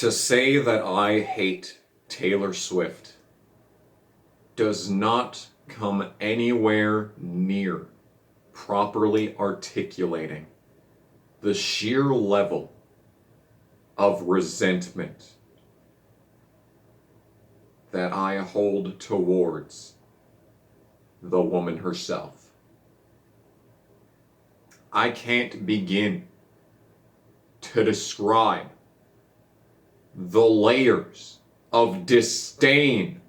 To say that I hate Taylor Swift does not come anywhere near properly articulating the sheer level of resentment that I hold towards the woman herself. I can't begin to describe the layers of disdain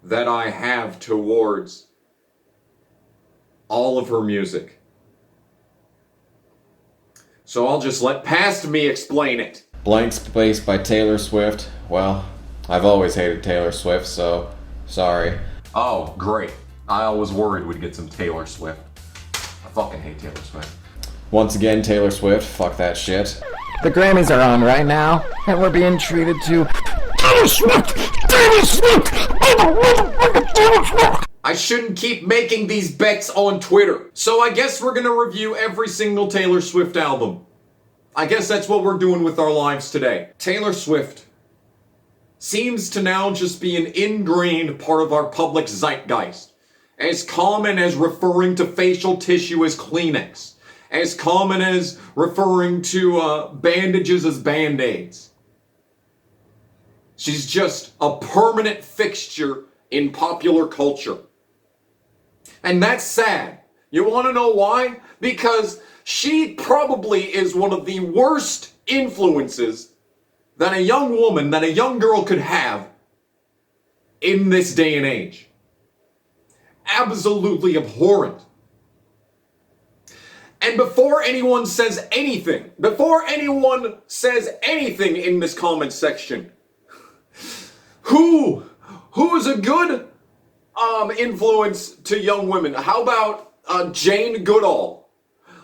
that I have towards all of her music. So I'll just let past me explain it. Blank Space by Taylor Swift. Well, I've always hated Taylor Swift, so sorry. Oh, great. I was worried we'd get some Taylor Swift. I fucking hate Taylor Swift. Once again, Taylor Swift, fuck that shit. The Grammys are on right now, and we're being treated to Taylor Swift! Taylor Swift! Taylor Swift! I shouldn't keep making these bets on Twitter. So I guess we're gonna review every single Taylor Swift album. I guess that's what we're doing with our lives today. Taylor Swift seems to now just be an ingrained part of our public zeitgeist. As common as referring to facial tissue as Kleenex. As common as referring to bandages as Band-Aids. She's just a permanent fixture in popular culture. And that's sad. You want to know why? Because she probably is one of the worst influences that a young woman, that a young girl could have in this day and age. Absolutely abhorrent. And before anyone says anything in this comment section, who's a good influence to young women? How about Jane Goodall?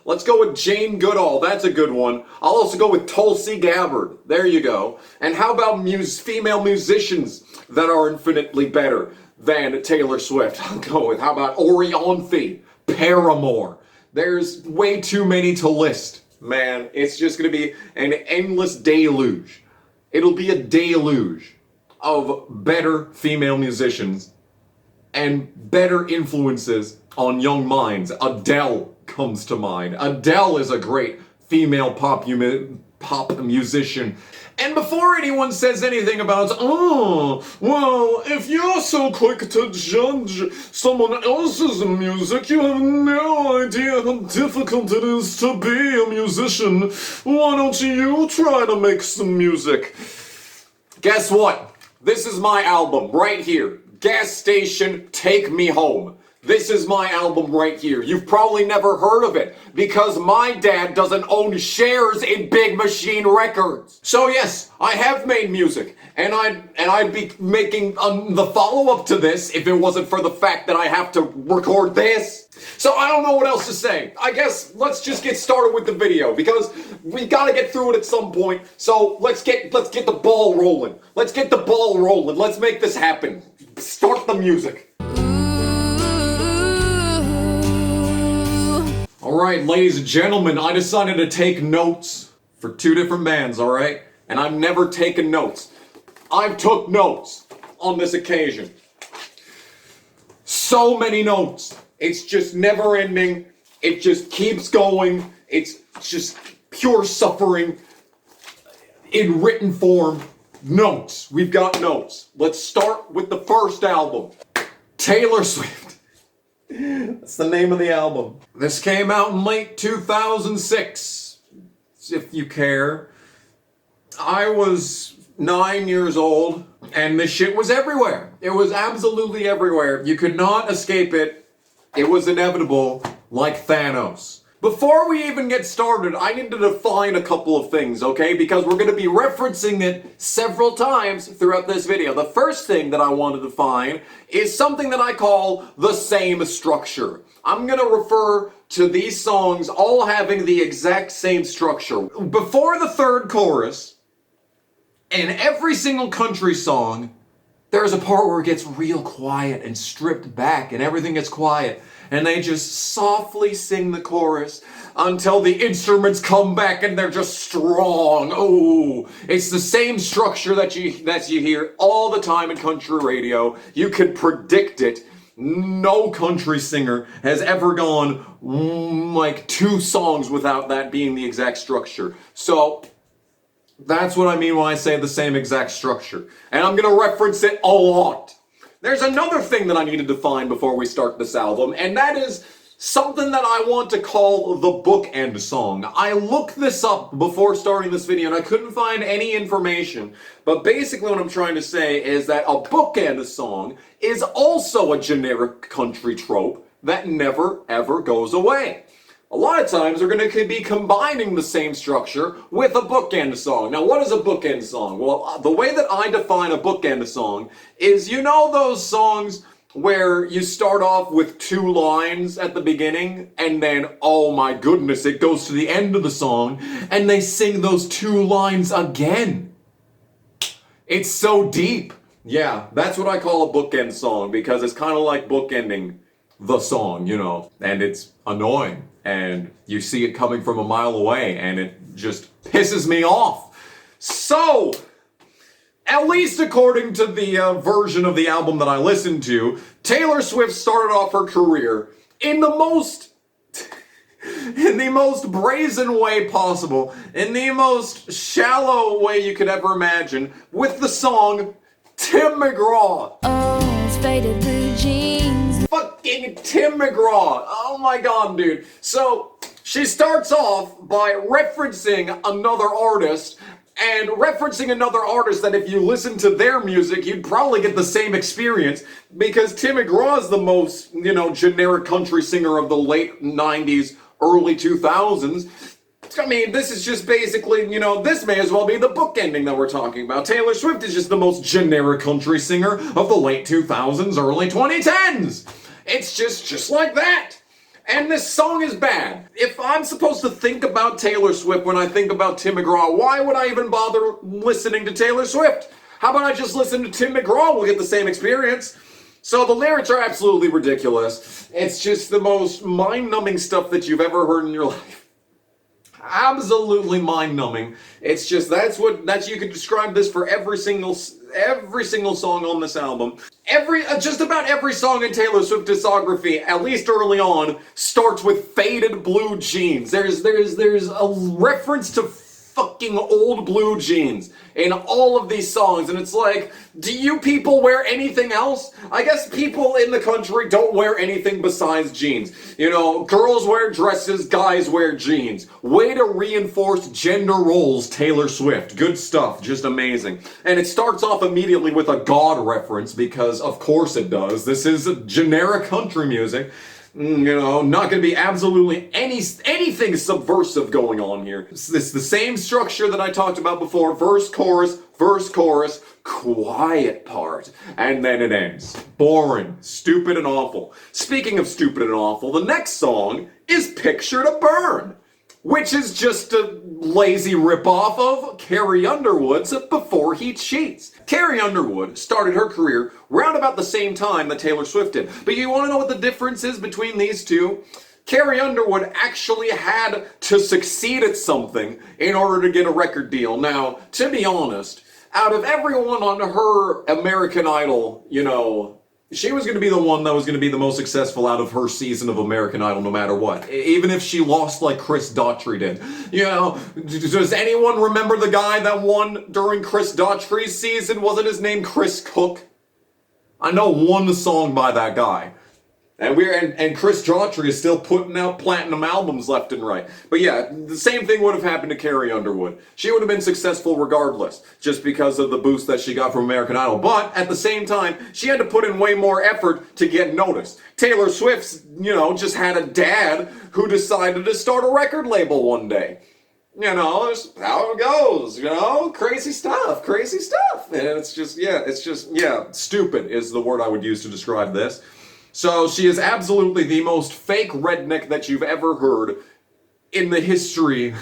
Let's go with Jane Goodall. That's a good one. I'll also go with Tulsi Gabbard. There you go. And how about female musicians that are infinitely better than Taylor Swift? I'll go with, how about Orianthi, Paramore? There's way too many to list, man. It's just gonna be an endless deluge. It'll be a deluge of better female musicians and better influences on young minds. Adele comes to mind. Adele is a great female pop musician. And before anyone says anything about, oh, well, if you're so quick to judge someone else's music, you have no idea how difficult it is to be a musician. Why don't you try to make some music? Guess what? This is my album right here. Gas Station, Take Me Home. This is my album right here. You've probably never heard of it because my dad doesn't own shares in Big Machine Records. So yes, I have made music, and I'd be making the follow-up to this if it wasn't for the fact that I have to record this. So I don't know what else to say. I guess let's just get started with the video because we gotta get through it at some point. So let's get the ball rolling. Let's get the ball rolling. Let's make this happen. Start the music. Alright, ladies and gentlemen, I decided to take notes for two different bands, alright? And I've never taken notes. I've took notes on this occasion. So many notes. It's just never ending. It just keeps going. It's just pure suffering in written form. Notes. We've got notes. Let's start with the first album. Taylor Swift. That's the name of the album. This came out in late 2006, if you care. I was 9 years old, and this shit was everywhere. It was absolutely everywhere. You could not escape it. It was inevitable, like Thanos. Before we even get started, I need to define a couple of things, okay? Because we're going to be referencing it several times throughout this video. The first thing that I want to define is something that I call the same structure. I'm going to refer to these songs all having the exact same structure. Before the third chorus, in every single country song, there's a part where it gets real quiet and stripped back and everything gets quiet. And they just softly sing the chorus until the instruments come back and they're just strong. Oh, it's the same structure that you hear all the time in country radio. You can predict it. No country singer has ever gone like 2 songs without that being the exact structure. So that's what I mean when I say the same exact structure. And I'm going to reference it a lot. There's another thing that I need to define before we start this album, and that is something that I want to call the bookend song. I looked this up before starting this video and I couldn't find any information, but basically what I'm trying to say is that a bookend song is also a generic country trope that never ever goes away. A lot of times we're going to be combining the same structure with a bookend song. Now, what is a bookend song? Well, the way that I define a bookend song is, you know those songs where you start off with 2 lines at the beginning and then, oh my goodness, it goes to the end of the song and they sing those 2 lines again. It's so deep. Yeah, that's what I call a bookend song because it's kind of like bookending the song, you know, and it's annoying. And you see it coming from a mile away, and it just pisses me off. So, at least according to the version of the album that I listened to, Taylor Swift started off her career in the most brazen way possible, in the most shallow way you could ever imagine, with the song Tim McGraw. Oh, it's faded blue jeans. Fucking Tim McGraw. Oh my god, dude. So, she starts off by referencing another artist, and referencing another artist that if you listen to their music, you'd probably get the same experience, because Tim McGraw is the most, you know, generic country singer of the late 90s, early 2000s. I mean, this is just basically, you know, this may as well be the bookending that we're talking about. Taylor Swift is just the most generic country singer of the late 2000s, early 2010s. It's just like that. And this song is bad. If I'm supposed to think about Taylor Swift when I think about Tim McGraw, why would I even bother listening to Taylor Swift? How about I just listen to Tim McGraw? We'll get the same experience. So the lyrics are absolutely ridiculous. It's just the most mind-numbing stuff that you've ever heard in your life. Absolutely mind-numbing. It's just you could describe this for every single song on this album. Just about every song in Taylor Swift discography, at least early on, starts with faded blue jeans. There's a reference to fucking old blue jeans in all of these songs, and it's like, do you people wear anything else? I guess people in the country don't wear anything besides jeans. You know, girls wear dresses, guys wear jeans. Way to reinforce gender roles, Taylor Swift. Good stuff, just amazing. And it starts off immediately with a God reference, because of course it does. This is generic country music. You know, not going to be absolutely anything subversive going on here. It's the same structure that I talked about before. Verse, chorus, quiet part, and then it ends. Boring, stupid, and awful. Speaking of stupid and awful, the next song is Picture to Burn, which is just a lazy ripoff of Carrie Underwood's Before He Cheats. Carrie Underwood started her career round about the same time that Taylor Swift did. But you want to know what the difference is between these two? Carrie Underwood actually had to succeed at something in order to get a record deal. Now, to be honest, out of everyone on her American Idol, you know, she was going to be the one that was going to be the most successful out of her season of American Idol no matter what. Even if she lost like Chris Daughtry did. You know, does anyone remember the guy that won during Chris Daughtry's season? Wasn't his name Chris Cook? I know one song by that guy. And Chris Daughtry is still putting out platinum albums left and right. But yeah, the same thing would have happened to Carrie Underwood. She would have been successful regardless, just because of the boost that she got from American Idol. But at the same time, she had to put in way more effort to get noticed. Taylor Swift's, you know, just had a dad who decided to start a record label one day. You know, that's how it goes, you know, crazy stuff. And it's just, stupid is the word I would use to describe this. So she is absolutely the most fake redneck that you've ever heard in the history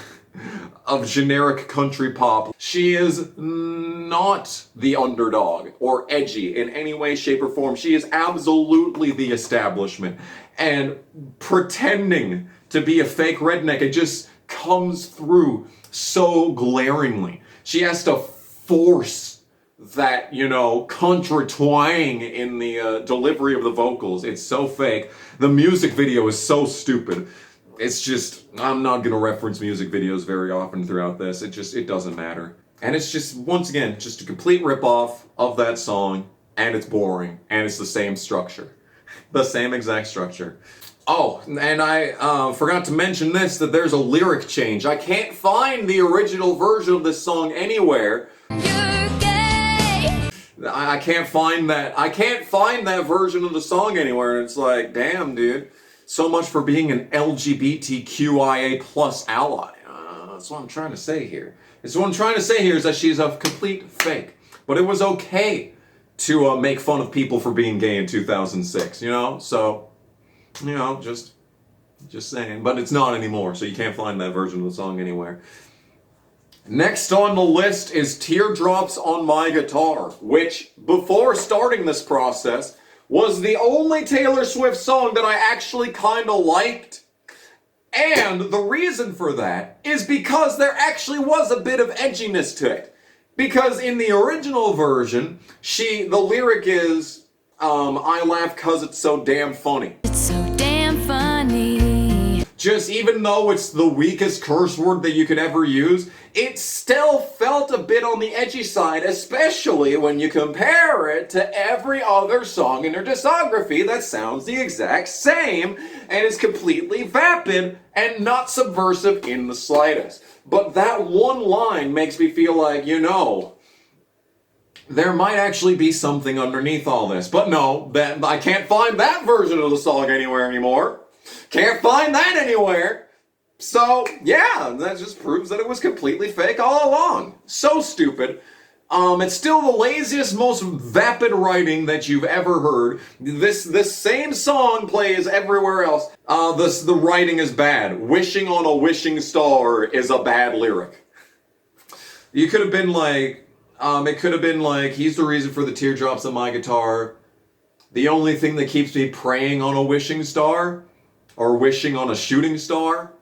of generic country pop. She is not the underdog or edgy in any way, shape, or form. She is absolutely the establishment. And pretending to be a fake redneck, it just comes through so glaringly. She has to force that, you know, contra twang in the delivery of the vocals. It's so fake. The music video is so stupid. It's just, I'm not gonna reference music videos very often throughout this. It doesn't matter. And it's just, once again, just a complete ripoff of that song, and it's boring, and it's the same structure. The same exact structure. Oh, and I forgot to mention this, that there's a lyric change. I can't find the original version of this song anywhere. You're gay. I can't find that. I can't find that version of the song anywhere, and it's like, damn, dude. So much for being an LGBTQIA plus ally. That's what I'm trying to say here. It's what I'm trying to say here is that she's a complete fake. But it was okay to make fun of people for being gay in 2006, you know? So, you know, just saying. But it's not anymore, so you can't find that version of the song anywhere. Next on the list is Teardrops on My Guitar, which, before starting this process, was the only Taylor Swift song that I actually kinda liked. And the reason for that is because there actually was a bit of edginess to it. Because in the original version, the lyric is, I laugh 'cause it's so damn funny. It's so damn funny. Just even though it's the weakest curse word that you could ever use, it still felt a bit on the edgy side, especially when you compare it to every other song in her discography that sounds the exact same and is completely vapid and not subversive in the slightest. But that one line makes me feel like, you know, there might actually be something underneath all this. But no, I can't find that version of the song anywhere anymore. Can't find that anywhere. So, yeah, that just proves that it was completely fake all along. So stupid. It's still the laziest, most vapid writing that you've ever heard. This same song plays everywhere else. The writing is bad. Wishing on a wishing star is a bad lyric. You could have been like, it could have been like, he's the reason for the teardrops on my guitar. The only thing that keeps me praying on a wishing star, or wishing on a shooting star.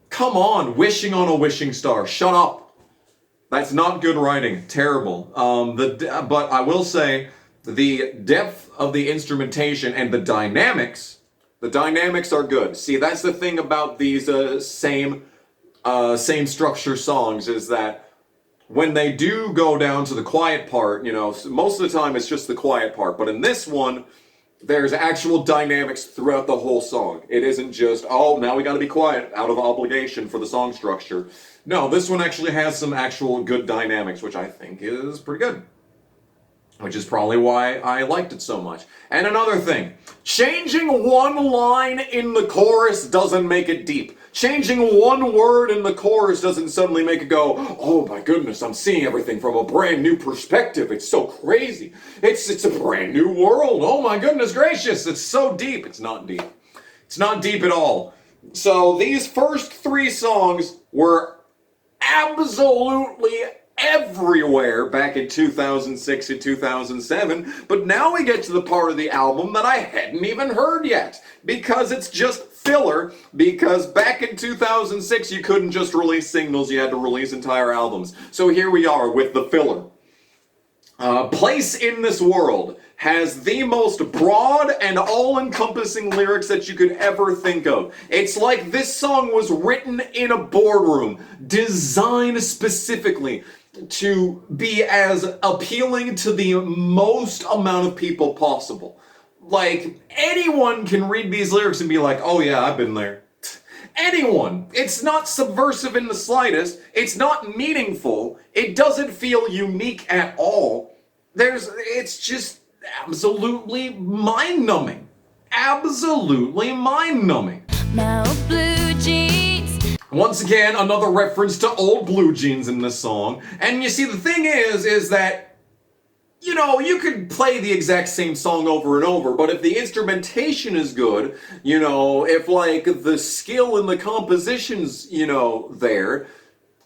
Come on, wishing on a wishing star. Shut up. That's not good writing. Terrible. But I will say, the depth of the instrumentation and the dynamics are good. See, that's the thing about these same structure songs, is that when they do go down to the quiet part, you know, most of the time it's just the quiet part. But in this one, there's actual dynamics throughout the whole song. It isn't just, oh, now we gotta be quiet out of obligation for the song structure. No, this one actually has some actual good dynamics, which I think is pretty good. Which is probably why I liked it so much. And another thing, changing one line in the chorus doesn't make it deep. Changing one word in the chorus doesn't suddenly make it go, oh my goodness, I'm seeing everything from a brand new perspective. It's so crazy. It's a brand new world. Oh my goodness gracious. It's so deep. It's not deep. It's not deep at all. So these first three songs were absolutely everywhere back in 2006 and 2007, but now we get to the part of the album that I hadn't even heard yet, because it's just filler, because back in 2006 you couldn't just release singles, you had to release entire albums. So here we are with the filler. Place in This World has the most broad and all-encompassing lyrics that you could ever think of. It's like this song was written in a boardroom, designed specifically to be as appealing to the most amount of people possible. Like, anyone can read these lyrics and be like, oh yeah, I've been there. Anyone. It's not subversive in the slightest. It's not meaningful. It doesn't feel unique at all. It's just absolutely mind-numbing. Absolutely mind-numbing. My old blue jeans. Once again, another reference to old blue jeans in this song. And you see, the thing is that you know, you could play the exact same song over and over, but if the instrumentation is good, you know, if like the skill in the composition's, you know, there,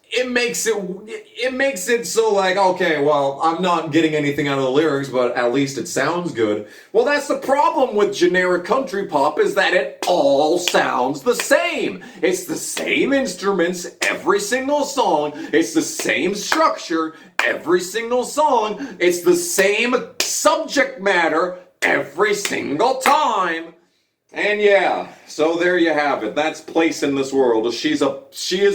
it makes it so like, okay, well, I'm not getting anything out of the lyrics, but at least it sounds good. Well, that's the problem with generic country pop, is that it all sounds the same. It's the same instruments every single song. It's the same structure every single song. It's the same subject matter every single time. And yeah, so there you have it. That's Place in This World. She is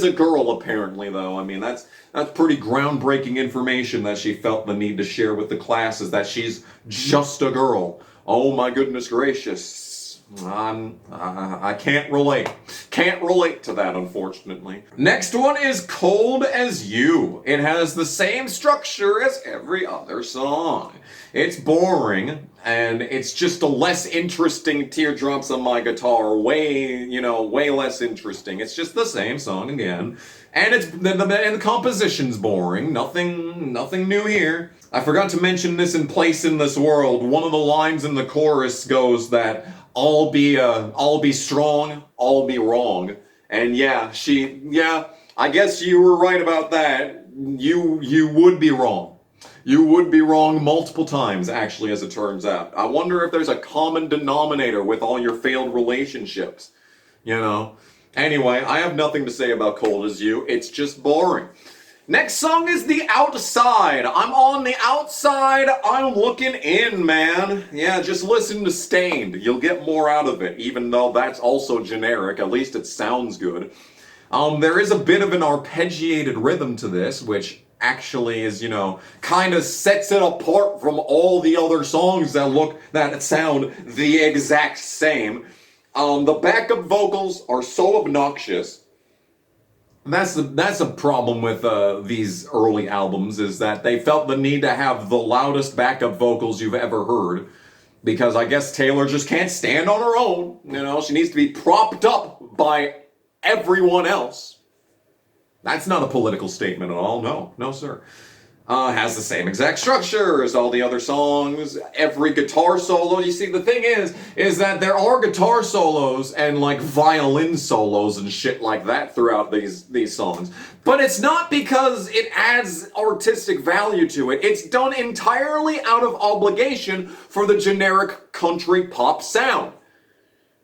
a girl, apparently, though. I mean, that's pretty groundbreaking information that she felt the need to share with the class, is that she's just a girl. Oh my goodness gracious. I can't relate. Can't relate to that, unfortunately. Next one is Cold as You. It has the same structure as every other song. It's boring, and it's just a less interesting Teardrops on My Guitar. Way less interesting. It's just the same song again. And the composition's boring. Nothing new here. I forgot to mention this in Place in This World. One of the lines in the chorus goes that all be strong, all be wrong. And yeah, I guess you were right about that. You would be wrong. You would be wrong multiple times, actually, as it turns out. I wonder if there's a common denominator with all your failed relationships. You know? Anyway, I have nothing to say about Cold as You. It's just boring. Next song is The Outside. I'm on the outside. I'm looking in, man. Yeah, just listen to Stained. You'll get more out of it, even though that's also generic. At least it sounds good. There is a bit of an arpeggiated rhythm to this, which actually is, you know, kind of sets it apart from all the other songs that sound the exact same. The backup vocals are so obnoxious. That's a problem with these early albums, is that they felt the need to have the loudest backup vocals you've ever heard, because I guess Taylor just can't stand on her own. You know, she needs to be propped up by everyone else. That's not a political statement at all. No, sir. Has the same exact structure as all the other songs. Every guitar solo. You see, the thing is that there are guitar solos and like violin solos and shit like that throughout these songs. But it's not because it adds artistic value to it. It's done entirely out of obligation for the generic country pop sound.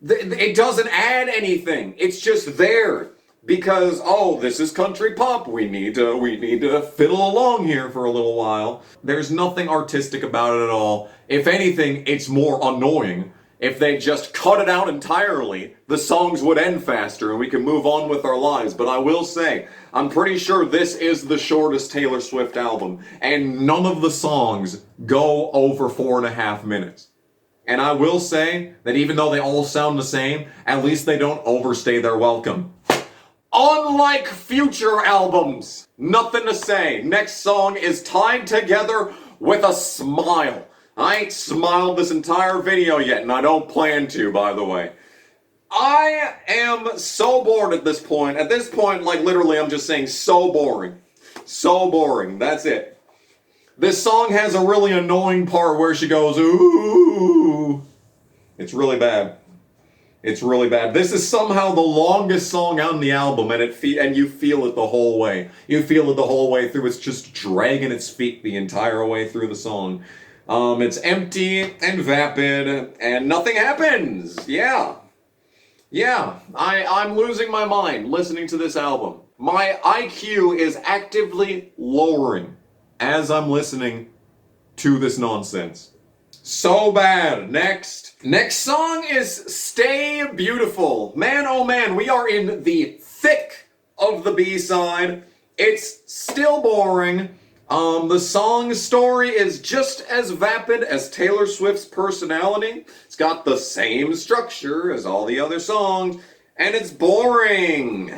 It doesn't add anything. It's just there. Because, oh, this is country pop, we need to fiddle along here for a little while. There's nothing artistic about it at all. If anything, it's more annoying. If they just cut it out entirely, the songs would end faster and we can move on with our lives. But I will say, I'm pretty sure this is the shortest Taylor Swift album, and none of the songs go over 4.5 minutes. And I will say that even though they all sound the same, at least they don't overstay their welcome. Unlike future albums. Nothing to say. Next song is Tied Together with a Smile. I ain't smiled this entire video yet, and I don't plan to, by the way. I am so bored at this point. At this point, like literally, I'm just saying so boring. So boring. That's it. This song has a really annoying part where she goes, ooh. It's really bad. It's really bad. This is somehow the longest song on the album, and you feel it the whole way. You feel it the whole way through. It's just dragging its feet the entire way through the song. It's empty and vapid, and nothing happens. Yeah. I'm losing my mind listening to this album. My IQ is actively lowering as I'm listening to this nonsense. So bad. Next song is Stay Beautiful. Man, oh man, we are in the thick of the B-side. It's still boring. The song's story is just as vapid as Taylor Swift's personality. It's got the same structure as all the other songs, and it's boring.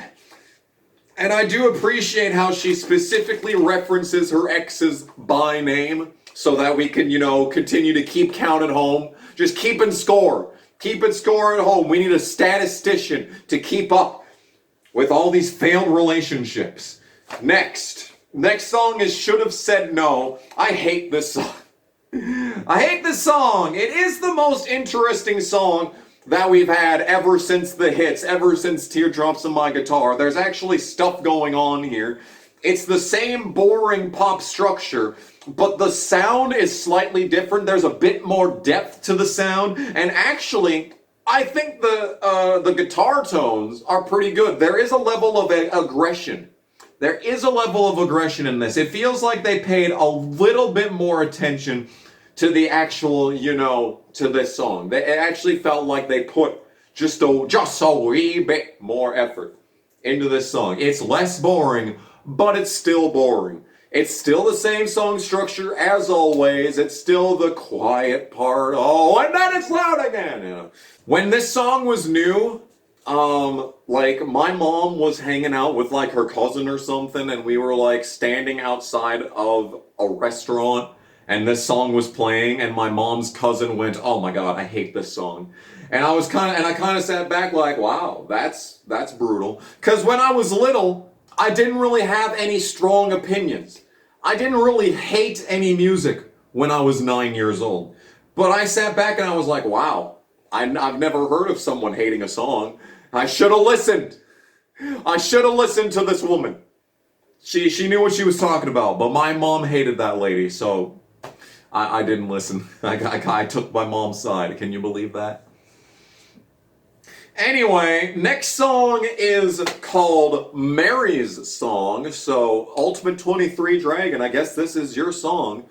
And I do appreciate how she specifically references her exes by name, so that we can, continue to keep count at home. Just keeping score. Keeping score at home. We need a statistician to keep up with all these failed relationships. Next song is Should Have Said No. I hate this song. I hate this song. It is the most interesting song that we've had ever since the hits, ever since Teardrops on My Guitar. There's actually stuff going on here. It's the same boring pop structure, but the sound is slightly different. There's a bit more depth to the sound, and actually, I think the guitar tones are pretty good. There is a level of aggression. There is a level of aggression in this. It feels like they paid a little bit more attention to the actual, to this song. It actually felt like they put just a wee bit more effort into this song. It's less boring, but it's still boring. It's still the same song structure as always. It's still the quiet part. Oh, and then it's loud again. When this song was new, like my mom was hanging out with like her cousin or something, and we were like standing outside of a restaurant, and this song was playing, and my mom's cousin went, "Oh my god, I hate this song." And I kind of sat back like, wow, that's brutal. Cause when I was little, I didn't really have any strong opinions. I didn't really hate any music when I was 9 years old. But I sat back and I was like, wow, I've never heard of someone hating a song. I should have listened. I should have listened to this woman. She knew what she was talking about, but my mom hated that lady, so I didn't listen. I took my mom's side. Can you believe that? Anyway, next song is called Mary's Song. So, Ultimate 23 Dragon, I guess this is your song.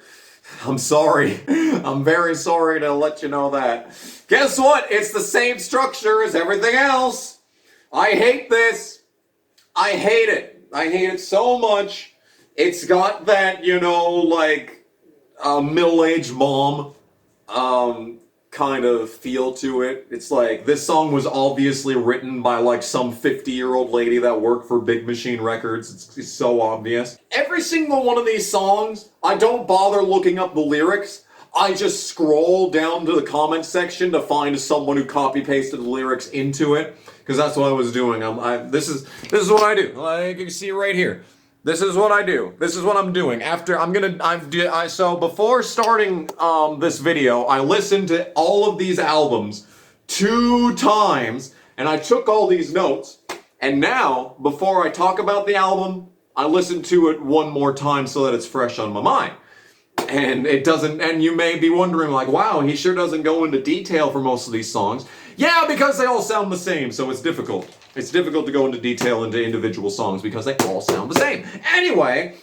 I'm sorry. I'm very sorry to let you know that. Guess what? It's the same structure as everything else. I hate this. I hate it. I hate it so much. It's got that, like a middle-aged mom kind of feel to it. It's like this song was obviously written by like some 50-year-old lady that worked for Big Machine Records. It's so obvious. Every single one of these songs, I don't bother looking up the lyrics. I just scroll down to the comment section to find someone who copy-pasted the lyrics into it, because that's what I was doing. This is what I do. Like you can see right here. This is what I do. This is what I'm doing. So before starting this video, I listened to all of these albums 2 times, and I took all these notes. And now, before I talk about the album, I listen to it one more time so that it's fresh on my mind. And it doesn't. And you may be wondering, like, wow, he sure doesn't go into detail for most of these songs. Yeah, because they all sound the same, so it's difficult. It's difficult to go into detail into individual songs because they all sound the same. Anyway,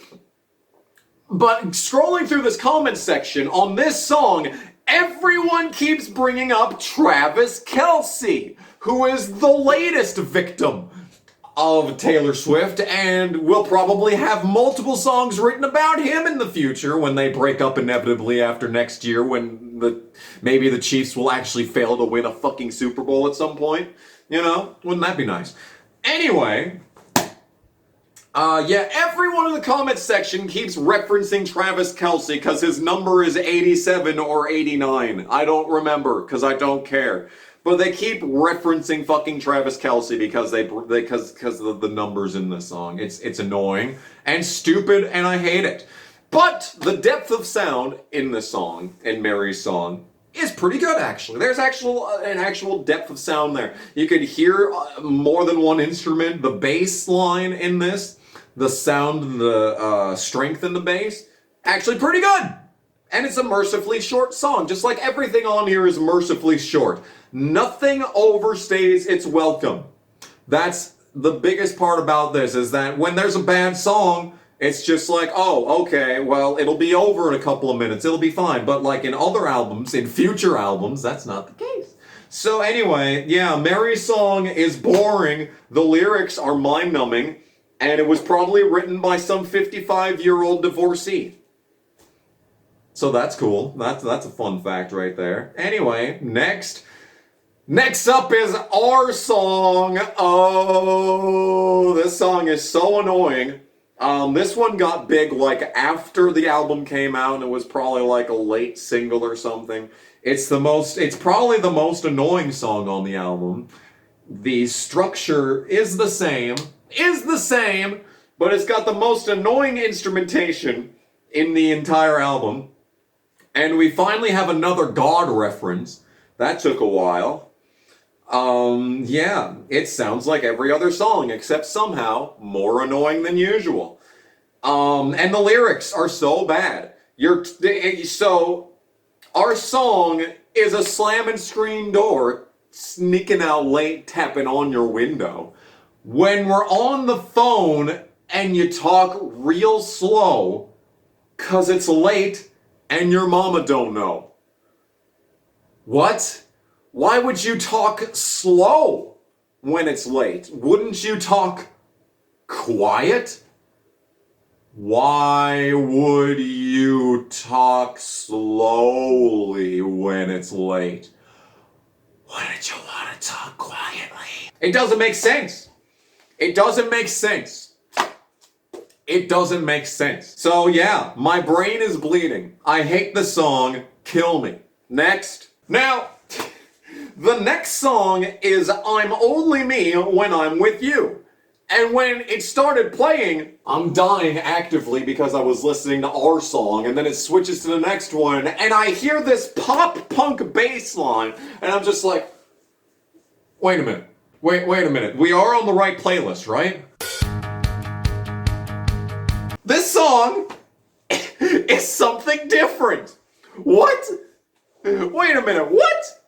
but scrolling through this comment section on this song, everyone keeps bringing up Travis Kelce, who is the latest victim of Taylor Swift, and will probably have multiple songs written about him in the future when they break up inevitably after next year, when maybe the Chiefs will actually fail to win a fucking Super Bowl at some point. Wouldn't that be nice? Anyway, yeah, everyone in the comments section keeps referencing Travis Kelce because his number is 87 or 89. I don't remember because I don't care. But they keep referencing fucking Travis Kelce because because of the numbers in this song. It's annoying and stupid, and I hate it. But the depth of sound in this song, in Mary's Song, is pretty good, actually. There's an actual depth of sound there. You could hear more than one instrument. The bass line in this, the sound, the strength in the bass, actually pretty good. And it's a mercifully short song. Just like everything on here is mercifully short. Nothing overstays its welcome. That's the biggest part about this, is that when there's a bad song, it's just like, oh, okay, well, it'll be over in a couple of minutes. It'll be fine. But like in other albums, in future albums, that's not the case. So anyway, yeah, Mary's Song is boring. The lyrics are mind-numbing. And it was probably written by some 55-year-old divorcee. So that's cool. That's a fun fact right there. Anyway, next up is our song. Oh, this song is so annoying. This one got big like after the album came out, and it was probably like a late single or something. It's probably the most annoying song on the album. The structure is the same, but it's got the most annoying instrumentation in the entire album. And we finally have another God reference. That took a while. Yeah, it sounds like every other song, except somehow more annoying than usual. And the lyrics are so bad. So, our song is a slamming screen door, sneaking out late, tapping on your window. When we're on the phone and you talk real slow, 'cause it's late and your mama don't know. What? Why would you talk slow when it's late? Wouldn't you talk quiet? Why would you talk slowly when it's late? Wouldn't you want to talk quietly? It doesn't make sense. It doesn't make sense. It doesn't make sense. So yeah, my brain is bleeding. I hate the song. Kill me. Next. Now, the next song is I'm Only Me When I'm With You. And when it started playing, I'm dying actively because I was listening to our song, and then it switches to the next one, and I hear this pop punk bass line, and I'm just like, wait a minute. Wait a minute. We are on the right playlist, right? This song is something different. What? Wait a minute, what?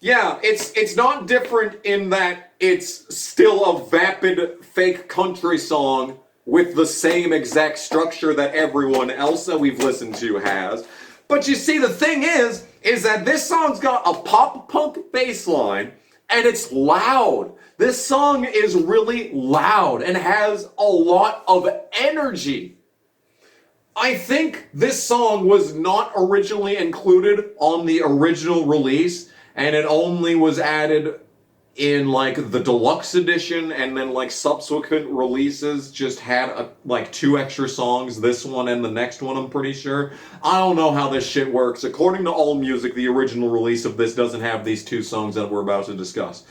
Yeah, it's not different in that it's still a vapid fake country song with the same exact structure that everyone else that we've listened to has. But you see, the thing is that this song's got a pop punk bass line and it's loud. This song is really loud and has a lot of energy. I think this song was not originally included on the original release, and it only was added in like the deluxe edition, and then like subsequent releases just had like 2 extra songs, this one and the next one, I'm pretty sure. I don't know how this shit works. According to AllMusic, the original release of this doesn't have these 2 songs that we're about to discuss.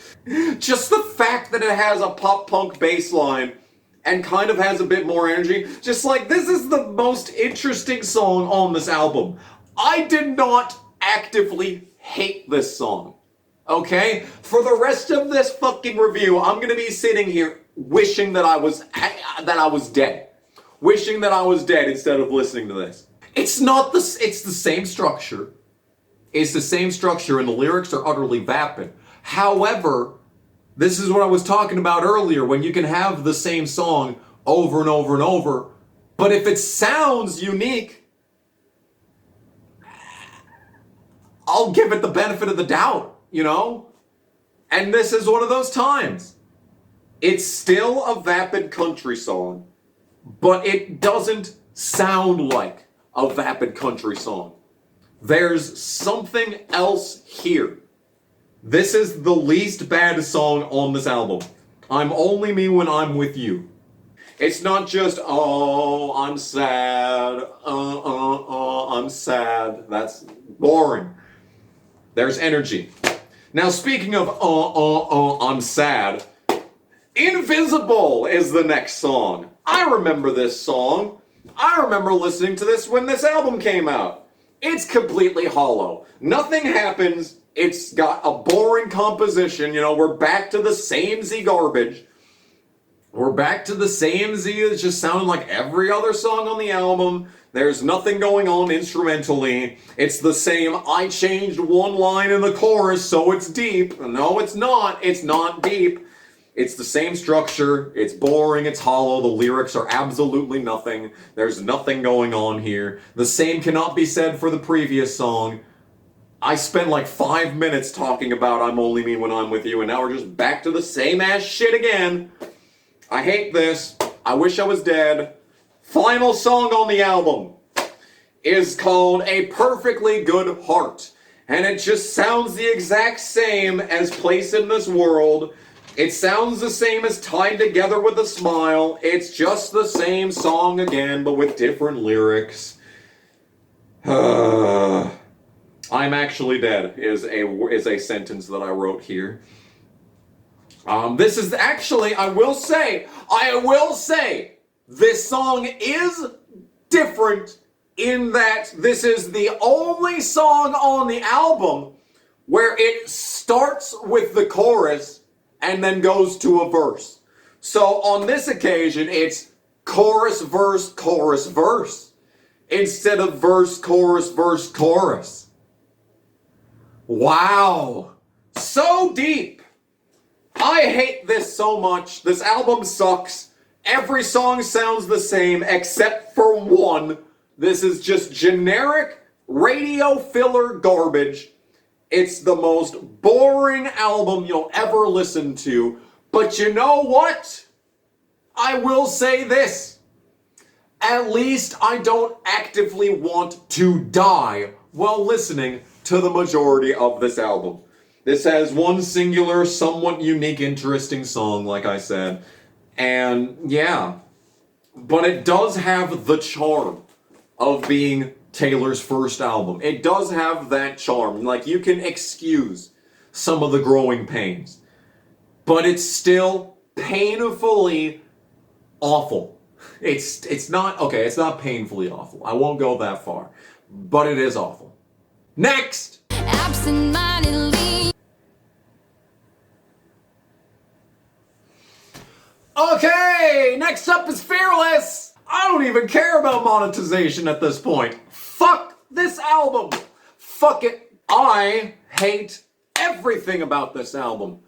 Just the fact that it has a pop punk bass line and kind of has a bit more energy, just like this is the most interesting song on this album. I did not actively hate this song. Okay? For the rest of this fucking review, I'm gonna be sitting here wishing that I was dead. Wishing that I was dead instead of listening to this. It's the same structure. It's the same structure and the lyrics are utterly vapid. However, this is what I was talking about earlier, when you can have the same song over and over and over, but if it sounds unique, I'll give it the benefit of the doubt, you know? And this is one of those times. It's still a vapid country song, but it doesn't sound like a vapid country song. There's something else here. This is the least bad song on this album. I'm Only Me When I'm With You. It's not just, oh, I'm sad, I'm sad. That's boring. There's energy. Now, speaking of, I'm sad, Invisible is the next song. I remember this song. I remember listening to this when this album came out. It's completely hollow. Nothing happens. It's got a boring composition. You know, we're back to the same Z garbage. We're back to the same Z. It's just sounding like every other song on the album. There's nothing going on instrumentally. It's the same, I changed one line in the chorus so it's deep. No, it's not. It's not deep. It's the same structure. It's boring. It's hollow. The lyrics are absolutely nothing. There's nothing going on here. The same cannot be said for the previous song. I spent like 5 minutes talking about I'm Only Me When I'm With You, and now we're just back to the same ass shit again. I hate this. I wish I was dead. Final song on the album is called A Perfectly Good Heart. And it just sounds the exact same as Place in This World. It sounds the same as Tied Together with a Smile. It's just the same song again, but with different lyrics. I'm actually dead is a sentence that I wrote here. This is actually, I will say, this song is different in that this is the only song on the album where it starts with the chorus and then goes to a verse. So on this occasion, it's chorus, verse, chorus, verse, instead of verse, chorus, verse, chorus. Wow. So deep. I hate this so much. This album sucks. Every song sounds the same except for one. This is just generic radio filler garbage. It's the most boring album you'll ever listen to. But you know what? I will say this. At least I don't actively want to die while listening to the majority of this album. This has one singular, somewhat unique, interesting song, like I said. And yeah. But it does have the charm of being Taylor's first album. It does have that charm. Like, you can excuse some of the growing pains. But it's still painfully awful. It's not, okay, it's not painfully awful. I won't go that far. But it is awful. Next! Absent-mindedly. Okay, next up is Fearless. I don't even care about monetization at this point. Fuck this album. Fuck it. I hate everything about this album.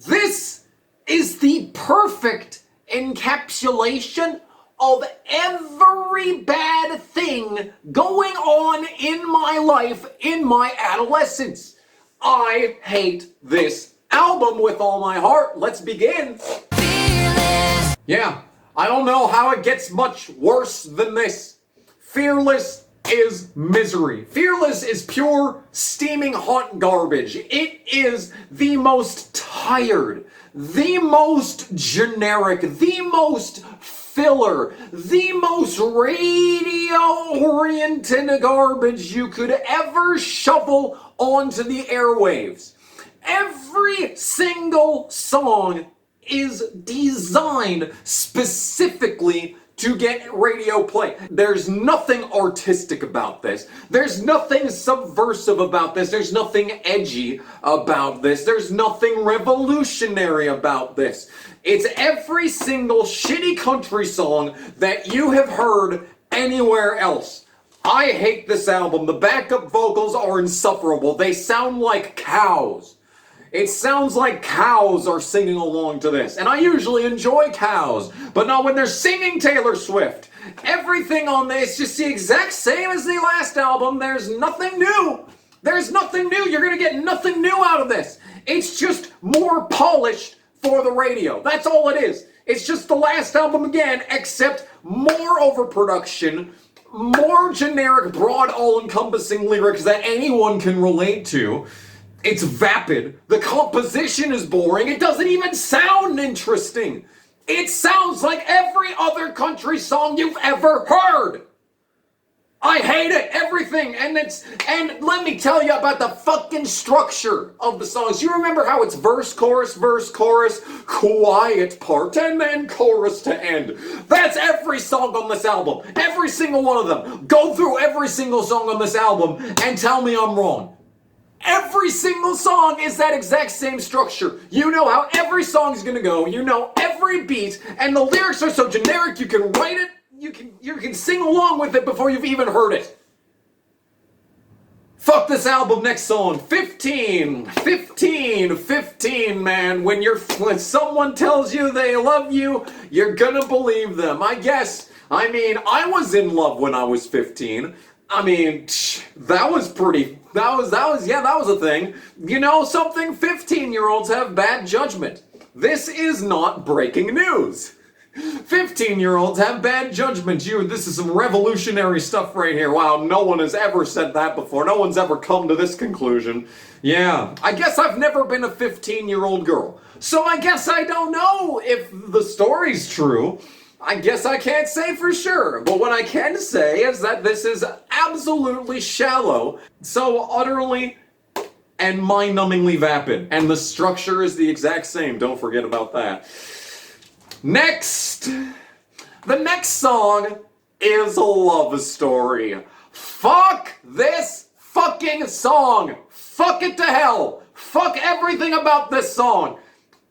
This is the perfect encapsulation of every bad thing going on in my life in my adolescence. I hate this album with all my heart. Let's begin. Fearless. Yeah, I don't know how it gets much worse than this. Fearless is misery. Fearless is pure, steaming hot garbage. It is the most tired, the most generic, the most filler, the most radio-oriented garbage you could ever shovel onto the airwaves. Every single song is designed specifically to get radio play. There's nothing artistic about this. There's nothing subversive about this. There's nothing edgy about this. There's nothing revolutionary about this. It's every single shitty country song that you have heard anywhere else. I hate this album. The backup vocals are insufferable. They sound like cows. It sounds like cows are singing along to this. And I usually enjoy cows, but not when they're singing Taylor Swift. Everything on this is just the exact same as the last album. There's nothing new. There's nothing new. You're going to get nothing new out of this. It's just more polished for the radio. That's all it is. It's just the last album again, except more overproduction, more generic, broad, all-encompassing lyrics that anyone can relate to. It's vapid. The composition is boring. It doesn't even sound interesting. It sounds like every other country song you've ever heard. I hate it. Everything. And let me tell you about the fucking structure of the songs. You remember how it's verse, chorus, quiet part, and then chorus to end. That's every song on this album. Every single one of them. Go through every single song on this album and tell me I'm wrong. Every single song is that exact same structure. You know how every song is gonna go. You know every beat, and the lyrics are so generic you can write it, you can sing along with it before you've even heard it. Fuck this album. Next song. 15, man. When someone tells you they love you, you're gonna believe them. I was in love when I was 15. That was a thing. You know something? 15-year-olds have bad judgment. This is not breaking news. 15-year-olds have bad judgment. This is some revolutionary stuff right here. Wow, no one has ever said that before. No one's ever come to this conclusion. Yeah, I guess I've never been a 15-year-old girl. So I guess I don't know if the story's true. I guess I can't say for sure, but what I can say is that this is absolutely shallow, so utterly and mind-numbingly vapid, and the structure is the exact same, don't forget about that. Next! The next song is a love story. Fuck this fucking song. Fuck it to hell. Fuck everything about this song.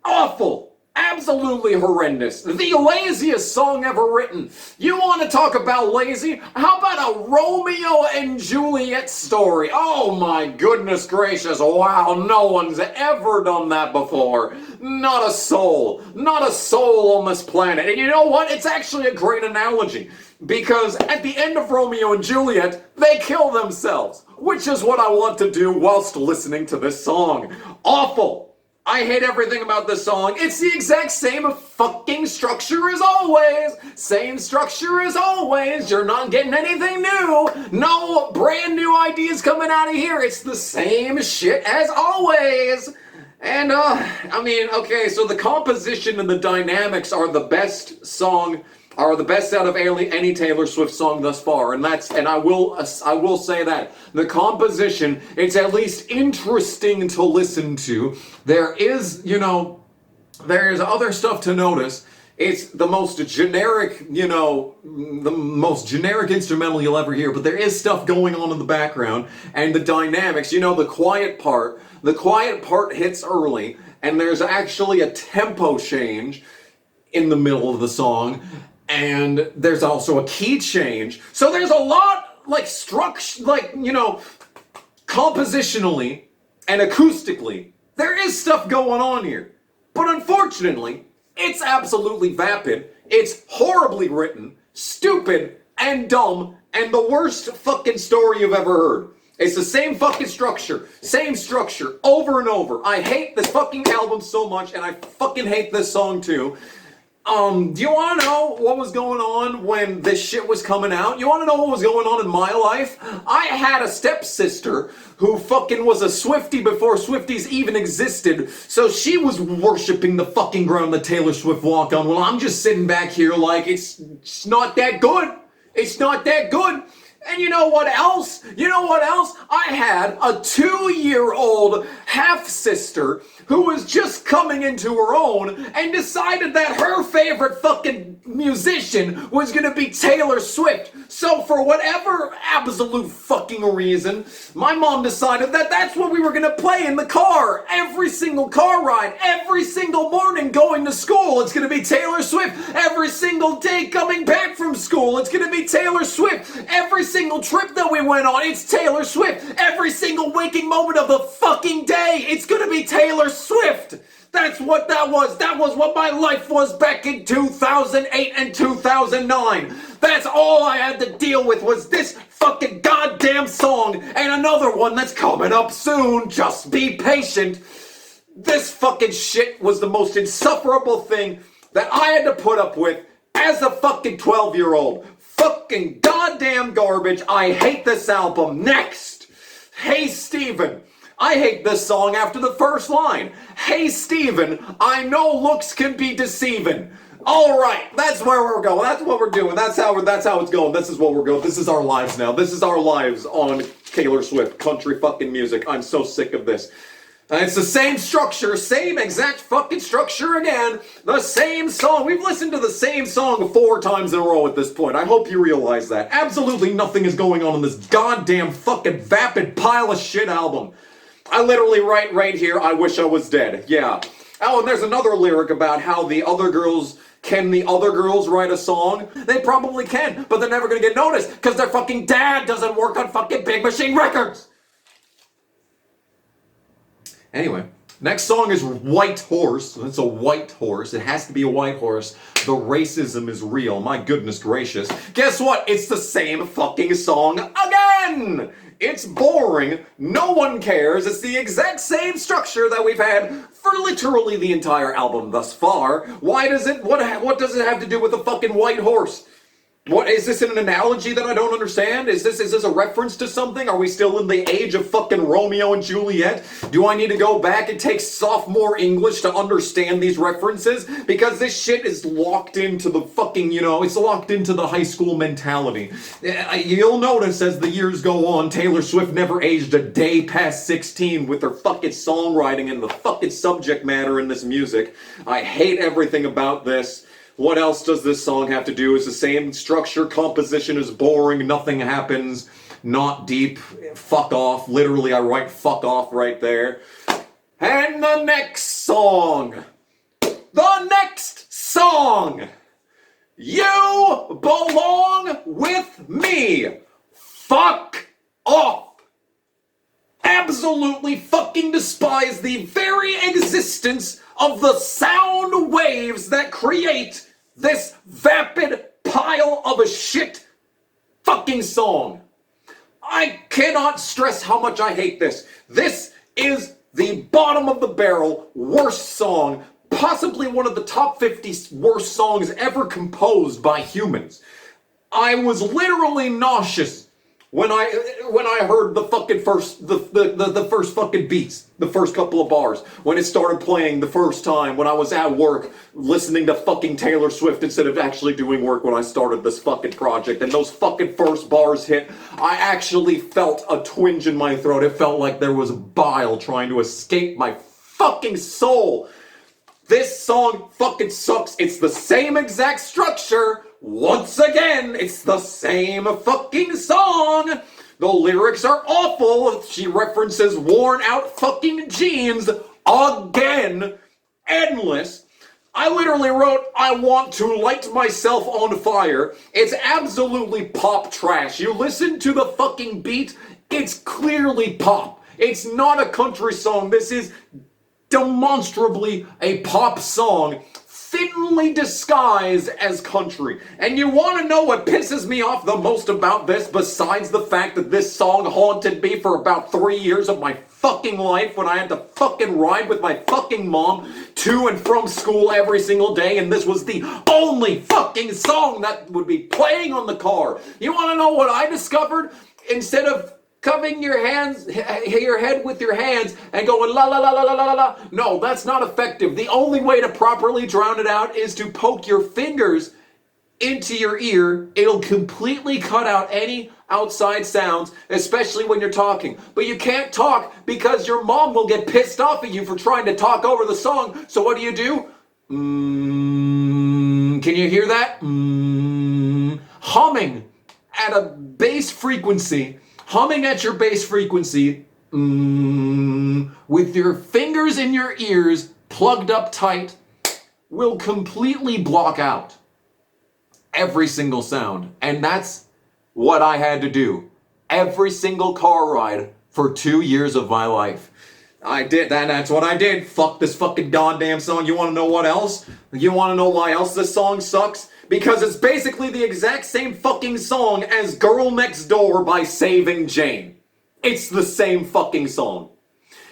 Awful. Absolutely horrendous. The laziest song ever written. You want to talk about lazy? How about a Romeo and Juliet story? Oh my goodness gracious. Wow, no one's ever done that before. Not a soul. Not a soul on this planet. And you know what? It's actually a great analogy. Because at the end of Romeo and Juliet, they kill themselves. Which is what I want to do whilst listening to this song. Awful. I hate everything about this song. It's the exact same fucking structure as always. Same structure as always. You're not getting anything new. No brand new ideas coming out of here. It's the same shit as always. And, I mean, okay, so the composition and the dynamics are the best out of any Taylor Swift song thus far, and I will say that the composition, it's at least interesting to listen to. There is, there's other stuff to notice. It's the most generic, the most generic instrumental you'll ever hear, but there is stuff going on in the background, and the dynamics, the quiet part hits early, and there's actually a tempo change in the middle of the song. And there's also a key change. So there's a lot, compositionally and acoustically, there is stuff going on here. But unfortunately, it's absolutely vapid. It's horribly written, stupid, and dumb, and the worst fucking story you've ever heard. It's the same fucking structure, over and over. I hate this fucking album so much, and I fucking hate this song too. Do you want to know what was going on when this shit was coming out? You want to know what was going on in my life? I had a stepsister who fucking was a Swiftie before Swifties even existed, so she was worshipping the fucking ground that Taylor Swift walked on. Well, I'm just sitting back here like, it's not that good. It's not that good. And you know what else? I had a 2-year-old half-sister who was just coming into her own and decided that her favorite fucking musician was gonna be Taylor Swift. So for whatever absolute fucking reason, my mom decided that that's what we were gonna play in the car. Every single car ride, every single morning going to school, it's gonna be Taylor Swift. Every single day coming back from school, it's gonna be Taylor Swift. Every single trip that we went on, it's Taylor Swift. Every single waking moment of the fucking day, it's gonna be Taylor Swift. That's what that was. That was what my life was back in 2008 and 2009. That's all I had to deal with was this fucking goddamn song and another one that's coming up soon. Just be patient. This fucking shit was the most insufferable thing that I had to put up with as a fucking 12-year-old. Fucking goddamn garbage. I hate this album. Next. Hey, Steven. I hate this song after the first line. Hey, Steven, I know looks can be deceiving. All right, that's where we're going. That's what we're doing. That's how it's going. This is what we're going. This is our lives now. This is our lives on Taylor Swift country fucking music. I'm so sick of this. It's the same structure, same exact fucking structure again. The same song. We've listened to the same song 4 times in a row at this point. I hope you realize that. Absolutely nothing is going on in this goddamn fucking vapid pile of shit album. I literally write right here, I wish I was dead. Yeah. Oh, and there's another lyric about how the other girls write a song? They probably can, but they're never gonna get noticed because their fucking dad doesn't work on fucking Big Machine Records. Anyway, next song is White Horse. It's a white horse. It has to be a white horse. The racism is real. My goodness gracious. Guess what? It's the same fucking song again! It's boring. No one cares. It's the exact same structure that we've had for literally the entire album thus far. Why does it, what does it have to do with the fucking white horse? What, is this an analogy that I don't understand? Is this a reference to something? Are we still in the age of fucking Romeo and Juliet? Do I need to go back and take sophomore English to understand these references? Because this shit is locked into the fucking, it's locked into the high school mentality. You'll notice as the years go on, Taylor Swift never aged a day past 16 with her fucking songwriting and the fucking subject matter in this music. I hate everything about this. What else does this song have to do? It's the same structure, composition is boring, nothing happens, not deep, fuck off. Literally, I write fuck off right there. And the next song. The next song. You belong with me. Fuck off. Absolutely fucking despise the very existence of the sound waves that create this vapid pile of a shit fucking song. I cannot stress how much I hate this. This is the bottom of the barrel worst song, possibly one of the top 50 worst songs ever composed by humans. I was literally nauseous when I heard the fucking first the first fucking beats, the first couple of bars, when it started playing the first time when I was at work listening to fucking Taylor Swift instead of actually doing work when I started this fucking project, and those fucking first bars hit, I actually felt a twinge in my throat. It felt like there was bile trying to escape my fucking soul. This song fucking sucks. It's the same exact structure. Once again, it's the same fucking song. The lyrics are awful. She references worn out fucking jeans again. Endless. I literally wrote, I want to light myself on fire. It's absolutely pop trash. You listen to the fucking beat, it's clearly pop. It's not a country song. This is demonstrably a pop song, thinly disguised as country. And you want to know what pisses me off the most about this, besides the fact that this song haunted me for about 3 years of my fucking life when I had to fucking ride with my fucking mom to and from school every single day, and this was the only fucking song that would be playing on the car. You want to know what I discovered? Instead of covering your head with your hands and going la la la la la la la. No, that's not effective. The only way to properly drown it out is to poke your fingers into your ear. It'll completely cut out any outside sounds, especially when you're talking. But you can't talk because your mom will get pissed off at you for trying to talk over the song. So what do? Can you hear that? Humming at a bass frequency. Humming at your bass frequency, with your fingers in your ears plugged up tight, will completely block out every single sound. And that's what I had to do every single car ride for 2 years of my life. I did that. That's what I did. Fuck this fucking goddamn song. You want to know what else? You want to know why else this song sucks? Because it's basically the exact same fucking song as Girl Next Door by Saving Jane. It's the same fucking song.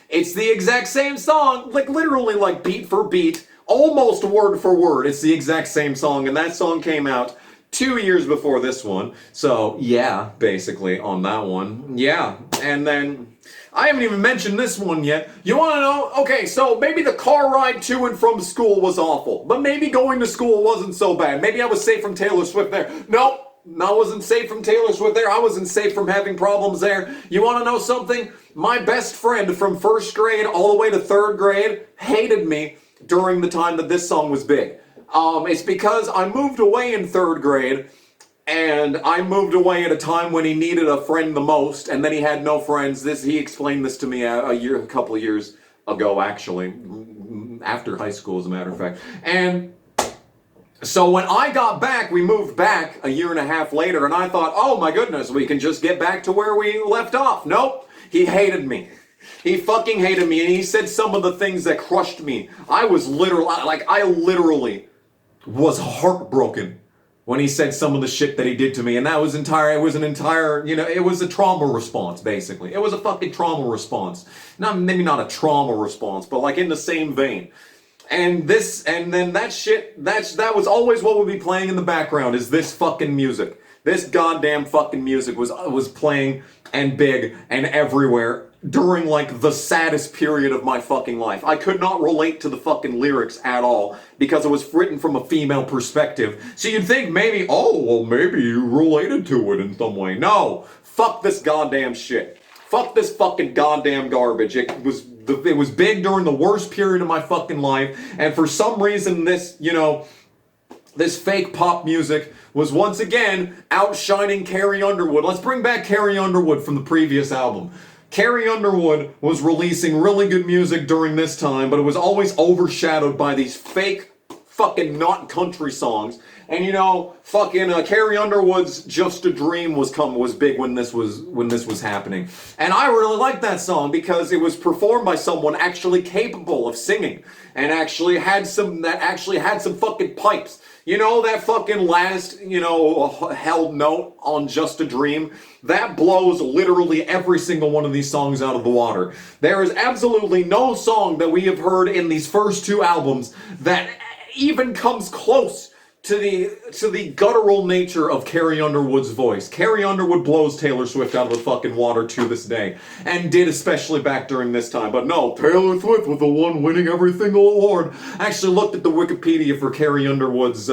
It's the exact same song, like literally like beat for beat, almost word for word. It's the exact same song, and that song came out 2 years before this one. So yeah, basically on that one. Yeah, and then I haven't even mentioned this one yet. You want to know? Okay, so maybe the car ride to and from school was awful, but maybe going to school wasn't so bad. Maybe I was safe from Taylor Swift there. Nope, I wasn't safe from Taylor Swift there. I wasn't safe from having problems there. You want to know something? My best friend from first grade all the way to third grade hated me during the time that this song was big. It's because I moved away in third grade, and I moved away at a time when he needed a friend the most, and then he had no friends. He explained this to me a couple of years ago, actually, after high school, as a matter of fact. And so when I got back, we moved back a year and a half later, and I thought, oh my goodness, we can just get back to where we left off. Nope, he hated me. He fucking hated me, and he said some of the things that crushed me. I literally was heartbroken when he said some of the shit that he did to me, and it was a trauma response, basically. It was a fucking trauma response. Maybe not a trauma response, but like in the same vein. And then that shit, that was always what would be playing in the background, is this fucking music. This goddamn fucking music was playing and big and everywhere during like the saddest period of my fucking life. I could not relate to the fucking lyrics at all because it was written from a female perspective. So you'd think maybe you related to it in some way. No, fuck this goddamn shit. Fuck this fucking goddamn garbage. It was big during the worst period of my fucking life, and for some reason this, this fake pop music was once again outshining Carrie Underwood. Let's bring back Carrie Underwood from the previous album. Carrie Underwood was releasing really good music during this time, but it was always overshadowed by these fake fucking not country songs. And you know, fucking Carrie Underwood's "Just a Dream" was big when this was happening. And I really liked that song because it was performed by someone actually capable of singing and actually had some fucking pipes. You know that fucking last, held note on "Just a Dream"? That blows literally every single one of these songs out of the water. There is absolutely no song that we have heard in these first two albums that even comes close to the guttural nature of Carrie Underwood's voice. Carrie Underwood blows Taylor Swift out of the fucking water to this day, and did especially back during this time. But no, Taylor Swift was the one winning every single award. I actually looked at the Wikipedia for Carrie Underwood's,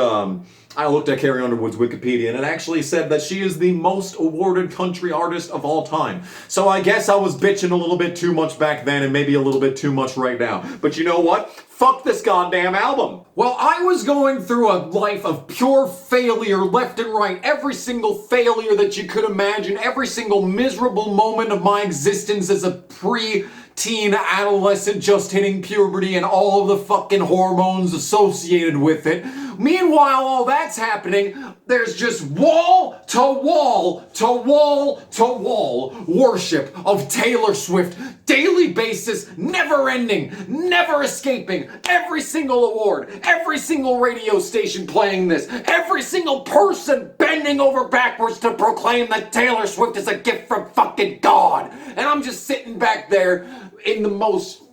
I looked at Carrie Underwood's Wikipedia, and it actually said that she is the most awarded country artist of all time. So I guess I was bitching a little bit too much back then, and maybe a little bit too much right now. But you know what? Fuck this goddamn album. Well, I was going through a life of pure failure left and right. Every single failure that you could imagine. Every single miserable moment of my existence as a pre-teen adolescent just hitting puberty and all of the fucking hormones associated with it. Meanwhile, all that's happening, there's just wall to wall to wall to wall worship of Taylor Swift. Daily basis, never ending, never escaping. Every single award, every single radio station playing this, every single person bending over backwards to proclaim that Taylor Swift is a gift from fucking God. And I'm just sitting back there in the most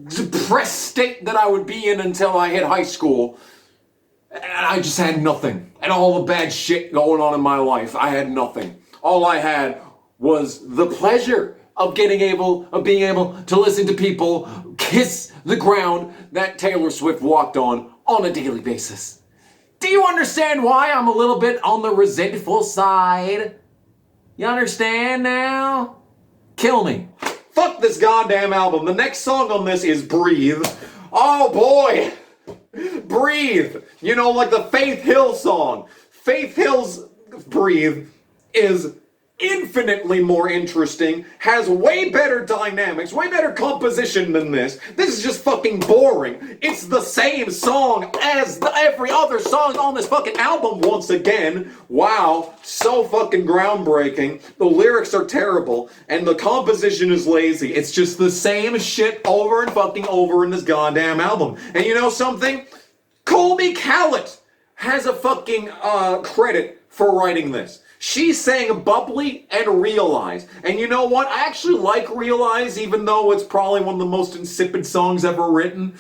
depressed state that I would be in until I hit high school. And I just had nothing. And all the bad shit going on in my life, I had nothing. All I had was the pleasure of being able to listen to people kiss the ground that Taylor Swift walked on a daily basis. Do you understand why I'm a little bit on the resentful side? You understand now? Kill me. Fuck this goddamn album. The next song on this is Breathe. Oh boy! Breathe! You know, like the Faith Hill song. Faith Hill's Breathe is infinitely more interesting, has way better dynamics, way better composition than this. This is just fucking boring. It's the same song as every other song on this fucking album once again. Wow, so fucking groundbreaking. The lyrics are terrible, and the composition is lazy. It's just the same shit over and fucking over in this goddamn album. And you know something? Colby Callett has a fucking credit for writing this. She sang Bubbly and Realize. And you know what? I actually like Realize, even though it's probably one of the most insipid songs ever written.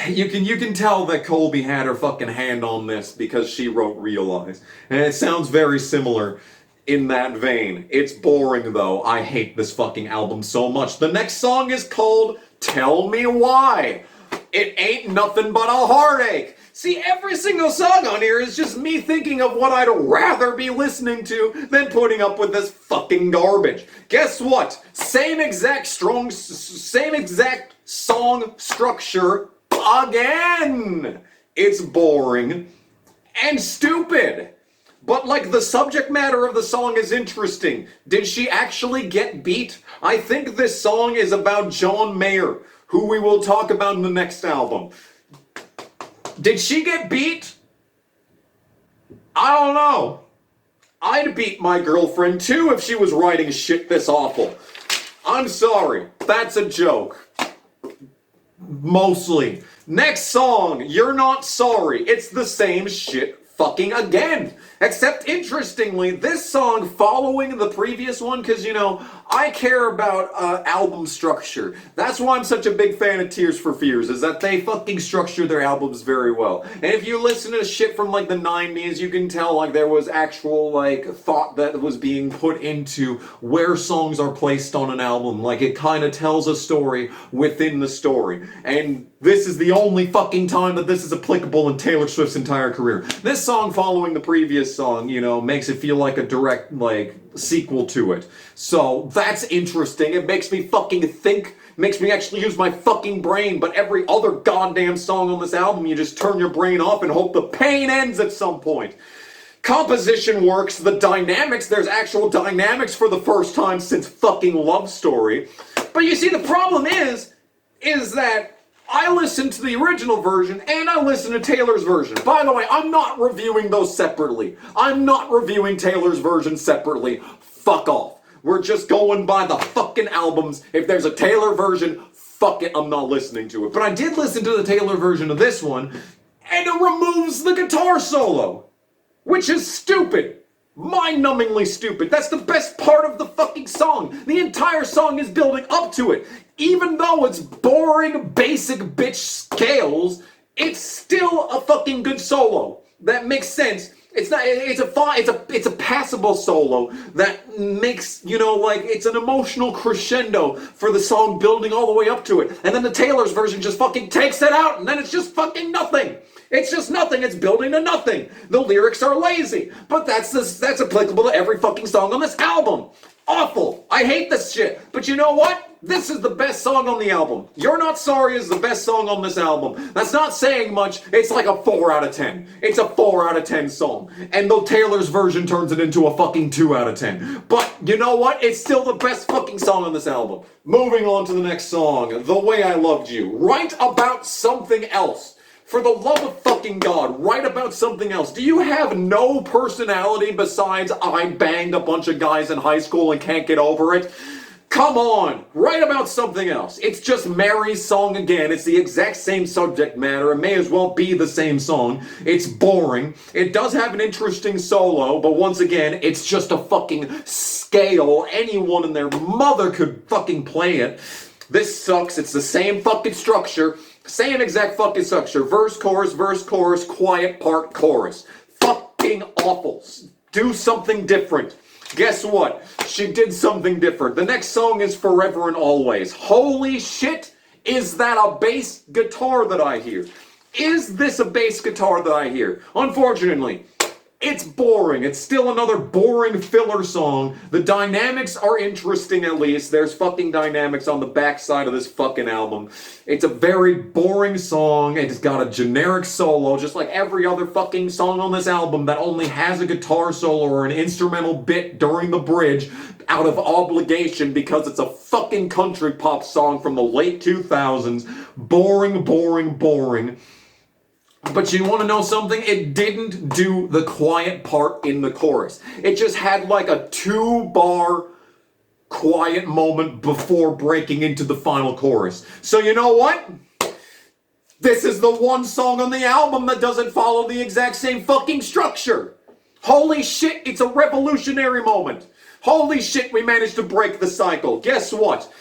You can tell that Colby had her fucking hand on this because she wrote Realize. And it sounds very similar in that vein. It's boring though. I hate this fucking album so much. The next song is called Tell Me Why. It ain't nothing but a heartache. See, every single song on here is just me thinking of what I'd rather be listening to than putting up with this fucking garbage. Guess what? Same exact song structure again. It's boring and stupid. But like the subject matter of the song is interesting. Did she actually get beat? I think this song is about John Mayer, who we will talk about in the next album. Did she get beat? I don't know. I'd beat my girlfriend too if she was writing shit this awful. I'm sorry. That's a joke. Mostly. Next song, You're Not Sorry. It's the same shit fucking again. Except interestingly, this song following the previous one, because you know, I care about album structure. That's why I'm such a big fan of Tears for Fears, is that they fucking structure their albums very well. And if you listen to shit from like the 90s, you can tell like there was actual like thought that was being put into where songs are placed on an album. Like it kind of tells a story within the story. And this is the only fucking time that this is applicable in Taylor Swift's entire career. This song following the previous song, you know, makes it feel like a direct, like, sequel to it. So, that's interesting. It makes me fucking think, makes me actually use my fucking brain, but every other goddamn song on this album, you just turn your brain off and hope the pain ends at some point. Composition works, the dynamics, there's actual dynamics for the first time since fucking Love Story. But you see, the problem is that I listened to the original version and I listened to Taylor's version. By the way, I'm not reviewing those separately. I'm not reviewing Taylor's version separately. Fuck off. We're just going by the fucking albums. If there's a Taylor version, fuck it, I'm not listening to it. But I did listen to the Taylor version of this one, and it removes the guitar solo. Which is stupid. Mind-numbingly stupid. That's the best part of the fucking song. The entire song is building up to it. Even though it's boring, basic bitch scales, it's still a fucking good solo. That makes sense. It's a passable solo that makes, you know, like, it's an emotional crescendo for the song building all the way up to it. And then the Taylor's version just fucking takes it out, and then it's just fucking nothing. It's just nothing. It's building to nothing. The lyrics are lazy. But that's applicable to every fucking song on this album. Awful. I hate this shit. But you know what? This is the best song on the album. You're Not Sorry is the best song on this album. That's not saying much. It's like a 4 out of 10. It's a 4 out of 10 song. And though Taylor's version turns it into a fucking 2 out of 10. But you know what? It's still the best fucking song on this album. Moving on to the next song. The Way I Loved You. Write about something else. For the love of fucking God, write about something else. Do you have no personality besides I banged a bunch of guys in high school and can't get over it? Come on, write about something else. It's just Mary's song again. It's the exact same subject matter. It may as well be the same song. It's boring. It does have an interesting solo, but once again, it's just a fucking scale. Anyone and their mother could fucking play it. This sucks. It's the same fucking structure. Same exact fucking structure. Verse, chorus, quiet part, chorus. Fucking awful. Do something different. Guess what? She did something different. The next song is Forever and Always. Holy shit, is that a bass guitar that I hear? Is this a bass guitar that I hear? Unfortunately, it's boring. It's still another boring filler song. The dynamics are interesting at least. There's fucking dynamics on the backside of this fucking album. It's a very boring song. It's got a generic solo, just like every other fucking song on this album that only has a guitar solo or an instrumental bit during the bridge out of obligation because it's a fucking country pop song from the late 2000s. Boring, boring, boring. But you want to know something? It didn't do the quiet part in the chorus. It just had like a 2-bar quiet moment before breaking into the final chorus. So you know what? This is the one song on the album that doesn't follow the exact same fucking structure. Holy shit, it's a revolutionary moment. Holy shit, we managed to break the cycle. Guess what?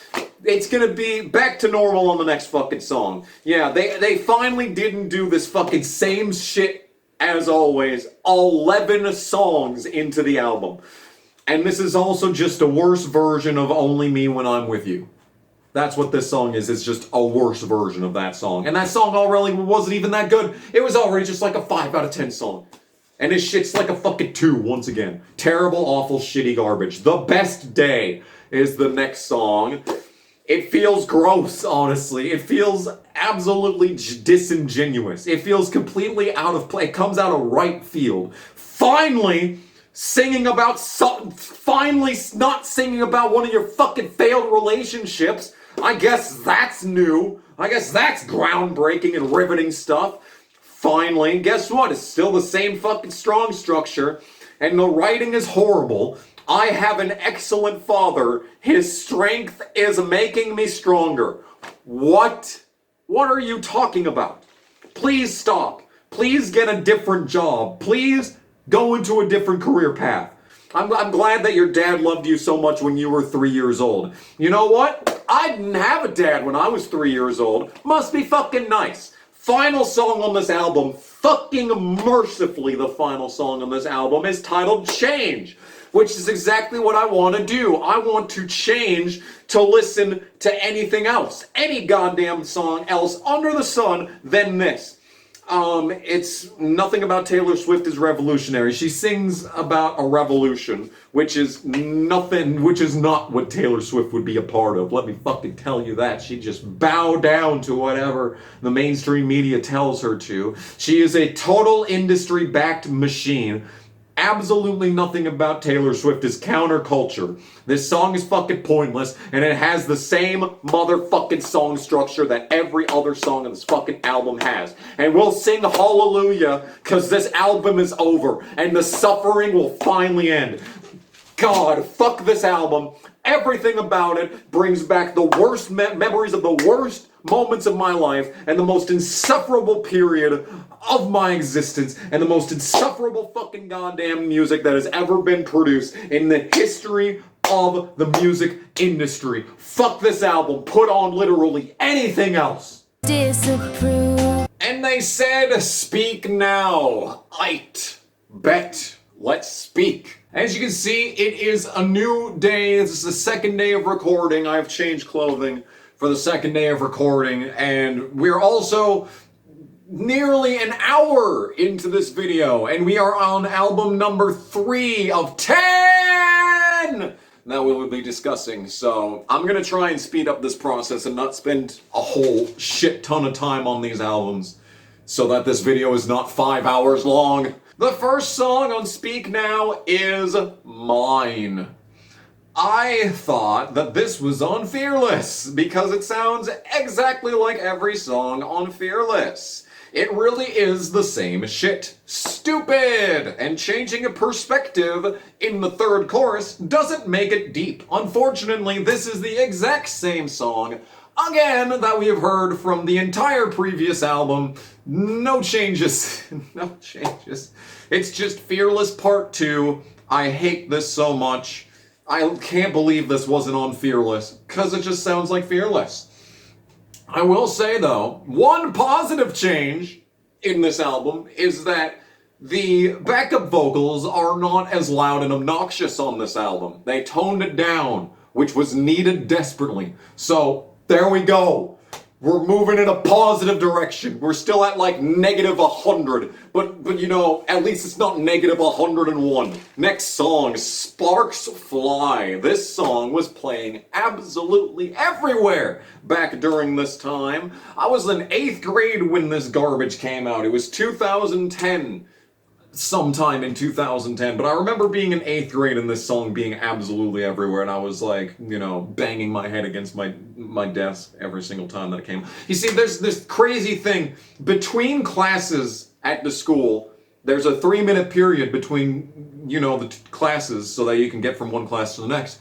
It's gonna be back to normal on the next fucking song. Yeah, they finally didn't do this fucking same shit as always 11 songs into the album. And this is also just a worse version of Only Me When I'm With You. That's what this song is. It's just a worse version of that song. And that song already wasn't even that good. It was already just like a 5 out of 10 song. And this shit's like a fucking 2 once again. Terrible, awful, shitty garbage. The Best Day is the next song. It feels gross, honestly. It feels absolutely disingenuous. It feels completely out of play. It comes out of right field. Finally, singing about finally not singing about one of your fucking failed relationships. I guess that's new. I guess that's groundbreaking and riveting stuff. Finally, guess what? It's still the same fucking strong structure, and the writing is horrible. I have an excellent father. His strength is making me stronger. What? What are you talking about? Please stop. Please get a different job. Please go into a different career path. I'm glad that your dad loved you so much when you were 3 years old. You know what? I didn't have a dad when I was 3 years old. Must be fucking nice. Final song on this album, fucking mercifully the final song on this album, is titled Change, which is exactly what I want to do. I want to change to listen to anything else, any goddamn song else under the sun than this. It's nothing about Taylor Swift is revolutionary. She sings about a revolution, which is not what Taylor Swift would be a part of. Let me fucking tell you that. She just bow down to whatever the mainstream media tells her to. She is a total industry-backed machine. Absolutely nothing about Taylor Swift is counterculture. This song is fucking pointless, and it has the same motherfucking song structure that every other song on this fucking album has. And we'll sing hallelujah, cause this album is over, and the suffering will finally end. God, fuck this album. Everything about it brings back the worst memories of the worst moments of my life, and the most insufferable period of my existence, and the most insufferable fucking goddamn music that has ever been produced in the history of the music industry. Fuck this album. Put on literally anything else. Disapprove. And they said, speak now. Aight. Bet. Let's speak. As you can see, it is a new day. This is the second day of recording. I've changed clothing for the second day of recording, and we're also nearly an hour into this video, and we are on album number 3 of 10 that we will be discussing. So I'm gonna try and speed up this process and not spend a whole shit ton of time on these albums so that this video is not 5 hours long. The first song on Speak Now is Mine. I thought that this was on Fearless because it sounds exactly like every song on Fearless. It really is the same shit. Stupid! And changing a perspective in the third chorus doesn't make it deep. Unfortunately, this is the exact same song, again, that we have heard from the entire previous album. No changes. No changes. It's just Fearless Part 2. I hate this so much. I can't believe this wasn't on Fearless, because it just sounds like Fearless. I will say, though, one positive change in this album is that the backup vocals are not as loud and obnoxious on this album. They toned it down, which was needed desperately. So, there we go. We're moving in a positive direction. We're still at like negative 100, but you know, at least it's not negative 101. Next song, Sparks Fly. This song was playing absolutely everywhere back during this time. I was in 8th grade when this garbage came out. It was 2010. Sometime in 2010, but I remember being in 8th grade and this song being absolutely everywhere, and I was like, you know, banging my head against my desk every single time that it came. You see, there's this crazy thing between classes at the school. There's a 3-minute period between, you know, the classes so that you can get from one class to the next.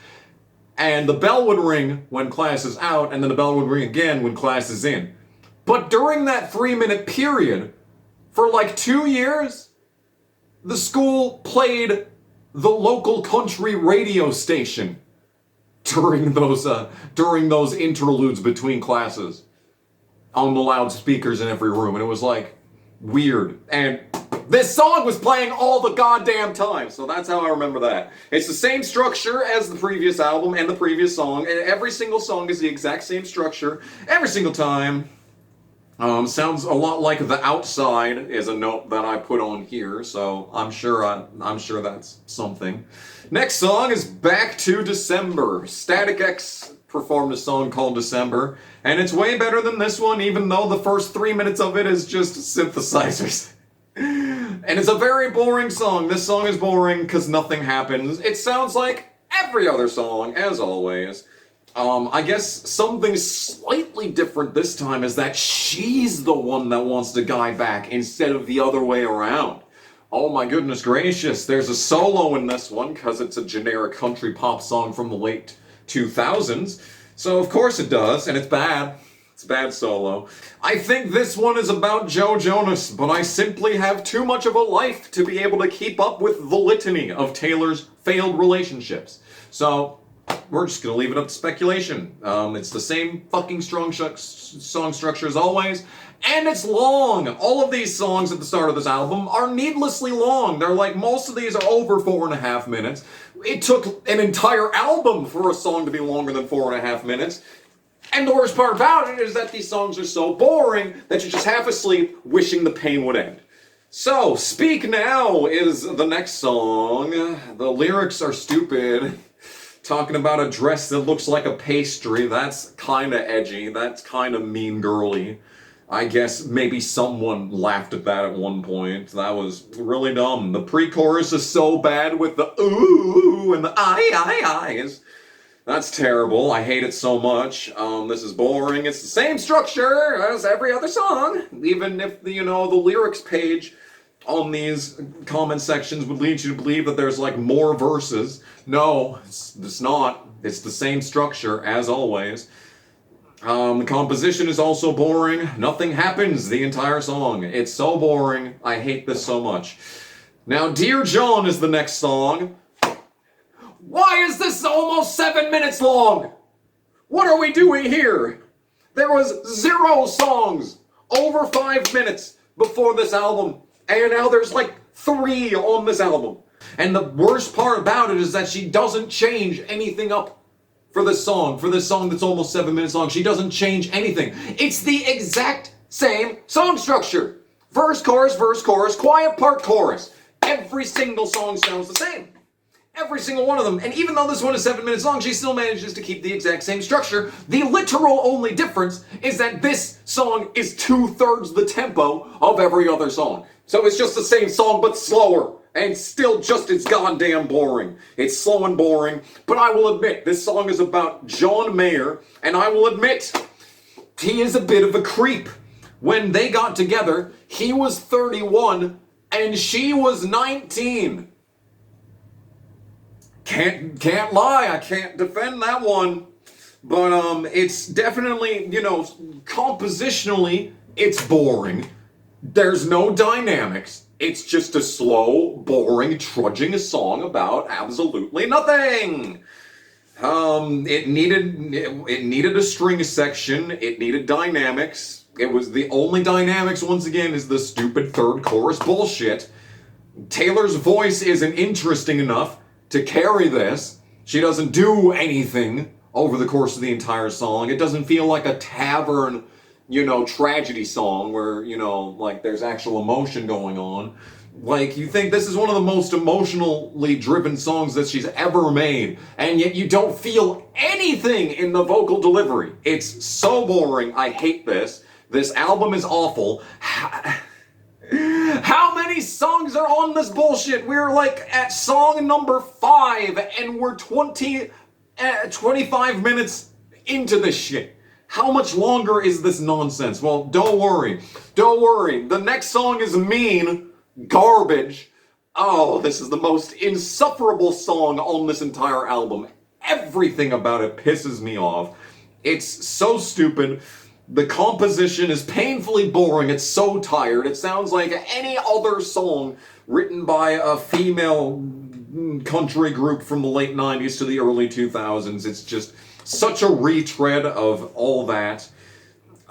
And the bell would ring when class is out, and then the bell would ring again when class is in. But during that 3-minute period, for like 2 years, the school played the local country radio station during those interludes between classes on the loudspeakers in every room, and it was like weird. And this song was playing all the goddamn time, so that's how I remember that. It's the same structure as the previous album and the previous song, and every single song is the exact same structure every single time. Sounds a lot like The Outside is a note that I put on here, so I'm sure that's something. Next song is Back to December. Static X performed a song called December, and it's way better than this one, even though the first 3 minutes of it is just synthesizers. And it's a very boring song. This song is boring because nothing happens. It sounds like every other song, as always. I guess something slightly different this time is that she's the one that wants the guy back instead of the other way around. Oh my goodness gracious, there's a solo in this one because it's a generic country pop song from the late 2000s. So of course it does, and it's bad. It's a bad solo. I think this one is about Joe Jonas, but I simply have too much of a life to be able to keep up with the litany of Taylor's failed relationships. So we're just gonna leave it up to speculation. It's the same fucking song structure as always, and it's long. All of these songs at the start of this album are needlessly long. They're like, most of these are over 4.5 minutes. It took an entire album for a song to be longer than 4.5 minutes. And the worst part about it is that these songs are so boring that you're just half asleep wishing the pain would end. So, Speak Now is the next song. The lyrics are stupid. Talking about a dress that looks like a pastry, that's kinda edgy, that's kinda mean girly. I guess maybe someone laughed at that at one point. That was really dumb. The pre-chorus is so bad with the ooh and the eyes. That's terrible. I hate it so much. This is boring. It's the same structure as every other song. Even if, the lyrics page on these comment sections would lead you to believe that there's, like, more verses. No, it's not. It's the same structure, as always. The composition is also boring. Nothing happens the entire song. It's so boring. I hate this so much. Now, Dear John is the next song. Why is this almost 7 minutes long? What are we doing here? There was 0 songs over 5 minutes before this album, and now there's like 3 on this album. And the worst part about it is that she doesn't change anything up for this song that's almost 7 minutes long. She doesn't change anything. It's the exact same song structure. Verse, chorus, quiet part, chorus. Every single song sounds the same. Every single one of them. And even though this one is 7 minutes long, she still manages to keep the exact same structure. The literal only difference is that this song is 2/3 the tempo of every other song. So it's just the same song, but slower. And still just as goddamn boring. It's slow and boring, but I will admit, this song is about John Mayer, and I will admit, he is a bit of a creep. When they got together, he was 31, and she was 19. Can't lie, I can't defend that one. But, it's definitely, compositionally, it's boring. There's no dynamics. It's just a slow, boring, trudging song about absolutely nothing. It needed a string section. It needed dynamics. It was the only dynamics, once again, is the stupid third chorus bullshit. Taylor's voice isn't interesting enough to carry this. She doesn't do anything over the course of the entire song. It doesn't feel like a tavern, tragedy song where, like there's actual emotion going on. Like, you think this is one of the most emotionally driven songs that she's ever made, and yet you don't feel anything in the vocal delivery. It's so boring. I hate this. This album is awful. How many songs are on this bullshit? We're like at song number 5, and we're 25 minutes into this shit. How much longer is this nonsense? Well, don't worry. Don't worry. The next song is mean garbage. Oh, this is the most insufferable song on this entire album. Everything about it pisses me off. It's so stupid. The composition is painfully boring. It's so tired. It sounds like any other song written by a female country group from the late 90s to the early 2000s. It's just such a retread of all that.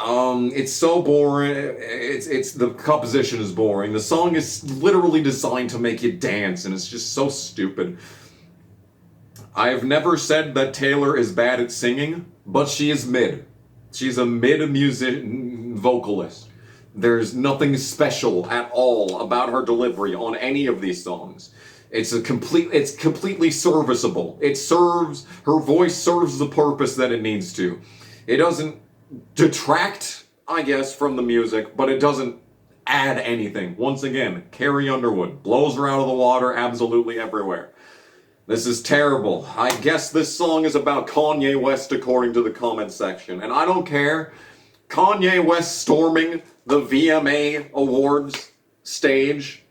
It's so boring. It's the composition is boring. The song is literally designed to make you dance, and it's just so stupid. I have never said that Taylor is bad at singing, but she is mid. She's a mid-music vocalist. There's nothing special at all about her delivery on any of these songs. It's completely serviceable. Her voice serves the purpose that it needs to. It doesn't detract, I guess, from the music, but it doesn't add anything. Once again, Carrie Underwood blows her out of the water absolutely everywhere. This is terrible. I guess this song is about Kanye West according to the comment section, and I don't care. Kanye West storming the VMA Awards stage,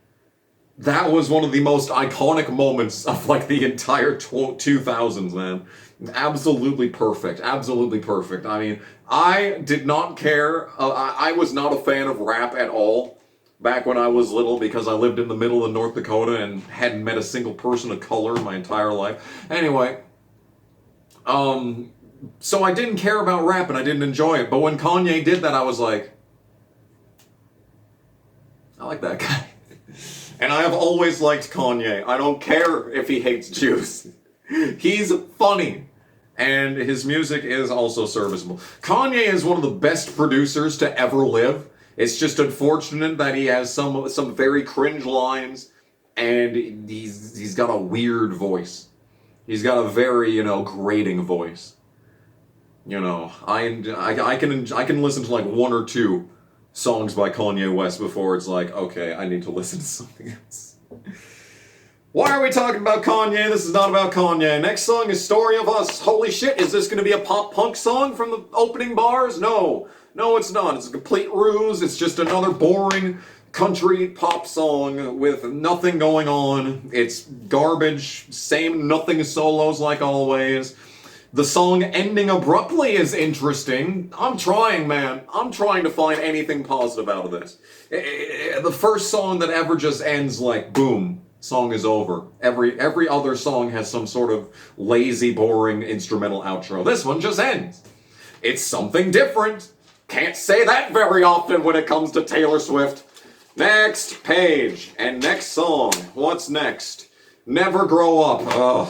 that was one of the most iconic moments of like the entire 2000s, man. Absolutely perfect. Absolutely perfect. I mean, I did not care. I was not a fan of rap at all back when I was little because I lived in the middle of North Dakota and hadn't met a single person of color in my entire life. Anyway, so I didn't care about rap and I didn't enjoy it. But when Kanye did that, I was like, I like that guy. And I have always liked Kanye. I don't care if he hates Jews. He's funny. and his music is also serviceable. Kanye is one of the best producers to ever live. It's just unfortunate that he has some very cringe lines, and he's got a weird voice. He's got a very, grating voice. I can listen to like one or two songs by Kanye West before it's like, okay, I need to listen to something else. Why are we talking about Kanye? This is not about Kanye. Next song is Story of Us. Holy shit, is this going to be a pop-punk song from the opening bars? No, it's not. It's a complete ruse. It's just another boring country pop song with nothing going on. It's garbage, same nothing solos like always. The song ending abruptly is interesting. I'm trying, man. I'm trying to find anything positive out of this. The first song that ever just ends like, boom, song is over. Every other song has some sort of lazy, boring instrumental outro. This one just ends. It's something different. Can't say that very often when it comes to Taylor Swift. Next page. And next song. What's next? Never Grow Up. Ugh.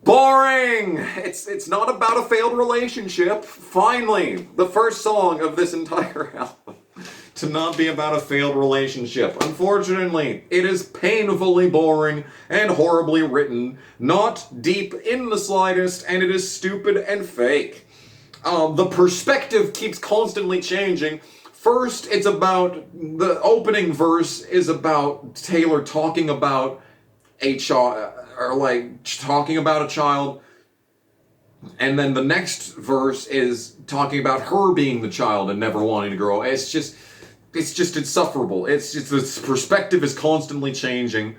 Boring! It's not about a failed relationship. Finally, the first song of this entire album to not be about a failed relationship. Unfortunately, it is painfully boring and horribly written, not deep in the slightest, and it is stupid and fake. The perspective keeps constantly changing. First, it's about, the opening verse is about Taylor talking about a child, or like talking about a child, and then the next verse is talking about her being the child and never wanting to grow. It's just insufferable. It's just, the perspective is constantly changing,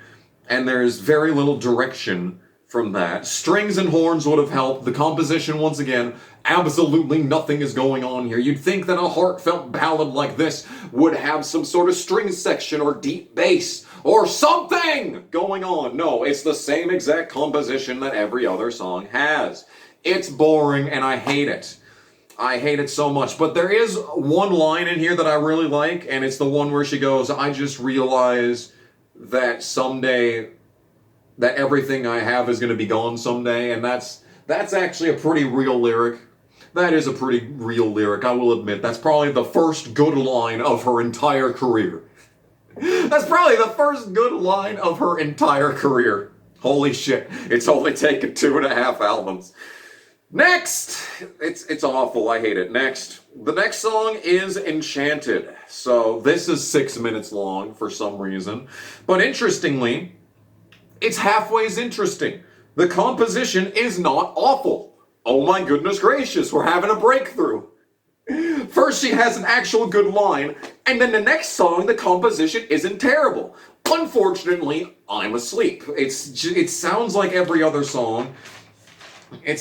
and there's very little direction from that. Strings and horns would have helped. The composition, once again, absolutely nothing is going on here. You'd think that a heartfelt ballad like this would have some sort of string section or deep bass or something going on. No, it's the same exact composition that every other song has. It's boring, and I hate it. I hate it so much. But there is one line in here that I really like, and it's the one where she goes, I just realized that someday that everything I have is going to be gone someday, and that's actually a pretty real lyric. That is a pretty real lyric, I will admit. That's probably the first good line of her entire career. That's probably the first good line of her entire career. Holy shit, it's only taken 2.5 albums. Next! It's awful, I hate it. Next. The next song is Enchanted. So this is 6 minutes long for some reason. But interestingly, it's halfways interesting. The composition is not awful. Oh my goodness gracious, we're having a breakthrough. First she has an actual good line, and then the next song, the composition isn't terrible. Unfortunately, I'm asleep. It sounds like every other song. It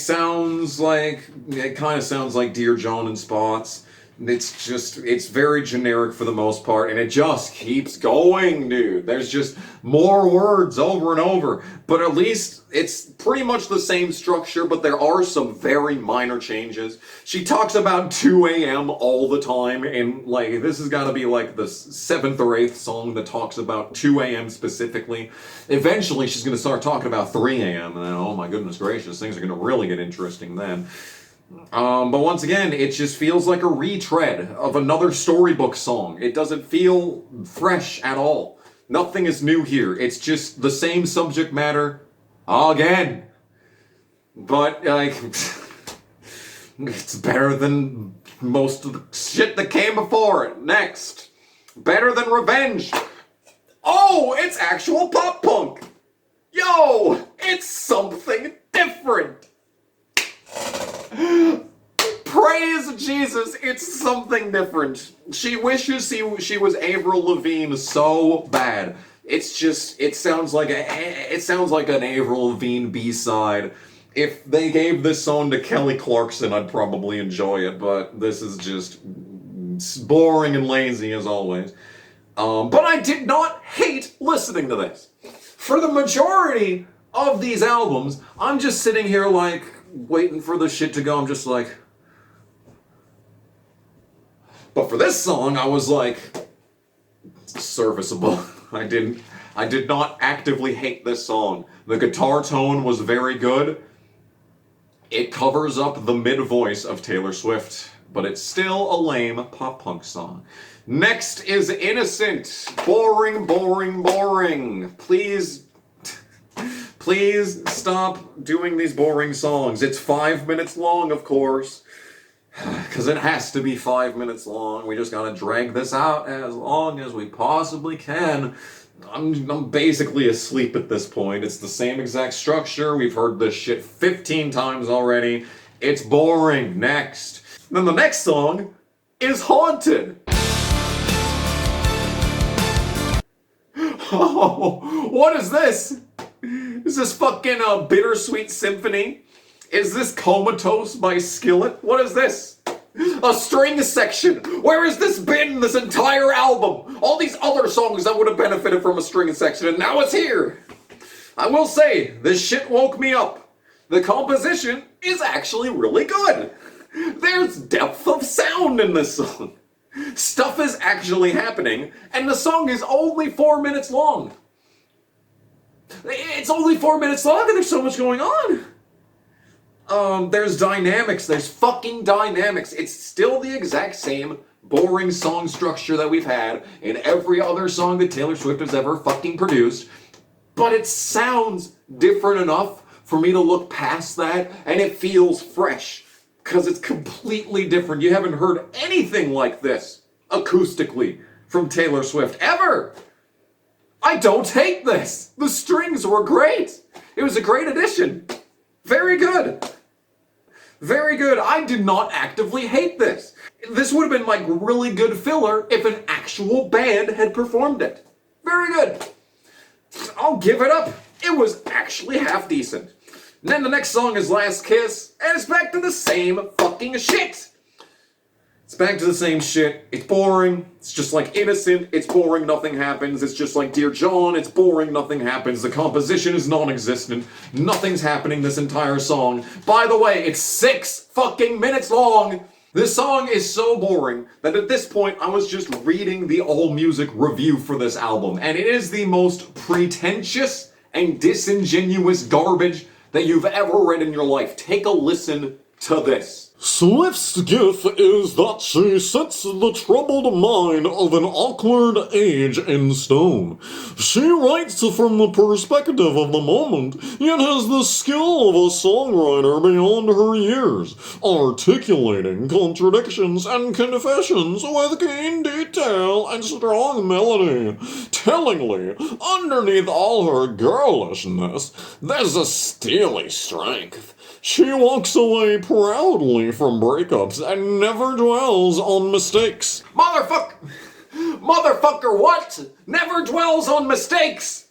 kind of sounds like Dear John and Spots. It's very generic for the most part, and it just keeps going, dude. There's just more words over and over, but at least it's pretty much the same structure, but there are some very minor changes. She talks about 2 a.m. all the time, and like, this has got to be like the 7th or 8th song that talks about 2 a.m. specifically. Eventually, she's going to start talking about 3 a.m., and then, oh my goodness gracious, things are going to really get interesting then. But once again, it just feels like a retread of another storybook song. It doesn't feel fresh at all. Nothing is new here. It's just the same subject matter again. But, like, it's better than most of the shit that came before it. Next. Better than Revenge. Oh, it's actual pop punk. Yo, it's something different. Praise Jesus, it's something different. She wishes she was Avril Lavigne so bad. It's just, it sounds like an Avril Lavigne B-side. If they gave this song to Kelly Clarkson, I'd probably enjoy it, but this is just boring and lazy as always. But I did not hate listening to this. For the majority of these albums, I'm just sitting here like, waiting for the shit to go. I'm just like, but for this song, I was like, serviceable. I did not actively hate this song. The guitar tone was very good. It covers up the mid-voice of Taylor Swift, but it's still a lame pop-punk song. Next is Innocent. Boring, boring, boring. Please stop doing these boring songs. It's 5 minutes long, of course. Because it has to be 5 minutes long. We just gotta drag this out as long as we possibly can. I'm basically asleep at this point. It's the same exact structure. We've heard this shit 15 times already. It's boring. Next. Then the next song is Haunted. Oh, what is this? Is this fucking Bittersweet Symphony? Is this Comatose by Skillet? What is this? A string section! Where has this been this entire album? All these other songs that would have benefited from a string section, and now it's here! I will say, this shit woke me up. The composition is actually really good. There's depth of sound in this song. Stuff is actually happening, and the song is only 4 minutes long. It's only 4 minutes long, and there's so much going on. There's dynamics. There's fucking dynamics. It's still the exact same boring song structure that we've had in every other song that Taylor Swift has ever fucking produced. But it sounds different enough for me to look past that, and it feels fresh. Because it's completely different. You haven't heard anything like this, acoustically, from Taylor Swift, ever! I don't hate this! The strings were great! It was a great addition. Very good. Very good. I did not actively hate this. This would have been like really good filler if an actual band had performed it. Very good. I'll give it up. It was actually half decent. And then the next song is Last Kiss, and it's back to the same fucking shit. It's back to the same shit. It's boring. It's just like Innocent. It's boring. Nothing happens. It's just like Dear John. It's boring. Nothing happens. The composition is non-existent. Nothing's happening this entire song. By the way, it's 6 fucking minutes long. This song is so boring that at this point I was just reading the AllMusic review for this album, and it is the most pretentious and disingenuous garbage that you've ever read in your life. Take a listen to this. Swift's gift is that she sets the troubled mind of an awkward age in stone. She writes from the perspective of the moment, yet has the skill of a songwriter beyond her years, articulating contradictions and confessions with keen detail and strong melody. Tellingly, underneath all her girlishness, there's a steely strength. She walks away proudly from breakups and never dwells on mistakes. Motherfucker, what? Never dwells on mistakes.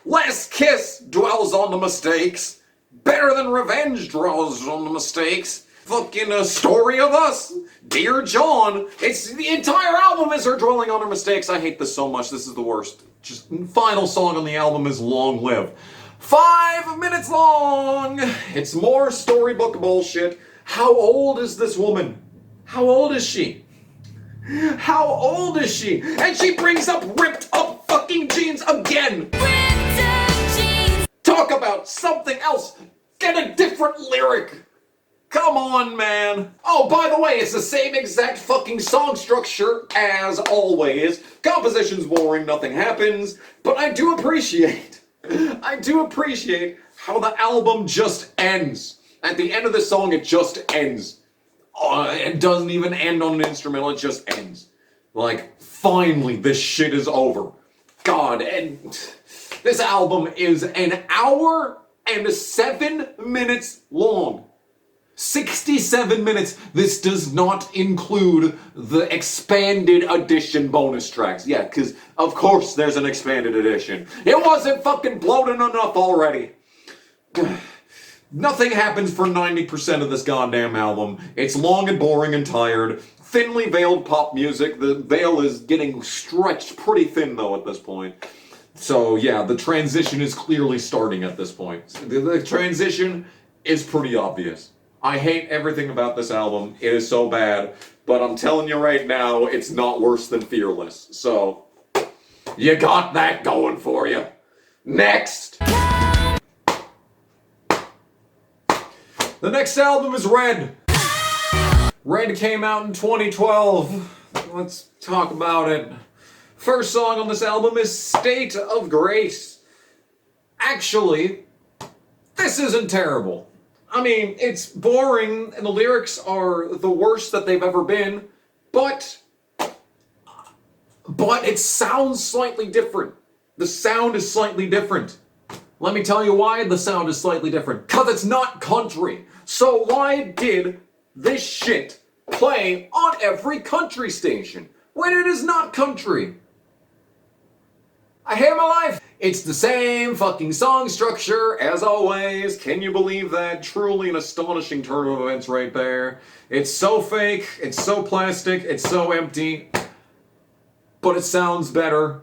Last Kiss dwells on the mistakes. Better Than Revenge dwells on the mistakes. Fucking A Story of Us. Dear John. It's the entire album is her dwelling on her mistakes. I hate this so much. This is the worst. Just final song on the album is Long Live. 5 minutes long! It's more storybook bullshit. How old is this woman? How old is she? How old is she? And she brings up ripped up fucking jeans again! Ripped up jeans. Talk about something else! Get a different lyric! Come on, man! Oh, by the way, it's the same exact fucking song structure as always. Composition's boring, nothing happens, but I do appreciate how the album just ends. At the end of the song, it just ends. It doesn't even end on an instrumental, it just ends. Like, finally, this shit is over. God, and this album is an hour and 7 minutes long. 67 minutes. This does not include the expanded edition bonus tracks. Yeah, because of course there's an expanded edition. It wasn't fucking bloated enough already. Nothing happens for 90% of this goddamn album. It's long and boring and tired. Thinly veiled pop music. The veil is getting stretched pretty thin though at this point. So yeah, the transition is clearly starting at this point. The transition is pretty obvious. I hate everything about this album. It is so bad. But I'm telling you right now, it's not worse than Fearless. So, you got that going for you. Next! The next album is Red. Red came out in 2012. Let's talk about it. First song on this album is State of Grace. Actually, this isn't terrible. I mean, it's boring and the lyrics are the worst that they've ever been, but it sounds slightly different. The sound is slightly different. Let me tell you why the sound is slightly different. Because it's not country. So why did this shit play on every country station when it is not country? I hate my life. It's the same fucking song structure as always. Can you believe that? Truly an astonishing turn of events right there. It's so fake, it's so plastic, it's so empty, but it sounds better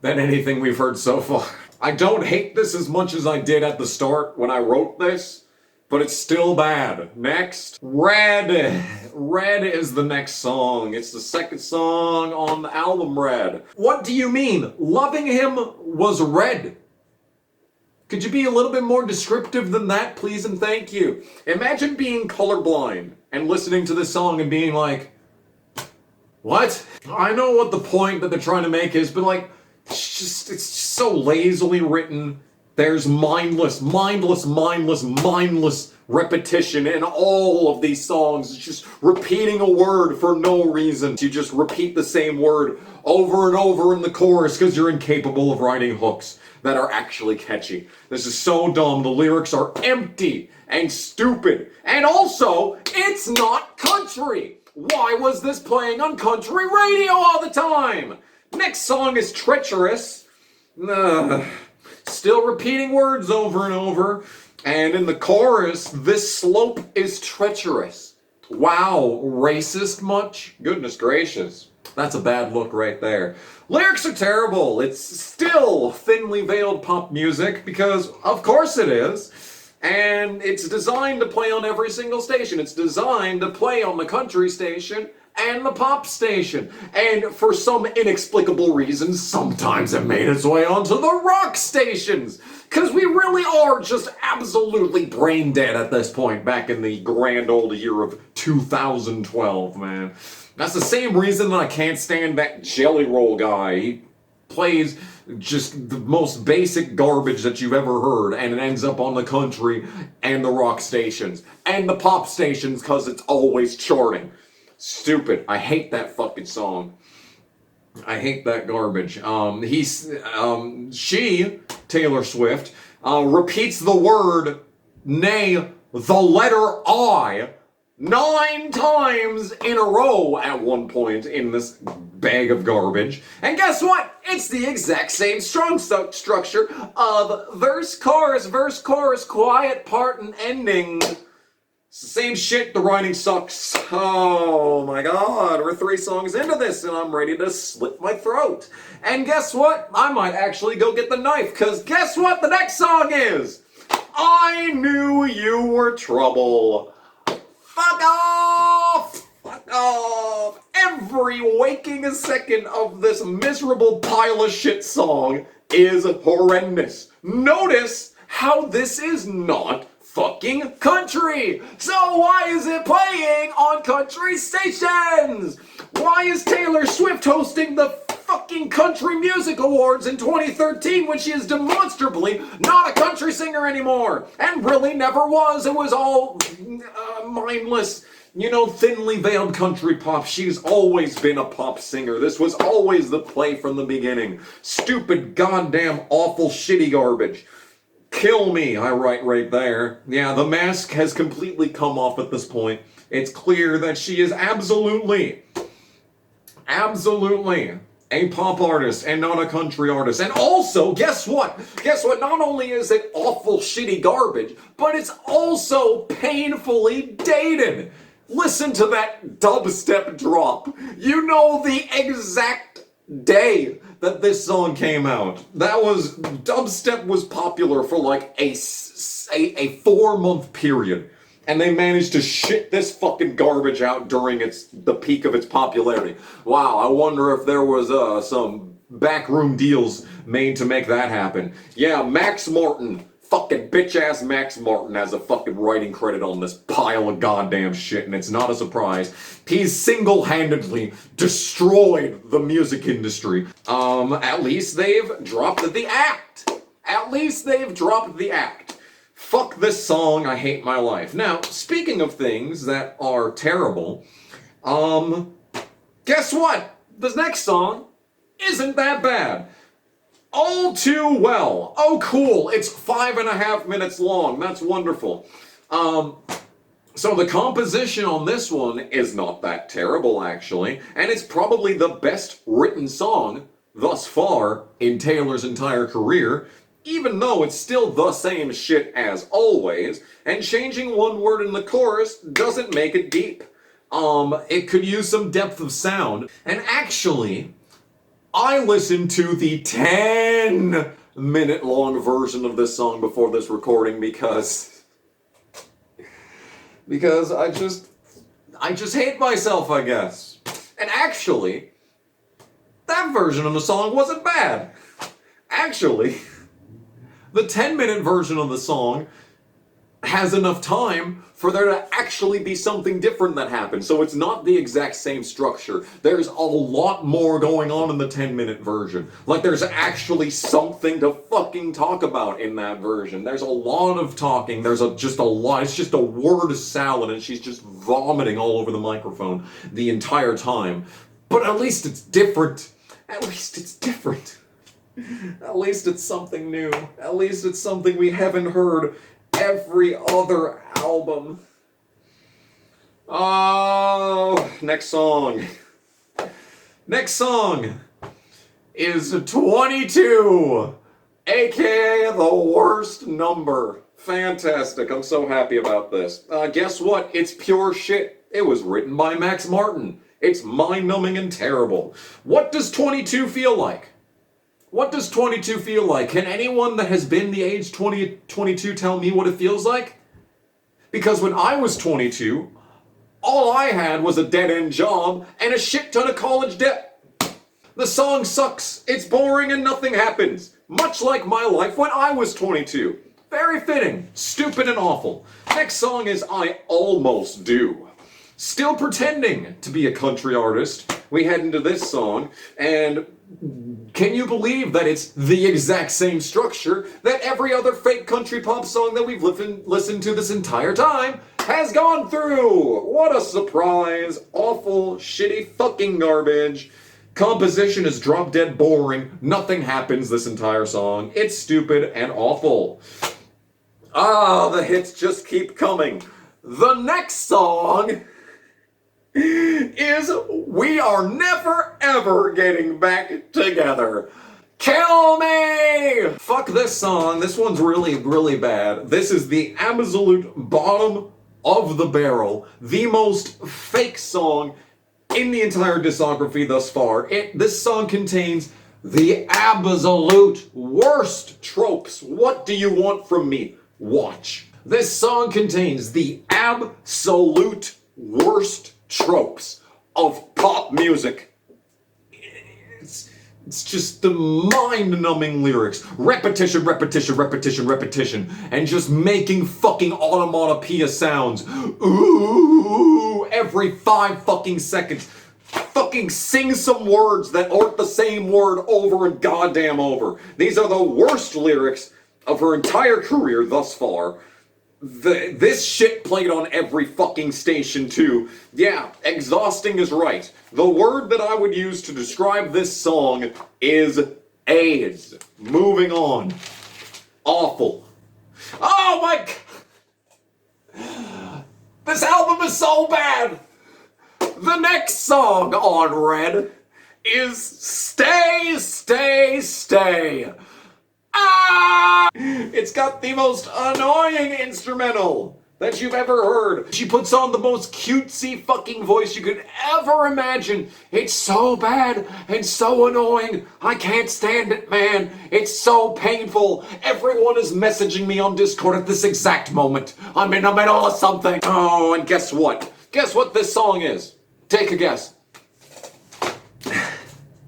than anything we've heard so far. I don't hate this as much as I did at the start when I wrote this, but it's still bad. Next, Red. Red is the next song. It's the second song on the album Red. What do you mean? Loving Him was red. Could you be a little bit more descriptive than that, please and thank you? Imagine being colorblind and listening to this song and being like, what? I know what the point that they're trying to make is, but like, it's just so lazily written. There's mindless repetition in all of these songs. It's just repeating a word for no reason. You just repeat the same word over and over in the chorus because you're incapable of writing hooks that are actually catchy. This is so dumb. The lyrics are empty and stupid. And also, it's not country. Why was this playing on country radio all the time? Next song is Treacherous. Still repeating words over and over. And in the chorus, this slope is treacherous. Wow, racist much? Goodness gracious. That's a bad look right there. Lyrics are terrible. It's still thinly veiled pop music because of course it is. And it's designed to play on every single station. It's designed to play on the country station and the pop station. And for some inexplicable reason, sometimes it made its way onto the rock stations. Because we really are just absolutely brain dead at this point, back in the grand old year of 2012, man. That's the same reason that I can't stand that Jelly Roll guy. He plays just the most basic garbage that you've ever heard, and it ends up on the country and the rock stations. And the pop stations, because it's always charting. Stupid. I hate that fucking song. I hate that garbage. She, Taylor Swift, repeats the word, nay, the letter I, 9 times in a row at one point in this bag of garbage. And guess what? It's the exact same strong structure of verse, chorus, quiet part, and ending. It's the same shit, the writing sucks. Oh my god, we're 3 songs into this and I'm ready to slit my throat. And guess what? I might actually go get the knife, because guess what the next song is? I Knew You Were Trouble. Fuck off! Fuck off! Every waking second of this miserable pile of shit song is horrendous. Notice how this is not fucking country. So why is it playing on country stations? Why is Taylor Swift hosting the fucking Country Music Awards in 2013 when she is demonstrably not a country singer anymore? And really never was. It was all mindless, you know, thinly veiled country pop. She's always been a pop singer. This was always the play from the beginning. Stupid, goddamn, awful, shitty garbage. Kill me, I write right there. Yeah, the mask has completely come off at this point. It's clear that she is absolutely a pop artist and not a country artist. And also, guess what? Not only is it awful, shitty garbage, but it's also painfully dated. Listen to that dubstep drop. You know the exact day that this song came out. Dubstep was popular for like a 4-month period. And they managed to shit this fucking garbage out during the peak of its popularity. Wow, I wonder if there was some backroom deals made to make that happen. Yeah, Max Martin, Fucking bitch-ass Max Martin has a fucking writing credit on this pile of goddamn shit, and it's not a surprise. He's single-handedly destroyed the music industry. At least they've dropped the act. At least they've dropped the act. Fuck this song, I hate my life. Now, speaking of things that are terrible, guess what? This next song isn't that bad. All Too Well. Oh, cool. It's 5.5 minutes long. That's wonderful. So the composition on this one is not that terrible, actually. And it's probably the best written song thus far in Taylor's entire career, even though it's still the same shit as always, and changing one word in the chorus doesn't make it deep. It could use some depth of sound. And actually, I listened to the 10-minute long version of this song before this recording because I just hate myself, I guess. And actually, that version of the song wasn't bad. Actually, the 10-minute version of the song has enough time for there to actually be something different that happens. So it's not the exact same structure. There's a lot more going on in the 10-minute version. Like, there's actually something to fucking talk about in that version. There's a lot of talking. There's just a lot. It's just a word salad, and she's just vomiting all over the microphone the entire time. But at least it's different. At least it's different. At least it's something new. At least it's something we haven't heard every other album. Oh, next song. Next song is 22, aka the worst number. Fantastic. I'm so happy about this. Guess what? It's pure shit. It was written by Max Martin. It's mind-numbing and terrible. What does 22 feel like? What does 22 feel like? Can anyone that has been the age 22 tell me what it feels like? Because when I was 22, all I had was a dead-end job and a shit ton of college debt. The song sucks, it's boring, and nothing happens. Much like my life when I was 22. Very fitting, stupid and awful. Next song is I Almost Do. Still pretending to be a country artist, we head into this song, and can you believe that it's the exact same structure that every other fake country pop song that we've listened to this entire time has gone through? What a surprise. Awful, shitty fucking garbage. Composition is drop dead boring. Nothing happens this entire song. It's stupid and awful. Ah, the hits just keep coming. The next song is We Are Never Ever Getting Back Together. Kill me! Fuck this song. This one's really, really bad. This is the absolute bottom of the barrel. The most fake song in the entire discography thus far. This song contains the absolute worst tropes. What do you want from me? Watch. This song contains the absolute worst tropes of pop music. It's just the mind-numbing lyrics. Repetition, repetition, repetition, repetition. And just making fucking onomatopoeia sounds. Ooh, every 5 fucking seconds. Fucking sing some words that aren't the same word over and goddamn over. These are the worst lyrics of her entire career thus far. This shit played on every fucking station too. Yeah, exhausting is right. The word that I would use to describe this song is AIDS. Moving on. Awful. Oh my... This album is so bad! The next song on Red is Stay, Stay, Stay. Ah! It's got the most annoying instrumental that you've ever heard. She puts on the most cutesy fucking voice you could ever imagine. It's so bad and so annoying. I can't stand it, man. It's so painful. Everyone is messaging me on Discord at this exact moment. I'm in the middle of something. Oh, and guess what? Guess what this song is? Take a guess.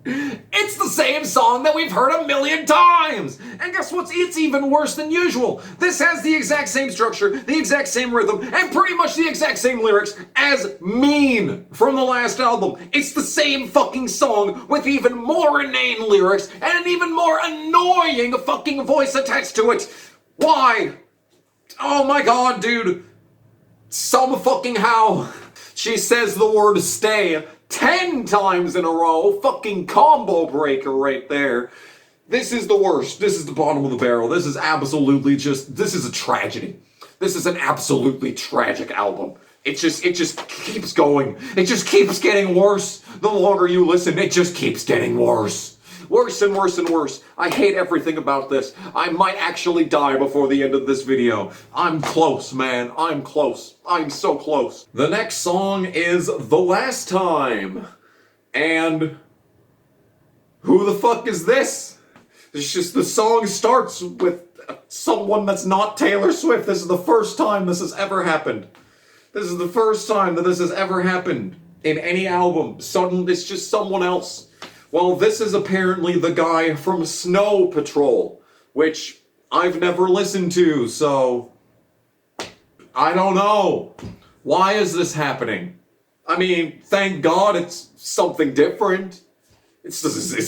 It's the same song that we've heard a million times! And guess what? It's even worse than usual. This has the exact same structure, the exact same rhythm, and pretty much the exact same lyrics as Mean from the last album. It's the same fucking song with even more inane lyrics and an even more annoying fucking voice attached to it. Why? Oh my god, dude. Some fucking how. She says the word stay 10 times in a row. Fucking combo breaker right there. This is the worst. This is the bottom of the barrel. This is absolutely this is a tragedy. This is an absolutely tragic album. It just keeps going. It just keeps getting worse. The longer you listen, it just keeps getting worse. Worse and worse and worse. I hate everything about this. I might actually die before the end of this video. I'm close, man. I'm close. I'm so close. The next song is The Last Time. And who the fuck is this? It's just the song starts with someone that's not Taylor Swift. This is the first time this has ever happened. This is the first time that this has ever happened in any album. Suddenly, it's just someone else. Well, this is apparently the guy from Snow Patrol, which I've never listened to, so I don't know. Why is this happening? I mean, thank God it's something different. It's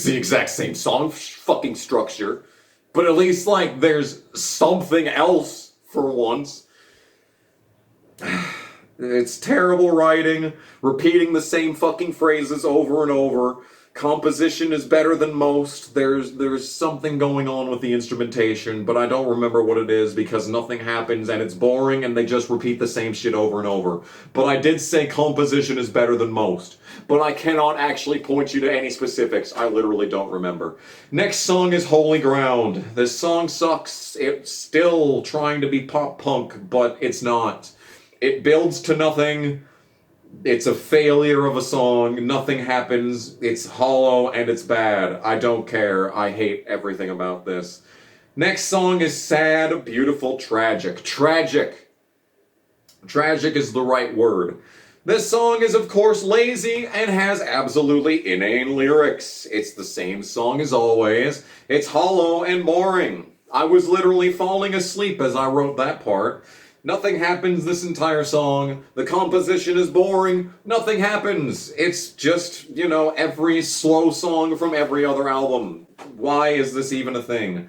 the exact same song fucking structure, but at least, like, there's something else for once. It's terrible writing, repeating the same fucking phrases over and over. Composition is better than most. There's something going on with the instrumentation, but I don't remember what it is because nothing happens and it's boring and they just repeat the same shit over and over. But I did say composition is better than most. But I cannot actually point you to any specifics. I literally don't remember. Next song is Holy Ground. This song sucks. It's still trying to be pop punk, but it's not. It builds to nothing. It's a failure of a song. Nothing happens. It's hollow and it's bad. I don't care. I hate everything about this. Next song is Sad, Beautiful, Tragic. Tragic. Tragic is the right word. This song is, of course, lazy and has absolutely inane lyrics. It's the same song as always. It's hollow and boring. I was literally falling asleep as I wrote that part. Nothing happens this entire song. The composition is boring. Nothing happens. It's just, you know, every slow song from every other album. Why is this even a thing?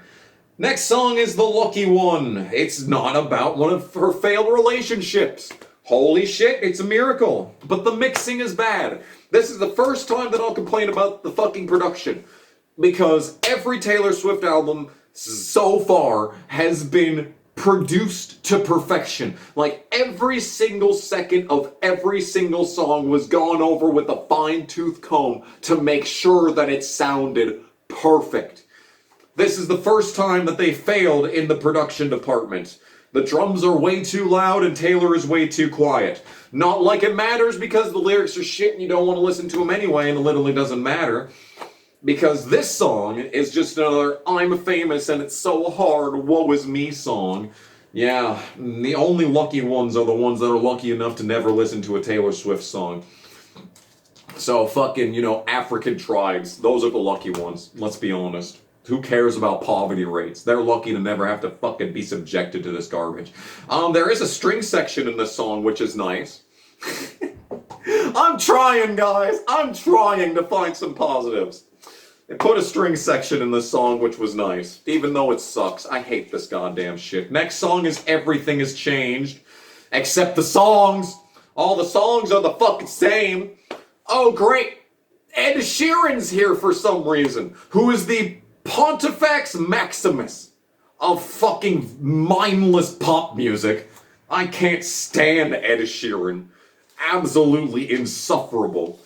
Next song is The Lucky One. It's not about one of her failed relationships. Holy shit, it's a miracle. But the mixing is bad. This is the first time that I'll complain about the fucking production. Because every Taylor Swift album so far has been produced to perfection. Like, every single second of every single song was gone over with a fine-tooth comb to make sure that it sounded perfect. This is the first time that they failed in the production department. The drums are way too loud and Taylor is way too quiet. Not like it matters because the lyrics are shit and you don't want to listen to them anyway and it literally doesn't matter. Because this song is just another I'm famous and it's so hard, woe is me song. Yeah, the only lucky ones are the ones that are lucky enough to never listen to a Taylor Swift song. So fucking, you know, African tribes, those are the lucky ones, let's be honest. Who cares about poverty rates? They're lucky to never have to fucking be subjected to this garbage. There is a string section in this song, which is nice. I'm trying, guys. I'm trying to find some positives. They put a string section in this song, which was nice. Even though it sucks. I hate this goddamn shit. Next song is Everything Has Changed. Except the songs. All the songs are the fucking same. Oh, great. Ed Sheeran's here for some reason. Who is the Pontifex Maximus of fucking mindless pop music. I can't stand Ed Sheeran. Absolutely insufferable.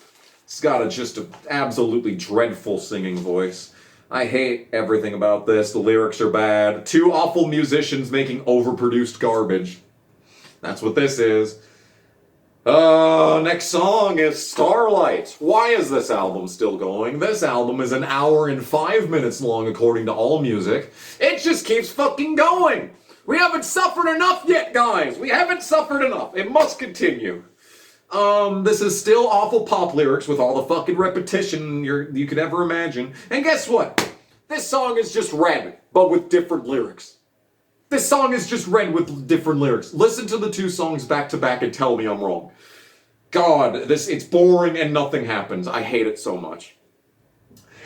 He's got just an absolutely dreadful singing voice. I hate everything about this. The lyrics are bad. Two awful musicians making overproduced garbage. That's what this is. Next song is Starlight. Why is this album still going? This album is 1 hour and 5 minutes long according to AllMusic. It just keeps fucking going. We haven't suffered enough yet, guys. We haven't suffered enough. It must continue. This is still awful pop lyrics with all the fucking repetition you could ever imagine. And guess what? This song is just Red, but with different lyrics. This song is just Red with different lyrics. Listen to the two songs back to back and tell me I'm wrong. God, it's boring and nothing happens. I hate it so much.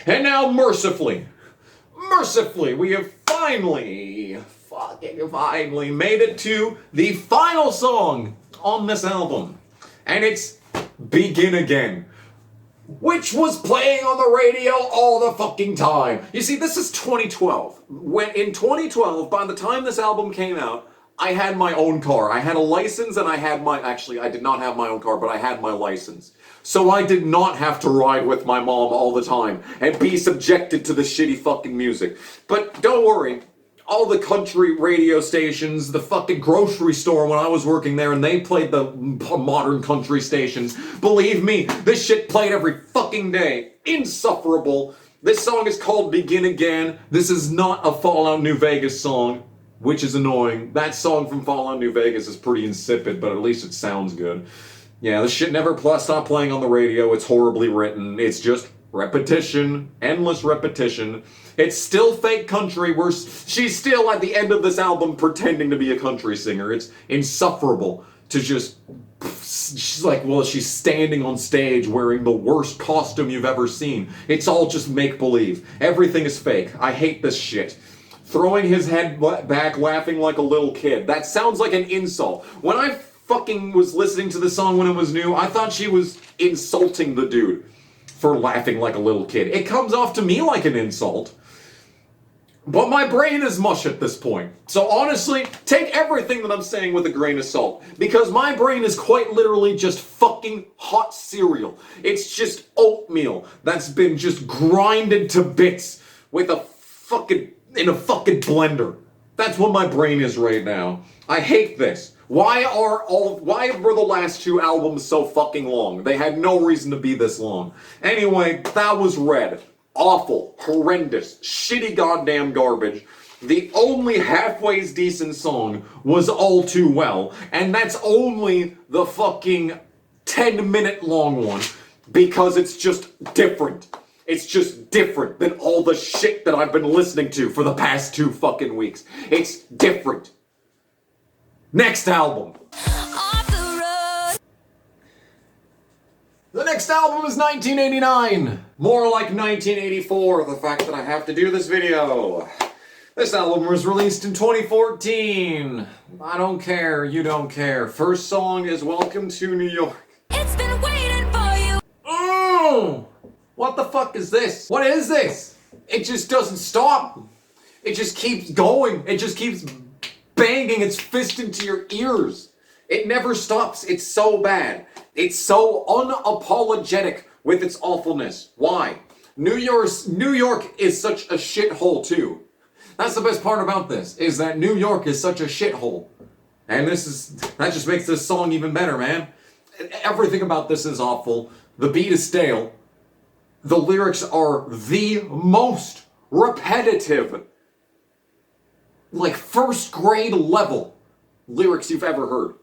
And now, mercifully, we have finally made it to the final song on this album. And it's Begin Again, which was playing on the radio all the fucking time. You see, this is 2012. In 2012, by the time this album came out, I had my own car. I had a license and actually, I did not have my own car, but I had my license. So I did not have to ride with my mom all the time and be subjected to the shitty fucking music. But don't worry, all the country radio stations, the fucking grocery store when I was working there, and they played the modern country stations. Believe me, this shit played every fucking day. Insufferable. This song is called Begin Again. This is not a Fallout New Vegas song, which is annoying. That song from Fallout New Vegas is pretty insipid, but at least it sounds good. Yeah, this shit never stopped playing on the radio. It's horribly written. It's just repetition, endless repetition. It's still fake country. She's still at the end of this album pretending to be a country singer. It's insufferable to just... She's like, well, she's standing on stage wearing the worst costume you've ever seen. It's all just make-believe. Everything is fake. I hate this shit. Throwing his head back, laughing like a little kid. That sounds like an insult. When I fucking was listening to the song when it was new, I thought she was insulting the dude for laughing like a little kid. It comes off to me like an insult. But my brain is mush at this point. So honestly, take everything that I'm saying with a grain of salt. Because my brain is quite literally just fucking hot cereal. It's just oatmeal that's been just grinded to bits with in a fucking blender. That's what my brain is right now. I hate this. Why were the last two albums so fucking long? They had no reason to be this long. Anyway, that was Red. Awful, horrendous, shitty goddamn garbage. The only halfway decent song was All Too Well, and that's only the fucking 10-minute long one because it's just different. It's just different than all the shit that I've been listening to for the past 2 fucking weeks. It's different. Next album. The next album is 1989. More like 1984, the fact that I have to do this video. This album was released in 2014. I don't care, you don't care. First song is Welcome to New York. It's been waiting for you. What the fuck is this? What is this? It just doesn't stop. It just keeps going. It just keeps banging its fist into your ears. It never stops. It's so bad. It's so unapologetic with its awfulness. Why? New York is such a shithole too. That's the best part about this, is that New York is such a shithole. And that just makes this song even better, man. Everything about this is awful. The beat is stale. The lyrics are the most repetitive, like first grade level lyrics you've ever heard.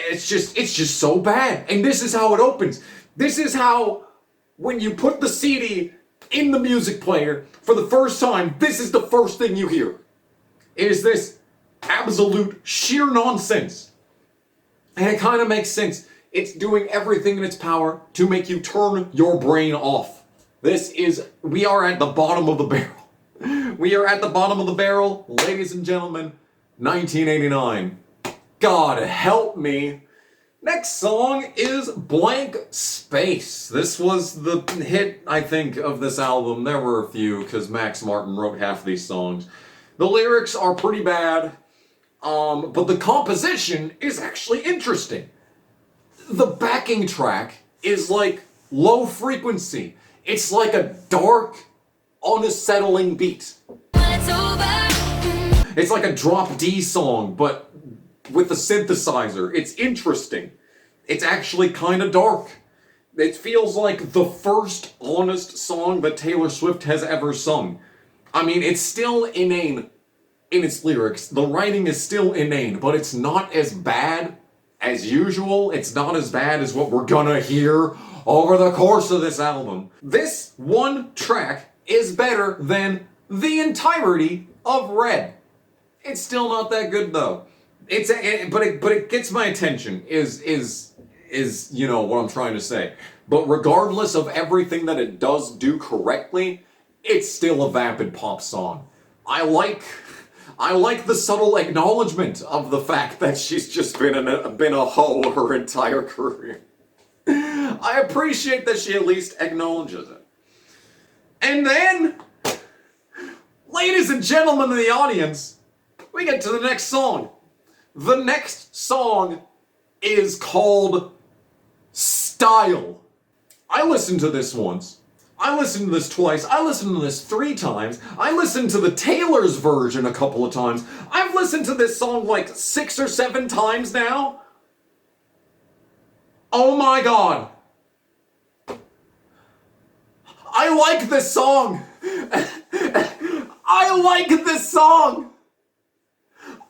It's just so bad. And this is how it opens. This is how, when you put the CD in the music player for the first time, this is the first thing you hear. Is this absolute sheer nonsense. And it kind of makes sense. It's doing everything in its power to make you turn your brain off. We are at the bottom of the barrel. We are at the bottom of the barrel, ladies and gentlemen, 1989. God help me. Next song is Blank Space. This was the hit, I think, of this album. There were a few, because Max Martin wrote half these songs. The lyrics are pretty bad, but the composition is actually interesting. The backing track is like low frequency. It's like a dark, unsettling beat. When it's over. It's like a drop D song, but with a synthesizer. It's interesting. It's actually kind of dark. It feels like the first honest song that Taylor Swift has ever sung. I mean, it's still inane in its lyrics. The writing is still inane, but it's not as bad as usual, it's not as bad as what we're gonna hear over the course of this album. This one track is better than the entirety of Red. It's still not that good though. But it gets my attention. Is you know what I'm trying to say. But regardless of everything that it does do correctly, it's still a vapid pop song. I like the subtle acknowledgement of the fact that she's just been a hoe her entire career. I appreciate that she at least acknowledges it. And then, ladies and gentlemen in the audience, we get to the next song. The next song is called Style. I listened to this once. I listened to this twice. I listened to this 3 times. I listened to the Taylor's version a couple of times. I've listened to this song like 6 or 7 times now. Oh my god. I like this song. I like this song.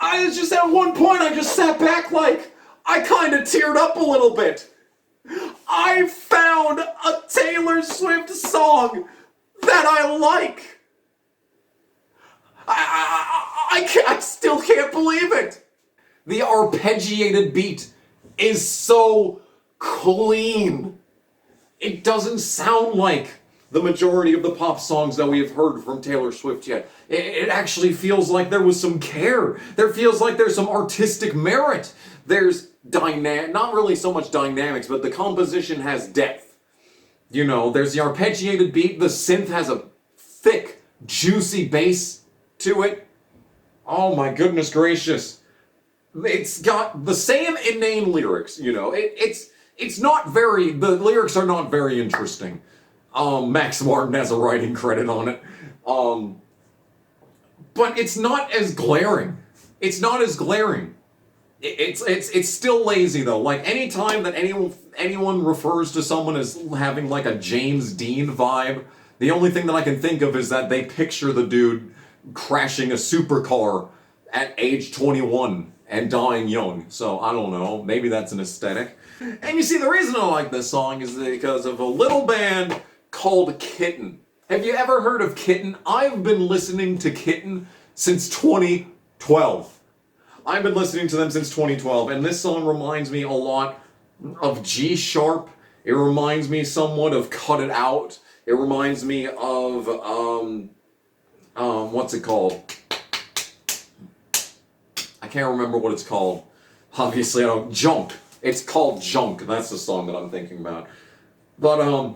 I was just at one point, I just sat back like, I kind of teared up a little bit. I found a Taylor Swift song that I like. I still can't believe it. The arpeggiated beat is so clean. It doesn't sound like the majority of the pop songs that we have heard from Taylor Swift yet. It actually feels like there was some care. There feels like there's some artistic merit. There's not really so much dynamics, but the composition has depth. You know, there's the arpeggiated beat, the synth has a thick, juicy bass to it. Oh my goodness gracious. It's got the same inane lyrics, you know. It's not very, the lyrics are not very interesting. Max Martin has a writing credit on it. But it's not as glaring. It's not as glaring. It's still lazy though. Like anytime that anyone refers to someone as having like a James Dean vibe, the only thing that I can think of is that they picture the dude crashing a supercar at age 21 and dying young. So I don't know, maybe that's an aesthetic. And you see, the reason I like this song is because of a little band called Kitten. Have you ever heard of Kitten? I've been listening to Kitten since 2012. I've been listening to them since 2012, and this song reminds me a lot of G Sharp. It reminds me somewhat of Cut It Out. It reminds me of, what's it called? I can't remember what it's called. Obviously, I don't, Junk. It's called Junk. That's the song that I'm thinking about. But,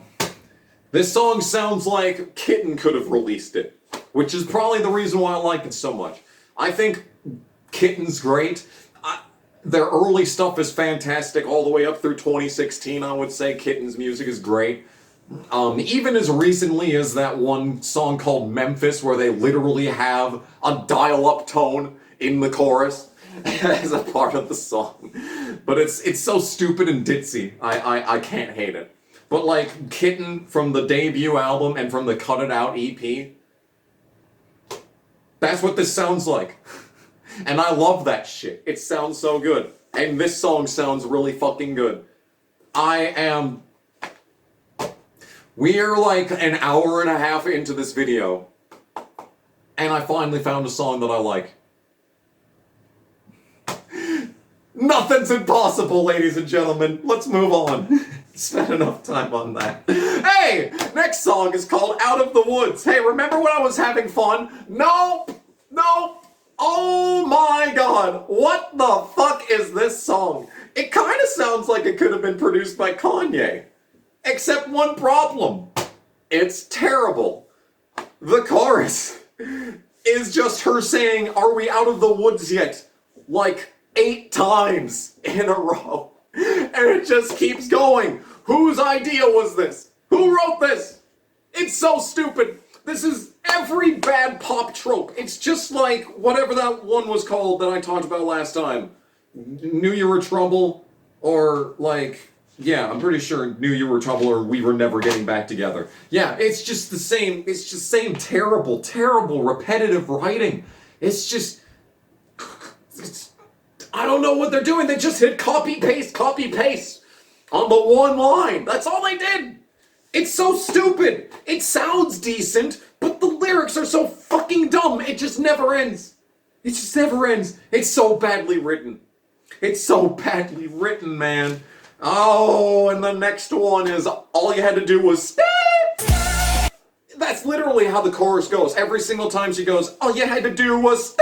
this song sounds like Kitten could have released it, which is probably the reason why I like it so much. I think Kitten's great. Their early stuff is fantastic, all the way up through 2016, I would say. Kitten's music is great. Even as recently as that one song called Memphis, where they literally have a dial-up tone in the chorus as a part of the song. But it's so stupid and ditzy, I can't hate it. But like Kitten from the debut album and from the Cut It Out EP, that's what this sounds like. And I love that shit. It sounds so good. And this song sounds really fucking good. We are like an hour and a half into this video, and I finally found a song that I like. Nothing's impossible, ladies and gentlemen. Let's move on. Spent enough time on that. Hey! Next song is called Out of the Woods. Hey, remember when I was having fun? Nope! Nope! Oh my god! What the fuck is this song? It kind of sounds like it could have been produced by Kanye. Except one problem. It's terrible. The chorus is just her saying, "Are we out of the woods yet?" like 8 times in a row. And it just keeps going. Whose idea was this? Who wrote this? It's so stupid. This is every bad pop trope. It's just like whatever that one was called that I talked about last time. Knew You Were Trouble, or like, yeah, I'm pretty sure Knew You Were Trouble or We Were Never Getting Back Together. Yeah, it's just the same, it's just same terrible, repetitive writing. It's just, I don't know what they're doing. They just hit copy paste on the one line. That's all they did. It's so stupid. It sounds decent, but the lyrics are so fucking dumb. It just never ends. It just never ends. It's so badly written. It's so badly written, man. Oh, and the next one is all you had to do was That's literally how the chorus goes. Every single time she goes, all you had to do was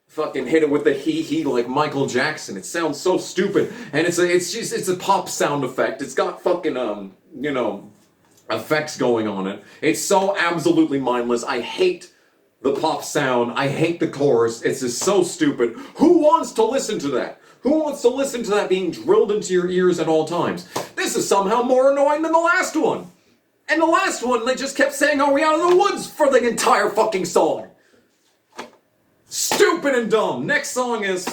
fucking hit it with the hee like Michael Jackson. It sounds so stupid. And it's a pop sound effect. It's got fucking effects going on it. It's so absolutely mindless. I hate the pop sound. I hate the chorus. It's just so stupid. Who wants to listen to that? Who wants to listen to that being drilled into your ears at all times? This is somehow more annoying than the last one. And the last one, they just kept saying, are we out of the woods for the entire fucking song? Stupid and dumb. Next song is...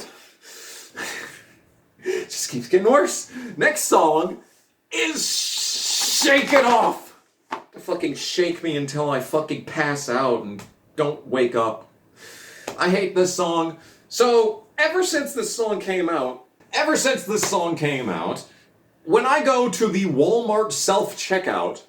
just keeps getting worse. Next song is Shake It Off. Fucking shake me until I fucking pass out and don't wake up. I hate this song. So, ever since this song came out, when I go to the Walmart self-checkout,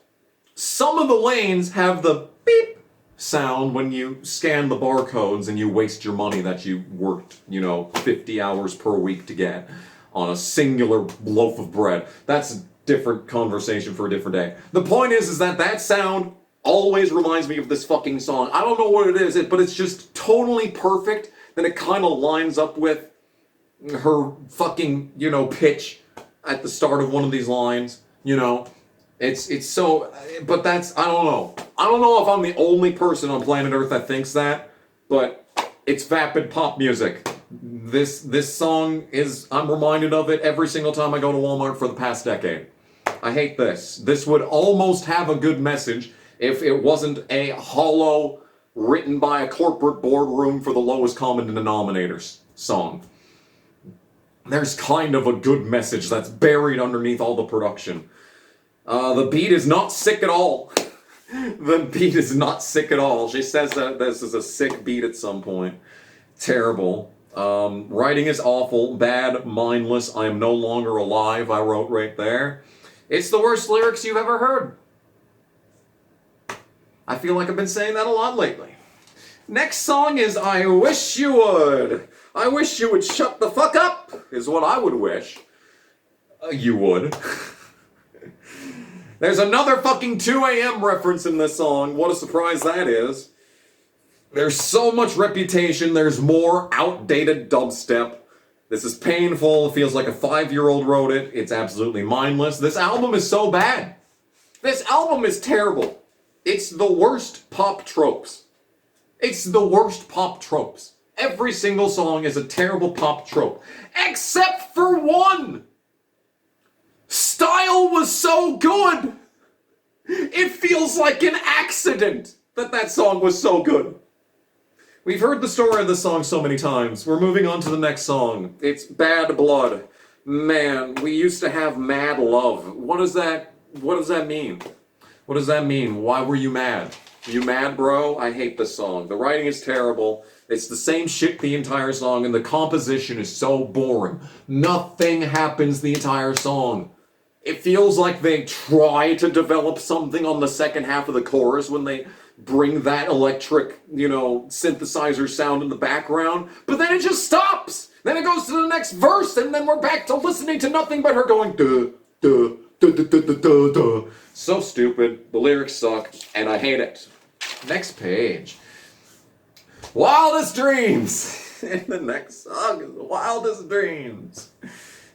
some of the lanes have the beep sound when you scan the barcodes and you waste your money that you worked, 50 hours per week to get on a singular loaf of bread. That's a different conversation for a different day. The point is that sound always reminds me of this fucking song. I don't know what it is, but it's just totally perfect. Then it kind of lines up with her fucking, pitch at the start of one of these lines, It's so, but that's, I don't know. I don't know if I'm the only person on planet Earth that thinks that, but it's vapid pop music. This song is, I'm reminded of it every single time I go to Walmart for the past decade. I hate this. This would almost have a good message if it wasn't a hollow, written by a corporate boardroom for the lowest common denominators song. There's kind of a good message that's buried underneath all the production. The beat is not sick at all. The beat is not sick at all. She says that this is a sick beat at some point. Terrible. Writing is awful, bad, mindless. I am no longer alive, I wrote right there. It's the worst lyrics you've ever heard. I feel like I've been saying that a lot lately. Next song is I Wish You Would. I wish you would shut the fuck up, is what I would wish. You would. There's another fucking 2 a.m. reference in this song. What a surprise that is. There's so much reputation. There's more outdated dubstep. This is painful. It feels like a 5-year-old wrote it. It's absolutely mindless. This album is so bad. This album is terrible. It's the worst pop tropes. It's the worst pop tropes. Every single song is a terrible pop trope. Except for one! Style was so good! It feels like an accident that song was so good. We've heard the story of this song so many times. We're moving on to the next song. It's Bad Blood. Man, we used to have mad love. What does that mean? What does that mean? Why were you mad? You mad, bro? I hate this song. The writing is terrible. It's the same shit the entire song, and the composition is so boring. Nothing happens the entire song. It feels like they try to develop something on the second half of the chorus when they bring that electric, synthesizer sound in the background, but then it just stops. Then it goes to the next verse, and then we're back to listening to nothing but her going, duh, duh, duh, duh, duh, duh, duh, duh. So stupid. The lyrics suck, and I hate it. Next page. Wildest Dreams. And the next song is Wildest Dreams.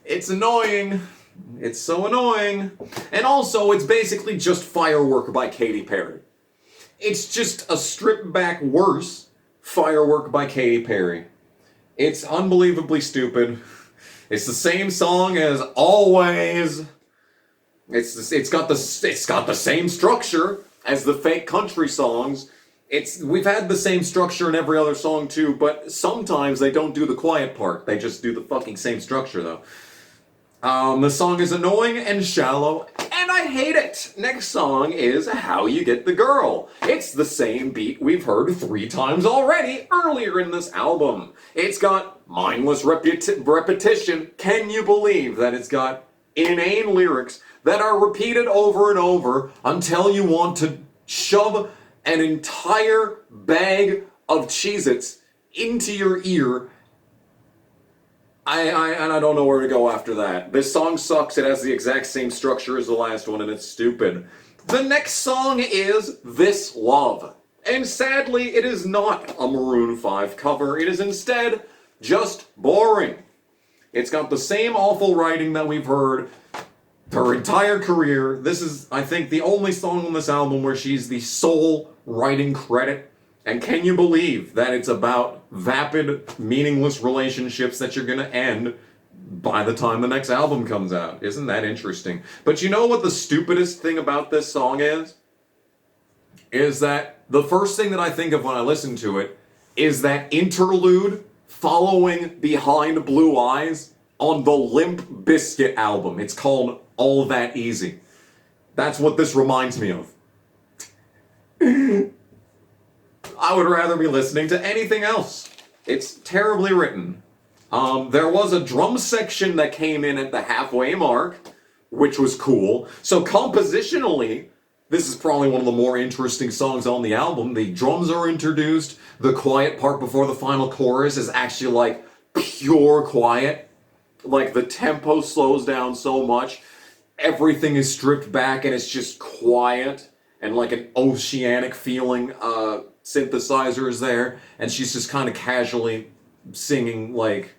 It's annoying. It's so annoying. And also, it's basically just Firework by Katy Perry. It's just a stripped back worse Firework by Katy Perry. It's unbelievably stupid. It's the same song as always. It's got the same structure as the fake country songs. We've had the same structure in every other song too, but sometimes they don't do the quiet part. They just do the fucking same structure though. The song is annoying and shallow and I hate it. Next song is How You Get the Girl. It's the same beat we've heard 3 times already earlier in this album. It's got mindless repetition. Can you believe that it's got inane lyrics that are repeated over and over until you want to shove an entire bag of Cheez-Its into your ear? I don't know where to go after that. This song sucks. It has the exact same structure as the last one, and it's stupid. The next song is This Love. And sadly, it is not a Maroon 5 cover. It is instead just boring. It's got the same awful writing that we've heard her entire career. This is, I think, the only song on this album where she's the sole writing credit. And can you believe that it's about vapid, meaningless relationships that you're gonna end by the time the next album comes out? Isn't that interesting? But you know what the stupidest thing about this song is? Is that the first thing that I think of when I listen to it is that interlude following Behind Blue Eyes on the Limp Bizkit album. It's called All That Easy. That's what this reminds me of. I would rather be listening to anything else. It's terribly written. There was a drum section that came in at the halfway mark, which was cool. So compositionally, this is probably one of the more interesting songs on the album. The drums are introduced. The quiet part before the final chorus is actually like pure quiet. Like the tempo slows down so much. Everything is stripped back and it's just quiet and like an oceanic feeling. Synthesizer is there, and she's just kind of casually singing. Like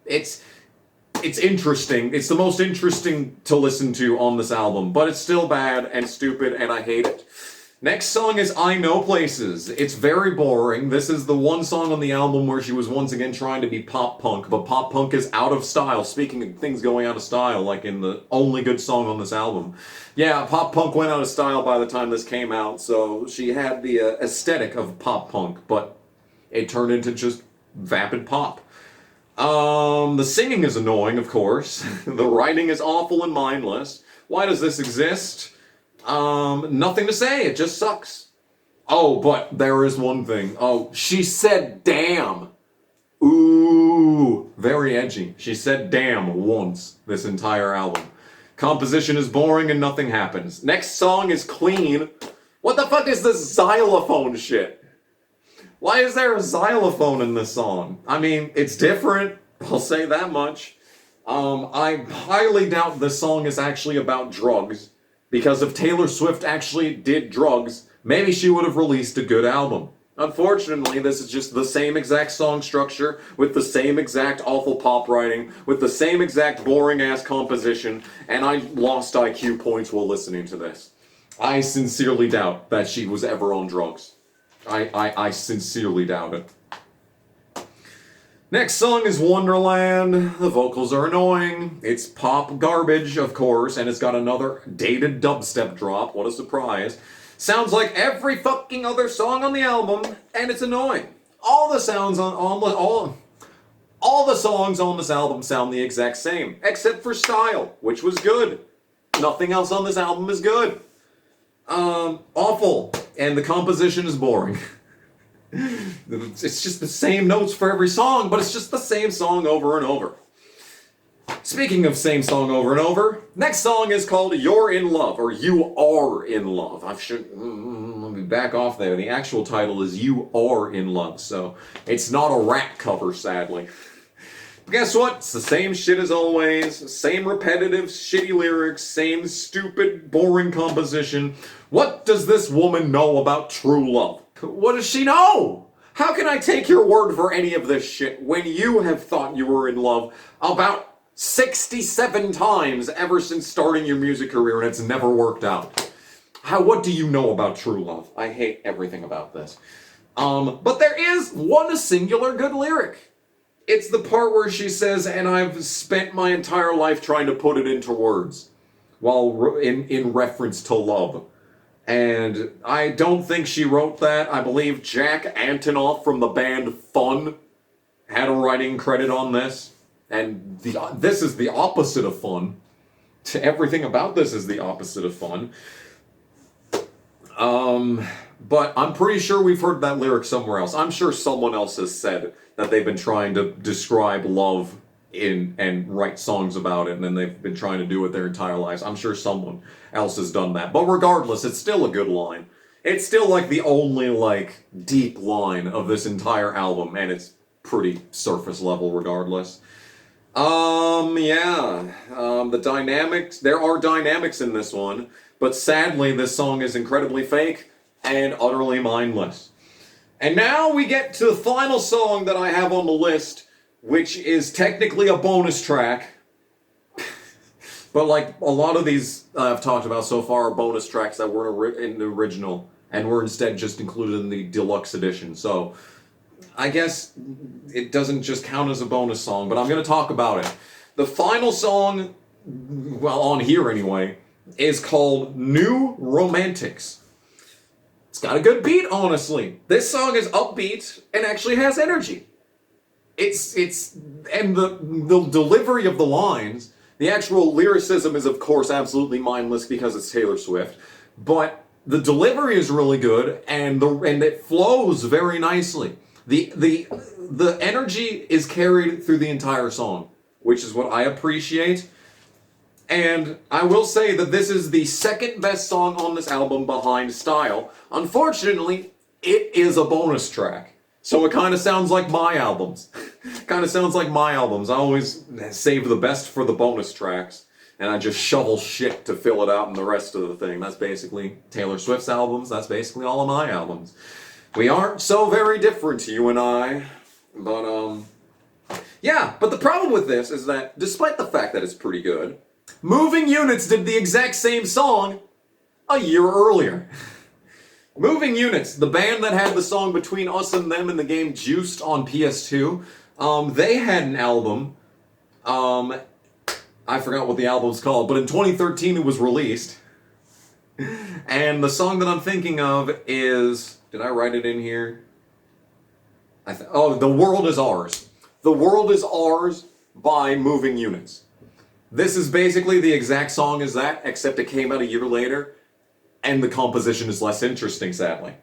it's interesting. It's the most interesting to listen to on this album, but it's still bad and stupid, and I hate it. Next song is I Know Places. It's very boring. This is the one song on the album where she was once again trying to be pop punk, but pop punk is out of style. Speaking of things going out of style, like in the only good song on this album. Yeah, pop punk went out of style by the time this came out, so she had the aesthetic of pop punk, but it turned into just vapid pop. The singing is annoying, of course. The writing is awful and mindless. Why does this exist? Nothing to say, it just sucks. Oh, but there is one thing. Oh, she said damn. Ooh, very edgy. She said damn once this entire album. Composition is boring and nothing happens. Next song is Clean. What the fuck is this xylophone shit? Why is there a xylophone in this song? I mean, it's different, I'll say that much. I highly doubt this song is actually about drugs. Because if Taylor Swift actually did drugs, maybe she would have released a good album. Unfortunately, this is just the same exact song structure, with the same exact awful pop writing, with the same exact boring-ass composition, and I lost IQ points while listening to this. I sincerely doubt that she was ever on drugs. I sincerely doubt it. Next song is Wonderland. The vocals are annoying. It's pop garbage, of course, and it's got another dated dubstep drop. What a surprise. Sounds like every fucking other song on the album, and it's annoying. All the songs on this album sound the exact same, except for Style, which was good. Nothing else on this album is good. Awful, and the composition is boring. It's just the same notes for every song, but it's just the same song over and over. Speaking of same song over and over, next song is called You're in Love, or You Are in Love. Let me back off there. The actual title is You Are in Love, so it's not a Rat cover, sadly. But guess what? It's the same shit as always. Same repetitive, shitty lyrics, same stupid, boring composition. What does this woman know about true love? What does she know? How can I take your word for any of this shit when you have thought you were in love about 67 times ever since starting your music career and it's never worked out? What do you know about true love? I hate everything about this. But there is one singular good lyric. It's the part where she says, and I've spent my entire life trying to put it into words, while in reference to love. And I don't think she wrote that. I believe Jack Antonoff from the band Fun had a writing credit on this. And this is the opposite of fun. Everything about this is the opposite of fun. But I'm pretty sure we've heard that lyric somewhere else. I'm sure someone else has said that they've been trying to describe love and write songs about it, and then they've been trying to do it their entire lives. I'm sure someone else has done that. But regardless, it's still a good line. It's still like the only like deep line of this entire album, and it's pretty surface level regardless. The dynamics, there are dynamics in this one, but sadly this song is incredibly fake and utterly mindless. And now we get to the final song that I have on the list, which is technically a bonus track. But like a lot of these I've talked about so far are bonus tracks that weren't in the original and were instead just included in the deluxe edition. So I guess it doesn't just count as a bonus song, but I'm going to talk about it. The final song, well, on here anyway, is called New Romantics. It's got a good beat, honestly. This song is upbeat and actually has energy. And the delivery of the lines, the actual lyricism is of course absolutely mindless because it's Taylor Swift, but the delivery is really good and it flows very nicely. The energy is carried through the entire song, which is what I appreciate. And I will say that this is the second best song on this album behind Style. Unfortunately, it is a bonus track. So it kind of sounds like my albums. I always save the best for the bonus tracks, and I just shovel shit to fill it out in the rest of the thing. That's basically Taylor Swift's albums. That's basically all of my albums. We aren't so very different, you and I. But, yeah. But the problem with this is that, despite the fact that it's pretty good, Moving Units did the exact same song a year earlier. Moving Units, the band that had the song Between Us and Them in the game Juiced on PS2, they had an album, I forgot what the album's called, but in 2013 it was released. And the song that I'm thinking of is, did I write it in here? The World Is Ours. The World Is Ours by Moving Units. This is basically the exact song as that, except it came out a year later, and the composition is less interesting, sadly.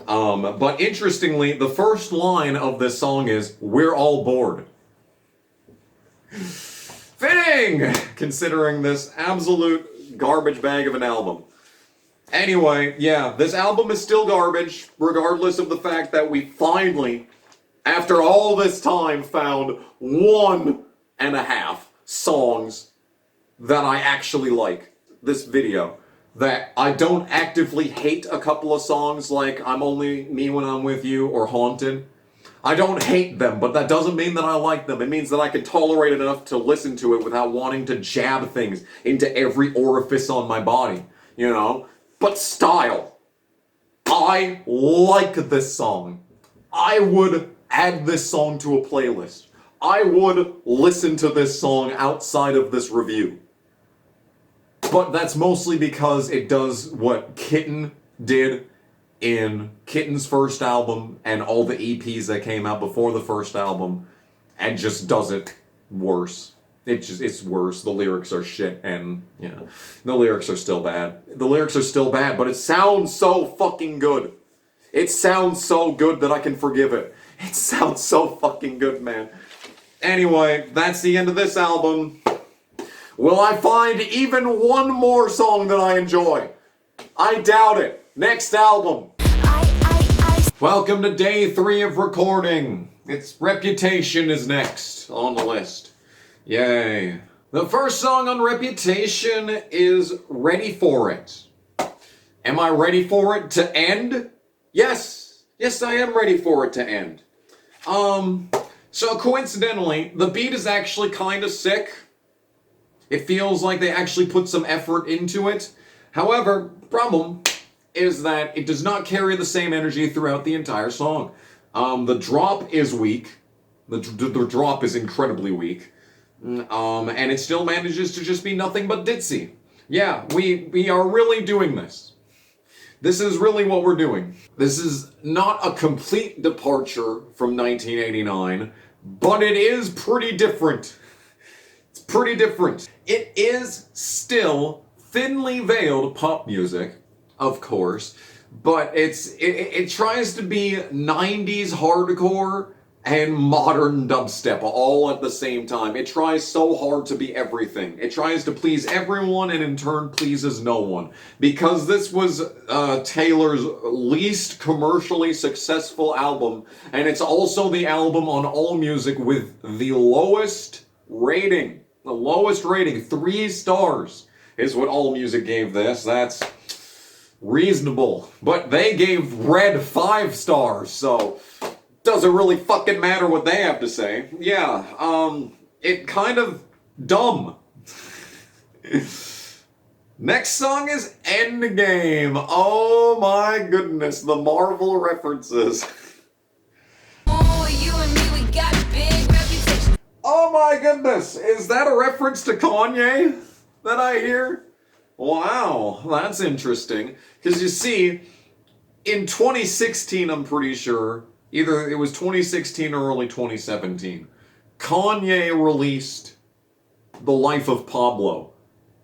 But interestingly, the first line of this song is, "We're all bored." Fitting! Considering this absolute garbage bag of an album. Anyway, yeah, this album is still garbage, regardless of the fact that we finally, after all this time, found 1.5 songs that I actually like this video. That I don't actively hate a couple of songs like I'm Only Me When I'm With You or Haunted. I don't hate them, but that doesn't mean that I like them. It means that I can tolerate it enough to listen to it without wanting to jab things into every orifice on my body, you know? But Style. I like this song. I would add this song to a playlist. I would listen to this song outside of this review. But that's mostly because it does what Kitten did in Kitten's first album and all the EPs that came out before the first album, and just does it worse. It's worse. The lyrics are shit, and yeah, the lyrics are still bad. The lyrics are still bad, but it sounds so fucking good. It sounds so good that I can forgive it. It sounds so fucking good, man. Anyway, that's the end of this album. Will I find even one more song that I enjoy? I doubt it. Next album. Welcome to day 3 of recording. Its Reputation is next on the list. Yay. The first song on Reputation is Ready For It. Am I ready for it to end? Yes. Yes, I am ready for it to end. So coincidentally, the beat is actually kind of sick. It feels like they actually put some effort into it. However, the problem is that it does not carry the same energy throughout the entire song. The drop is weak. The drop is incredibly weak. And it still manages to just be nothing but ditzy. Yeah, we are really doing this. This is really what we're doing. This is not a complete departure from 1989, but it is pretty different. It's pretty different. It is still thinly veiled pop music, of course, but it tries to be 90s hardcore and modern dubstep all at the same time. It tries so hard to be everything. It tries to please everyone and in turn pleases no one. Because this was Taylor's least commercially successful album, and it's also the album on AllMusic with the lowest rating. The lowest rating, 3 stars, is what AllMusic gave this. That's reasonable. But they gave Red 5 stars, so doesn't really fucking matter what they have to say. Yeah, it kind of dumb. Next song is Endgame. Oh my goodness, the Marvel references. Oh, you and me, we got big reputation. Oh my goodness, is that a reference to Kanye that I hear? Wow, that's interesting. Because you see, in 2016, I'm pretty sure, either it was 2016 or early 2017, Kanye released The Life of Pablo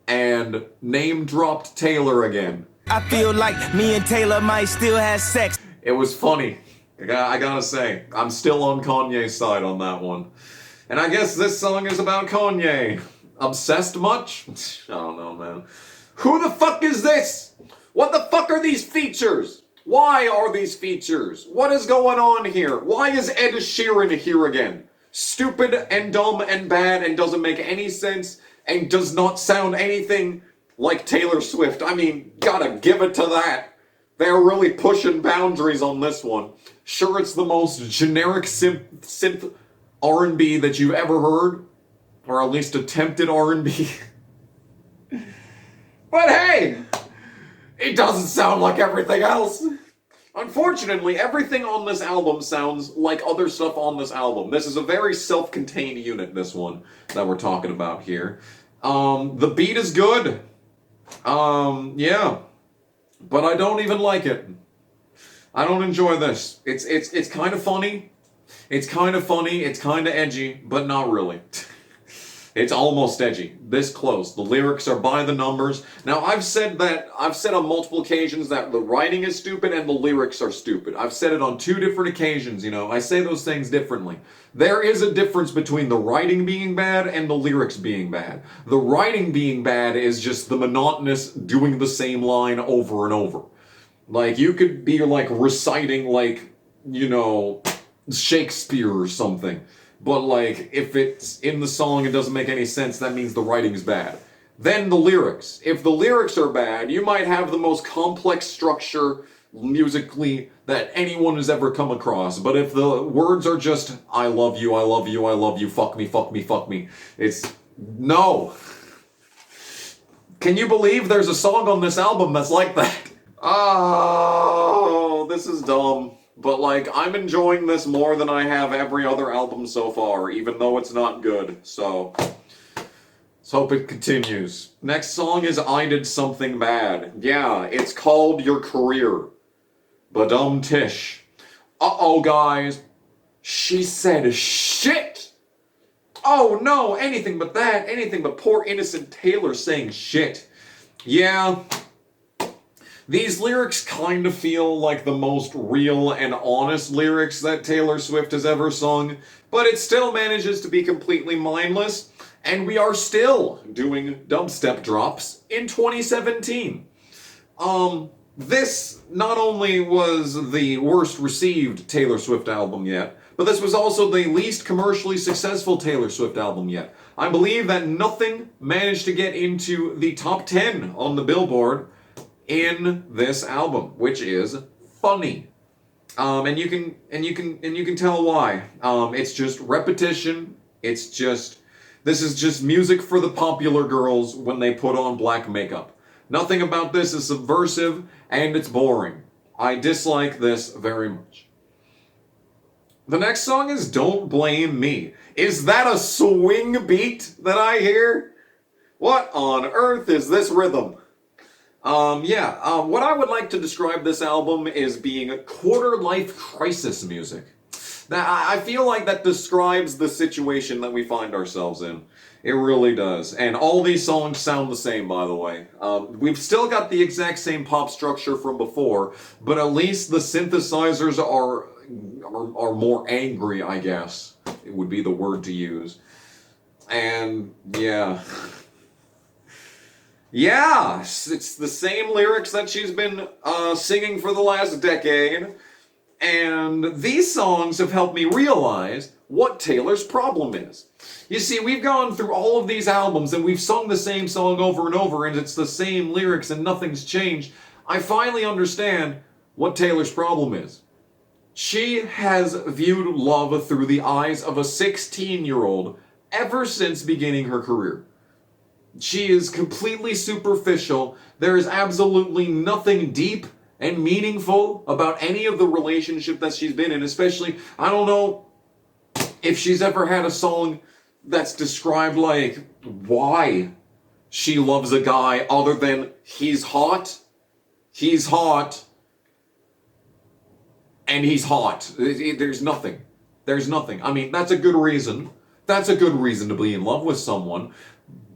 and name-dropped Taylor again. I feel like me and Taylor might still have sex. It was funny. I gotta say, I'm still on Kanye's side on that one. And I guess this song is about Kanye. Obsessed much? I don't know, man. Who the fuck is this? What the fuck are these features? Why are these features? What is going on here? Why is Ed Sheeran here again? Stupid and dumb and bad and doesn't make any sense and does not sound anything like Taylor Swift. I mean, gotta give it to that. They're really pushing boundaries on this one. Sure, it's the most generic synth R&B that you've ever heard, or at least attempted R&B. But hey, it doesn't sound like everything else. Unfortunately, everything on this album sounds like other stuff on this album. This is a very self-contained unit, this one, that we're talking about here. The beat is good. Yeah. But I don't even like it. I don't enjoy this. It's kind of funny. It's kind of funny, it's kind of edgy, but not really. It's almost edgy. This close. The lyrics are by the numbers. Now, I've said on multiple occasions that the writing is stupid and the lyrics are stupid. I've said it on 2 different occasions, you know. I say those things differently. There is a difference between the writing being bad and the lyrics being bad. The writing being bad is just the monotonous doing the same line over and over. Like, you could be, like, reciting, like, you know, Shakespeare or something. But, like, if it's in the song and doesn't make any sense, that means the writing's bad. Then the lyrics. If the lyrics are bad, you might have the most complex structure musically that anyone has ever come across. But if the words are just, I love you, I love you, I love you, fuck me, fuck me, fuck me, it's no. Can you believe there's a song on this album that's like that? Oh, this is dumb. But, like, I'm enjoying this more than I have every other album so far, even though it's not good. So, let's hope it continues. Next song is I Did Something Bad. Yeah, it's called Your Career. Badum Tish. Uh-oh, guys. She said shit! Oh, no, anything but that. Anything but poor innocent Taylor saying shit. Yeah. These lyrics kind of feel like the most real and honest lyrics that Taylor Swift has ever sung, but it still manages to be completely mindless, and we are still doing dubstep drops in 2017. This not only was the worst received Taylor Swift album yet, but this was also the least commercially successful Taylor Swift album yet. I believe that nothing managed to get into the top 10 on the Billboard in this album, which is funny. And you can tell why. It's just repetition. This is just music for the popular girls when they put on black makeup. Nothing about this is subversive, and it's boring. I dislike this very much. The next song is Don't Blame Me. Is that a swing beat that I hear? What on earth is this rhythm? What I would like to describe this album is being a quarter-life crisis music. Now, I feel like that describes the situation that we find ourselves in. It really does. And all these songs sound the same, by the way. We've still got the exact same pop structure from before, but at least the synthesizers are more angry, I guess. It would be the word to use. And, yeah. Yeah, it's the same lyrics that she's been singing for the last decade. And these songs have helped me realize what Taylor's problem is. You see, we've gone through all of these albums and we've sung the same song over and over and it's the same lyrics and nothing's changed. I finally understand what Taylor's problem is. She has viewed love through the eyes of a 16-year-old ever since beginning her career. She is completely superficial. There is absolutely nothing deep and meaningful about any of the relationship that she's been in, especially, I don't know if she's ever had a song that's described like why she loves a guy other than he's hot, and he's hot. There's nothing. There's nothing. I mean, that's a good reason. That's a good reason to be in love with someone.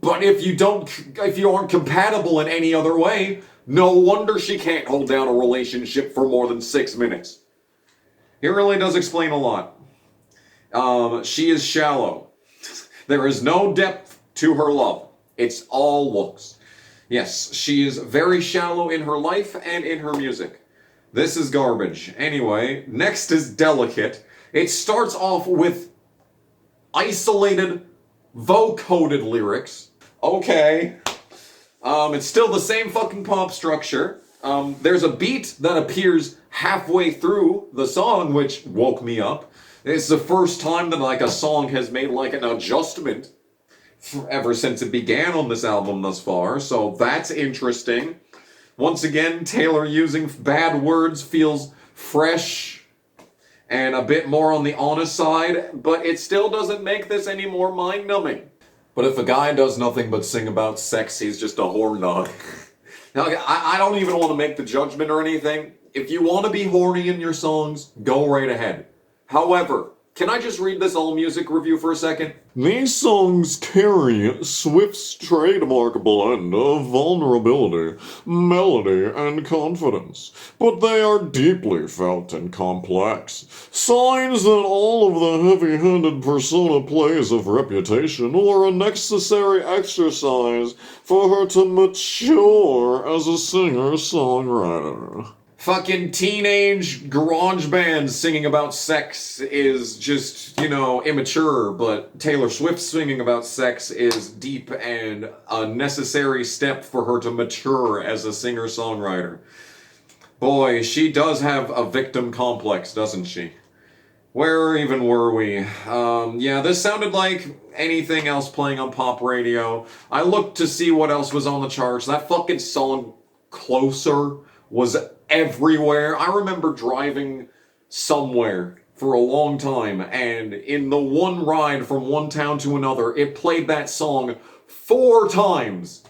But if you aren't compatible in any other way, no wonder she can't hold down a relationship for more than 6 minutes. It really does explain a lot. She is shallow. There is no depth to her love. It's all looks. Yes, she is very shallow in her life and in her music. This is garbage. Anyway, next is Delicate. It starts off with isolated, vocoded lyrics. Okay. It's still the same fucking pop structure. There's a beat that appears halfway through the song, which woke me up. It's the first time that like a song has made like an adjustment ever since it began on this album thus far, so that's interesting. Once again, Taylor using bad words feels fresh and a bit more on the honest side, but it still doesn't make this any more mind-numbing. But if a guy does nothing but sing about sex, he's just a horn dog. Now, I don't even want to make the judgment or anything. If you want to be horny in your songs, go right ahead. However, can I just read this AllMusic review for a second? These songs carry Swift's trademark blend of vulnerability, melody, and confidence, but they are deeply felt and complex. Signs that all of the heavy-handed persona plays of Reputation were a necessary exercise for her to mature as a singer-songwriter. Fucking teenage garage bands singing about sex is just, immature, but Taylor Swift singing about sex is deep and a necessary step for her to mature as a singer-songwriter. Boy, she does have a victim complex, doesn't she? Where even were we? Yeah, this sounded like anything else playing on pop radio. I looked to see what else was on the charts. That fucking song, Closer, was everywhere. I remember driving somewhere for a long time, and in the one ride from one town to another, it played that song 4 times.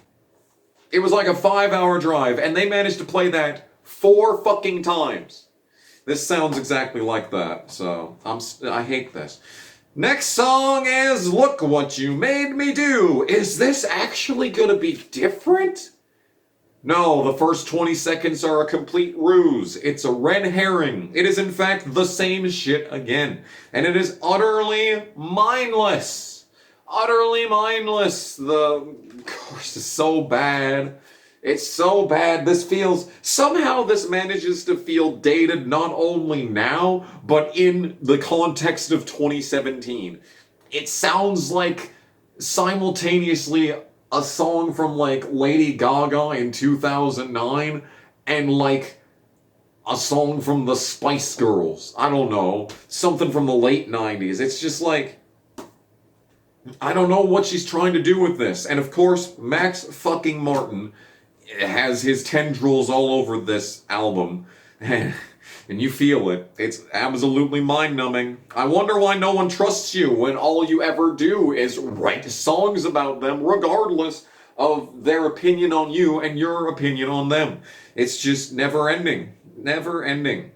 It was like a 5-hour drive, and they managed to play that 4 fucking times. This sounds exactly like that, so I hate this. Next song is Look What You Made Me Do. Is this actually gonna be different? No, the first 20 seconds are a complete ruse. It's a red herring. It is in fact the same shit again. And it is utterly mindless. Utterly mindless. The chorus is so bad. It's so bad. Somehow this manages to feel dated not only now, but in the context of 2017. It sounds like simultaneously a song from like Lady Gaga in 2009 and like a song from the Spice Girls. I don't know. Something from the late 90s. It's just like, I don't know what she's trying to do with this. And of course, Max fucking Martin has his tendrils all over this album. And you feel it. It's absolutely mind-numbing. I wonder why no one trusts you when all you ever do is write songs about them, regardless of their opinion on you and your opinion on them. It's just never-ending. Never-ending.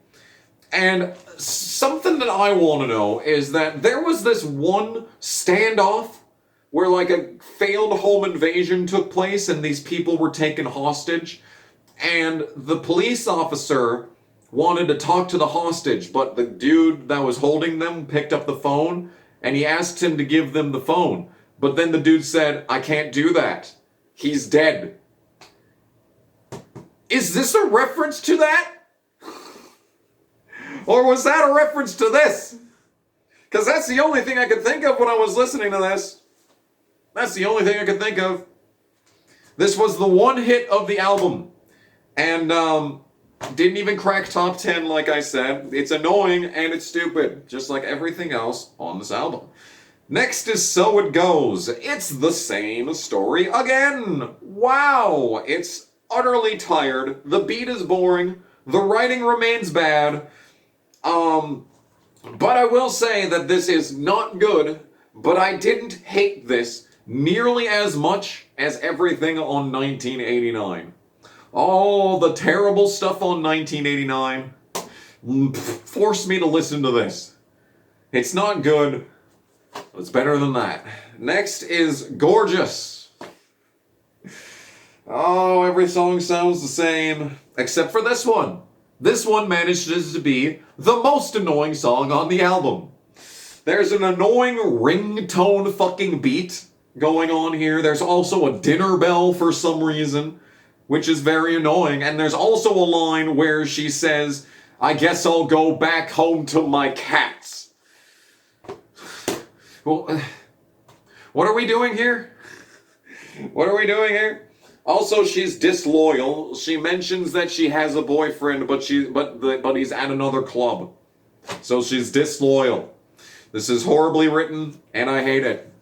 And something that I want to know is that there was this one standoff where like a failed home invasion took place and these people were taken hostage, and the police officer wanted to talk to the hostage, but the dude that was holding them picked up the phone and he asked him to give them the phone. But then the dude said, "I can't do that. He's dead." Is this a reference to that? Or was that a reference to this? Because that's the only thing I could think of when I was listening to this. That's the only thing I could think of. This was the one hit of the album. And didn't even crack top 10 like I said. It's annoying and it's stupid. Just like everything else on this album. Next is So It Goes. It's the same story again. Wow. It's utterly tired. The beat is boring. The writing remains bad. But I will say that this is not good, but I didn't hate this nearly as much as everything on 1989. All the terrible stuff on 1989 forced me to listen to this. It's not good, but it's better than that. Next is Gorgeous. Oh, every song sounds the same, except for this one. This one manages to be the most annoying song on the album. There's an annoying ringtone fucking beat going on here. There's also a dinner bell for some reason, which is very annoying. And there's also a line where she says, "I guess I'll go back home to my cats." Well, what are we doing here? What are we doing here? Also, she's disloyal. She mentions that she has a boyfriend, but he's at another club. So she's disloyal. This is horribly written, and I hate it.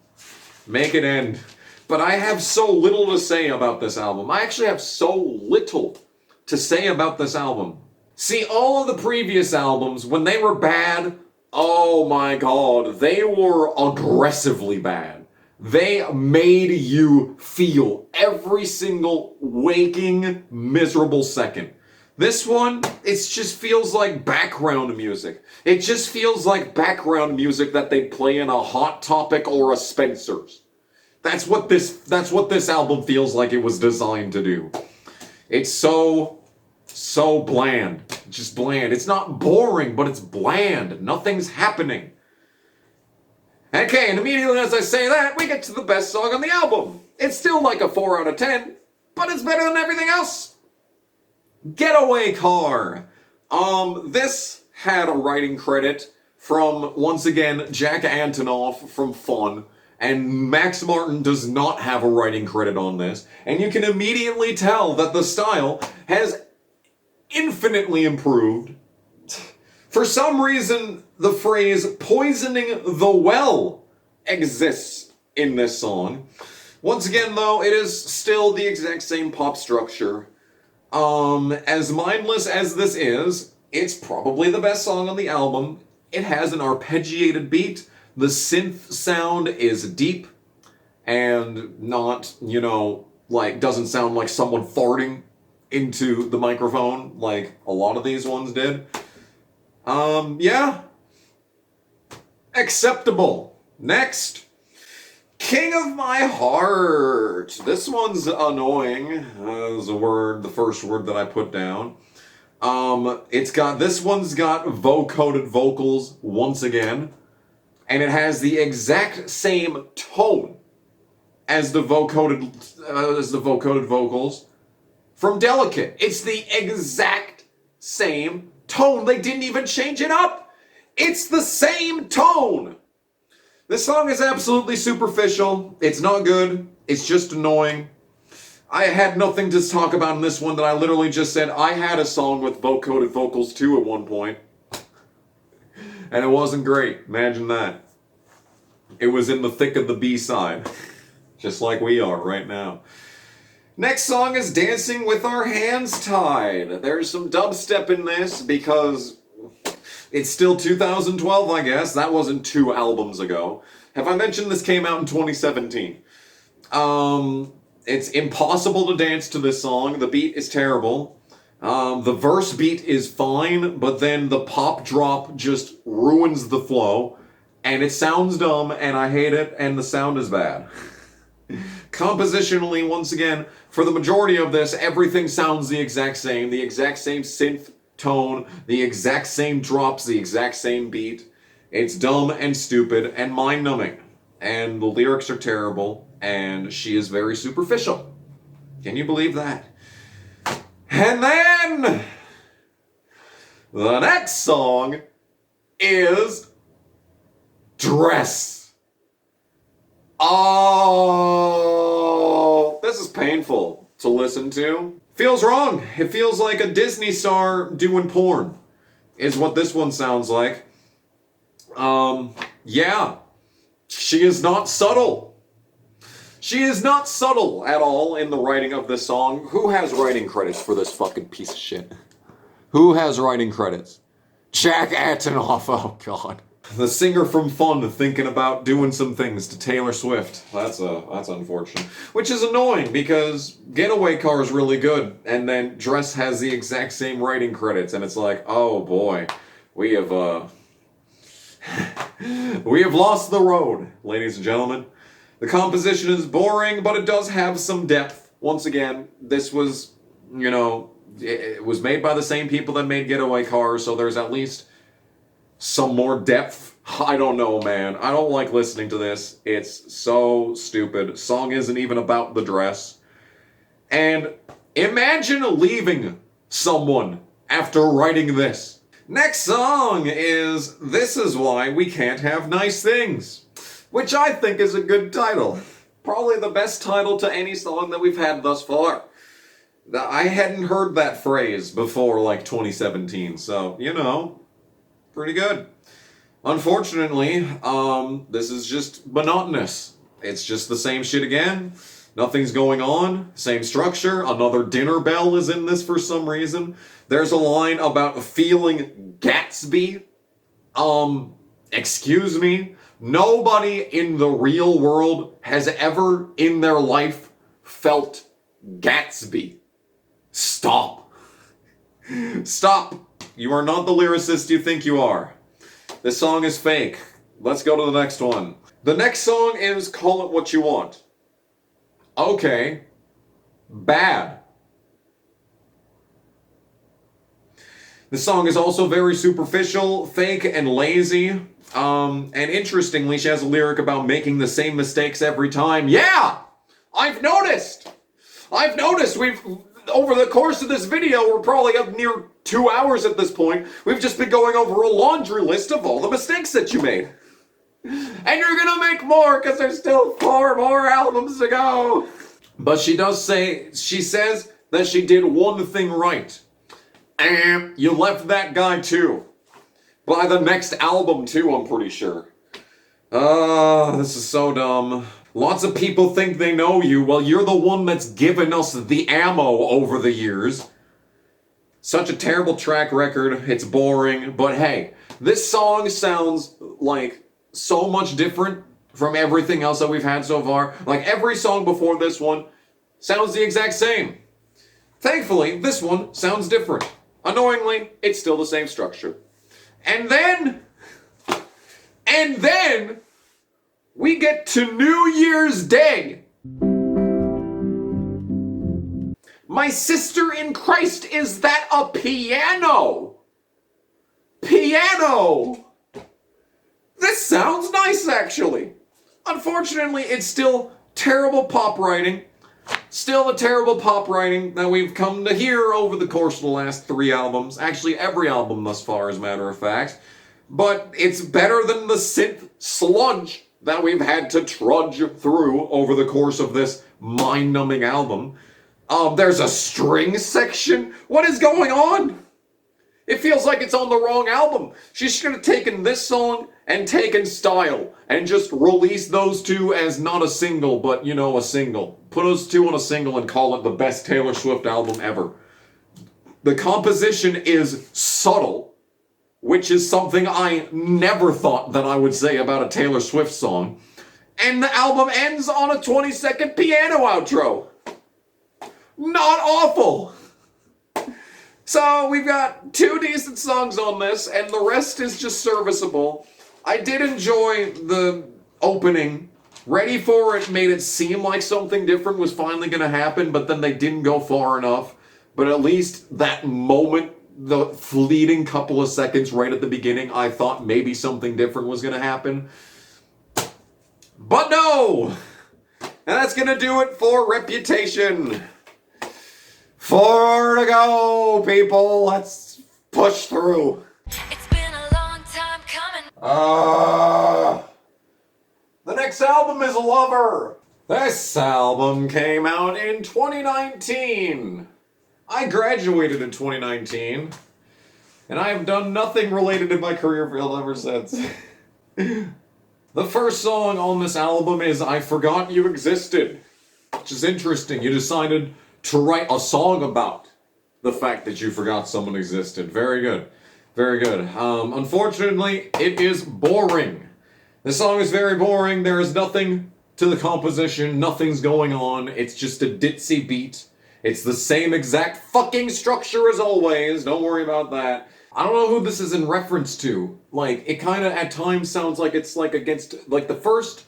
Make it end. But I have so little to say about this album. I actually have so little to say about this album. See, all of the previous albums, when they were bad, oh my god, they were aggressively bad. They made you feel every single waking, miserable second. This one, it just feels like background music. It just feels like background music that they play in a Hot Topic or a Spencer's. That's what this album feels like it was designed to do. It's so bland. Just bland. It's not boring, but it's bland. Nothing's happening. Okay, and immediately as I say that, we get to the best song on the album. It's still like a 4 out of 10, but it's better than everything else. Getaway Car. This had a writing credit from, once again, Jack Antonoff from Fun, and Max Martin does not have a writing credit on this, and you can immediately tell that the style has infinitely improved. For some reason, the phrase "poisoning the well" exists in this song. Once again, though, it is still the exact same pop structure. As mindless as this is, it's probably the best song on the album. It has an arpeggiated beat. The synth sound is deep and not, doesn't sound like someone farting into the microphone like a lot of these ones did. Yeah. Acceptable. Next. King of My Heart. This one's annoying. Is the first word that I put down. This one's got vocoded vocals once again. And it has the exact same tone as the vocoded vocals from Delicate. It's the exact same tone. They didn't even change it up. It's the same tone. This song is absolutely superficial. It's not good. It's just annoying. I had nothing to talk about in this one that I literally just said I had a song with vocoded vocals too at one point. And it wasn't great. Imagine that. It was in the thick of the B-side. Just like we are right now. Next song is Dancing With Our Hands Tied. There's some dubstep in this because it's still 2012, I guess. That wasn't 2 albums ago. Have I mentioned this came out in 2017? It's impossible to dance to this song. The beat is terrible. The verse beat is fine, but then the pop drop just ruins the flow. and it sounds dumb, and I hate it, and the sound is bad. Compositionally, once again, for the majority of this, everything sounds the exact same synth tone, the exact same drops, the exact same beat. It's dumb and stupid and mind-numbing. And the lyrics are terrible, and she is very superficial. Can you believe that? And then the next song is Dress. Oh, this is painful to listen to. Feels wrong. It feels like a Disney star doing porn, is what this one sounds like. Yeah. She is not subtle. She is not subtle at all in the writing of this song. Who has writing credits for this fucking piece of shit? Who has writing credits? Jack Antonoff, oh god. The singer from Fun thinking about doing some things to Taylor Swift. That's unfortunate. Which is annoying because Getaway Car is really good, and then Dress has the exact same writing credits, and it's like, oh boy, we have lost the road, ladies and gentlemen. The composition is boring, but it does have some depth. Once again, this was, it was made by the same people that made Getaway Car, so there's at least some more depth. I don't know, man. I don't like listening to this. It's so stupid. Song isn't even about the dress. And imagine leaving someone after writing this. Next song is This Is Why We Can't Have Nice Things, which I think is a good title. Probably the best title to any song that we've had thus far. I hadn't heard that phrase before, like, 2017, so, pretty good. Unfortunately, this is just monotonous. It's just the same shit again. Nothing's going on. Same structure. Another dinner bell is in this for some reason. There's a line about feeling Gatsby. Excuse me. Nobody in the real world has ever in their life felt Gatsby. Stop. Stop. You are not the lyricist you think you are. This song is fake. Let's go to the next one. The next song is Call It What You Want. Okay. Bad. The song is also very superficial, fake, and lazy. And interestingly, she has a lyric about making the same mistakes every time. Yeah! I've noticed! We've, over the course of this video, we're probably up near 2 hours at this point. We've just been going over a laundry list of all the mistakes that you made. And you're gonna make more, because there's still 4 more albums to go. But she says that she did one thing right. And you left that guy too. By the next album too, I'm pretty sure. This is so dumb. Lots of people think they know you. Well, you're the one that's given us the ammo over the years. Such a terrible track record. It's boring. But hey, this song sounds like so much different from everything else that we've had so far. Like every song before this one sounds the exact same. Thankfully, this one sounds different. Annoyingly, it's still the same structure. And then we get to New Year's Day. My sister in Christ, is that a piano? Piano! This sounds nice, actually. Unfortunately, it's still terrible pop writing. Still the terrible pop writing that we've come to hear over the course of the last 3 albums. Actually, every album thus far, as a matter of fact. But it's better than the synth sludge that we've had to trudge through over the course of this mind-numbing album. There's a string section. What is going on? It feels like it's on the wrong album. She should have taken this song and taken Style and just released those two as not a single, but, a single. Put those two on a single and call it the best Taylor Swift album ever. The composition is subtle, which is something I never thought that I would say about a Taylor Swift song. And the album ends on a 20-second piano outro. Not awful. So we've got 2 decent songs on this, and the rest is just serviceable. I did enjoy the opening. Ready For It made it seem like something different was finally going to happen, but then they didn't go far enough. But at least that moment, the fleeting couple of seconds right at the beginning, I thought maybe something different was going to happen. But no! And that's going to do it for Reputation. 4 to go, people. Let's push through. It's been a long time coming. The next album is Lover. This album came out in 2019. I graduated in 2019, and I have done nothing related to my career field ever since. The first song on this album is I Forgot You Existed, which is interesting. You decided to write a song about the fact that you forgot someone existed. Very good. Very good. Unfortunately, it is boring. The song is very boring. There is nothing to the composition. Nothing's going on. It's just a ditzy beat. It's the same exact fucking structure as always. Don't worry about that. I don't know who this is in reference to. Like, it kind of at times sounds like it's like against, like the first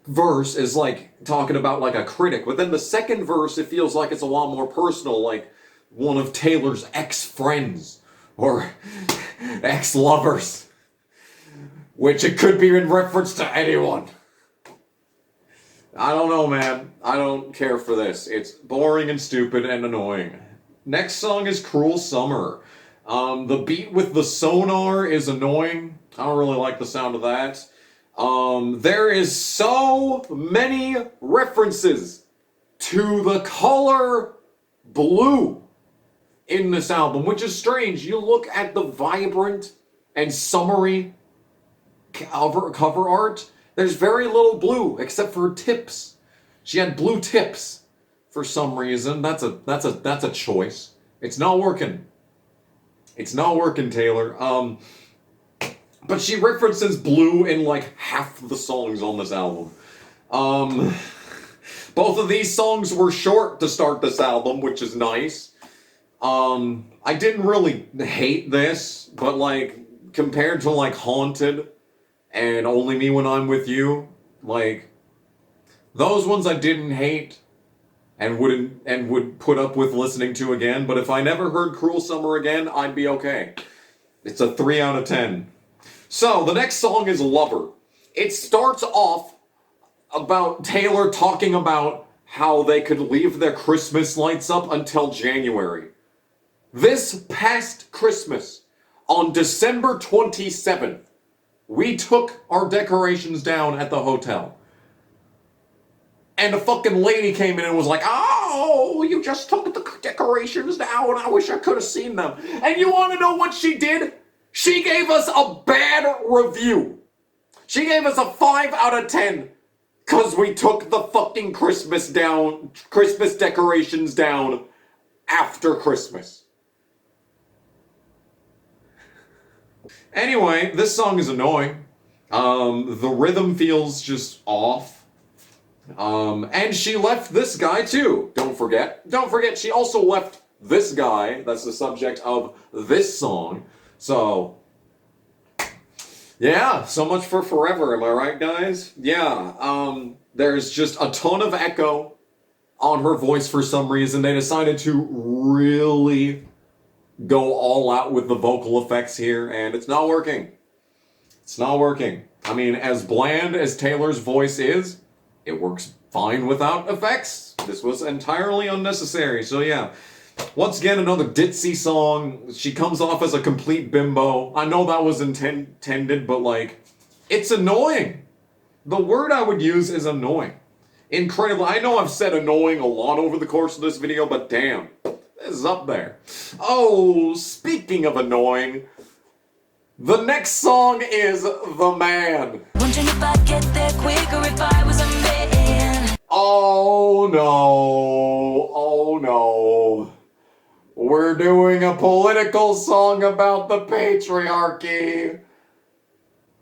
verse is like talking about like a critic, but then the second verse it feels like it's a lot more personal, like one of Taylor's ex-friends or ex-lovers, which it could be in reference to anyone. I don't know, man. I don't care for this. It's boring and stupid and annoying. Next song is Cruel Summer. The beat with the sonar is annoying. I don't really like the sound of that. There is so many references to the color blue in this album, which is strange. You look at the vibrant and summery cover art, there's very little blue except for tips. She had blue tips for some reason. That's a choice. It's not working. It's not working, Taylor. But she references blue in like half the songs on this album. Both of these songs were short to start this album, which is nice. I didn't really hate this, but like compared to like Haunted and Only Me When I'm With You, like those ones I didn't hate and would put up with listening to again. But if I never heard Cruel Summer again, I'd be okay. It's a 3 out of 10. So, the next song is Lover. It starts off about Taylor talking about how they could leave their Christmas lights up until January. This past Christmas, on December 27th, we took our decorations down at the hotel. And a fucking lady came in and was like, oh, you just took the decorations down. I wish I could have seen them. And you want to know what she did? She gave us a bad review. She gave us a 5 out of 10 because we took the fucking Christmas decorations down after Christmas. Anyway, this song is annoying. The rhythm feels just off. And she left this guy too. Don't forget, she also left this guy. That's the subject of this song. So, yeah, so much for Forever, am I right, guys? Yeah, there's just a ton of echo on her voice for some reason. They decided to really go all out with the vocal effects here, and it's not working. It's not working. I mean, as bland as Taylor's voice is, it works fine without effects. This was entirely unnecessary, so yeah. Once again, another ditzy song. She comes off as a complete bimbo. I know that was intended, but like, it's annoying. The word I would use is annoying. Incredible. I know I've said annoying a lot over the course of this video, but damn, this is up there. Oh, speaking of annoying, the next song is The Man. Wondering if I'd get there quicker if I was a man. Oh no. Oh no. We're doing a political song about the patriarchy.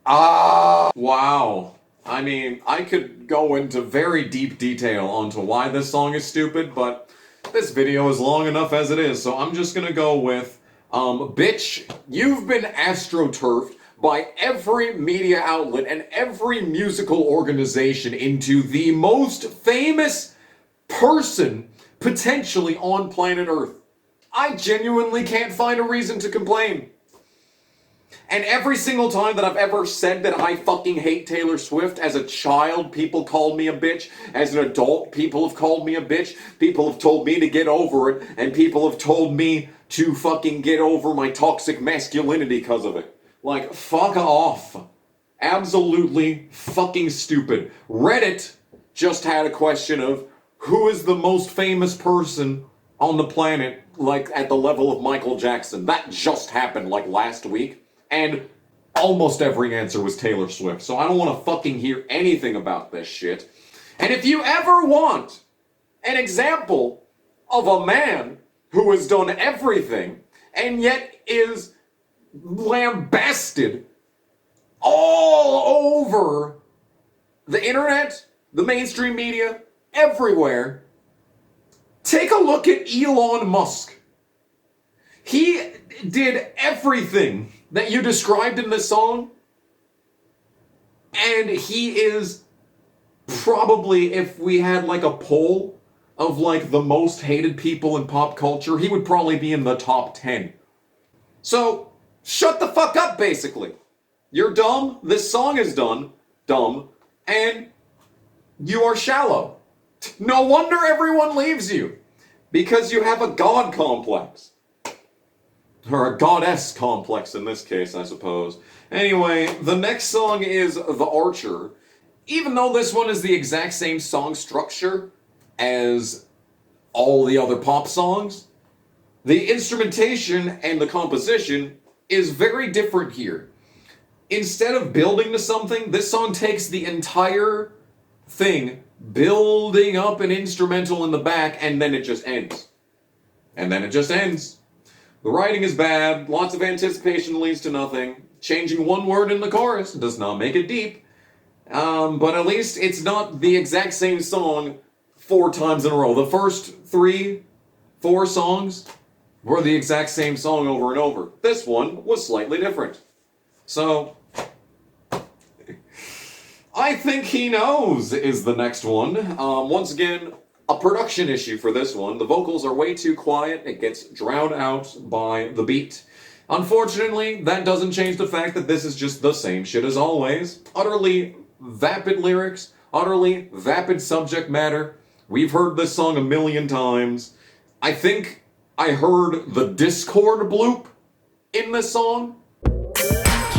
Wow. I mean, I could go into very deep detail onto why this song is stupid, but this video is long enough as it is, so I'm just gonna go with, bitch, you've been astroturfed by every media outlet and every musical organization into the most famous person potentially on planet Earth. I genuinely can't find a reason to complain. And every single time that I've ever said that I fucking hate Taylor Swift, as a child, people called me a bitch. As an adult, people have called me a bitch. People have told me to get over it. And people have told me to fucking get over my toxic masculinity because of it. Like, fuck off. Absolutely fucking stupid. Reddit just had a question of who is the most famous person on the planet, like at the level of Michael Jackson. That just happened like last week. And almost every answer was Taylor Swift. So I don't want to fucking hear anything about this shit. And if you ever want an example of a man who has done everything and yet is lambasted all over the internet, the mainstream media, everywhere, take a look at Elon Musk. He did everything that you described in this song, and he is probably, if we had like a poll of like the most hated people in pop culture, he would probably be in the top 10. So, shut the fuck up, basically. You're dumb, this song is dumb, and you are shallow. No wonder everyone leaves you, because you have a god complex. Or a goddess complex in this case, I suppose. Anyway, the next song is The Archer. Even though this one is the exact same song structure as all the other pop songs, the instrumentation and the composition is very different here. Instead of building to something, this song takes the entire thing, building up an instrumental in the back, and then it just ends. And then it just ends. The writing is bad, lots of anticipation leads to nothing. Changing one word in the chorus does not make it deep. But at least it's not the exact same song 4 times in a row. The first 3, 4 songs were the exact same song over and over. This one was slightly different. So, I Think He Knows is the next one. Once again, a production issue for this one. The vocals are way too quiet. It gets drowned out by the beat. Unfortunately, that doesn't change the fact that this is just the same shit as always. Utterly vapid lyrics, utterly vapid subject matter. We've heard this song a million times. I think I heard the Discord bloop in this song.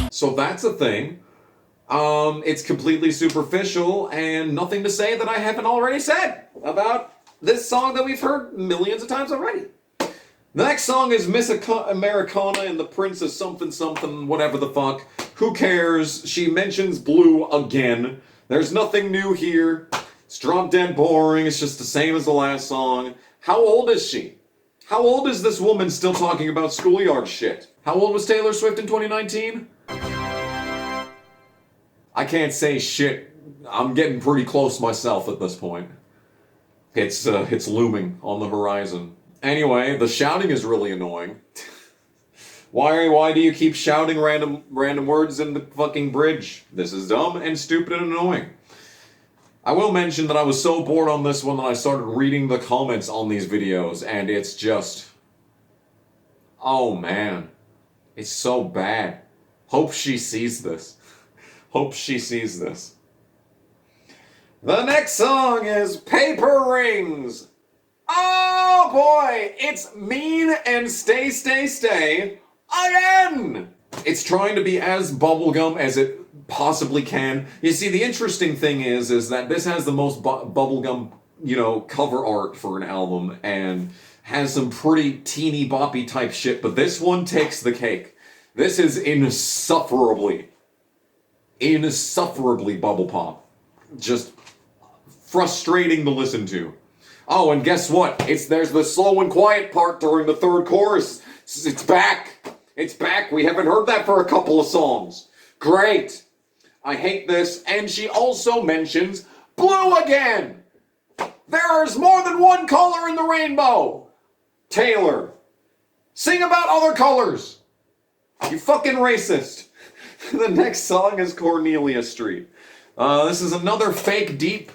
So that's a thing. It's completely superficial and nothing to say that I haven't already said about this song that we've heard millions of times already. The next song is Miss Americana and the Princess something something, whatever the fuck. Who cares? She mentions blue again. There's nothing new here. It's drop dead boring. It's just the same as the last song. How old is she? How old is this woman still talking about schoolyard shit? How old was Taylor Swift in 2019? I can't say shit. I'm getting pretty close myself at this point. It's looming on the horizon. Anyway, the shouting is really annoying. Why do you keep shouting random words in the fucking bridge? This is dumb and stupid and annoying. I will mention that I was so bored on this one that I started reading the comments on these videos, and it's just... oh man. It's so bad. Hope she sees this. Hope she sees this. The next song is Paper Rings. Oh boy, it's Mean and Stay again. It's trying to be as bubblegum as it possibly can. You see, the interesting thing is that this has the most bubblegum, cover art for an album and has some pretty teeny boppy type shit, but this one takes the cake. This is insufferably bubble pop. Just frustrating to listen to. Oh, and guess what? There's the slow and quiet part during the third chorus. It's back. It's back. We haven't heard that for a couple of songs. Great. I hate this. And she also mentions blue again. There's more than one color in the rainbow. Taylor, sing about other colors. You fucking racist. The next song is Cornelia Street. This is another fake deep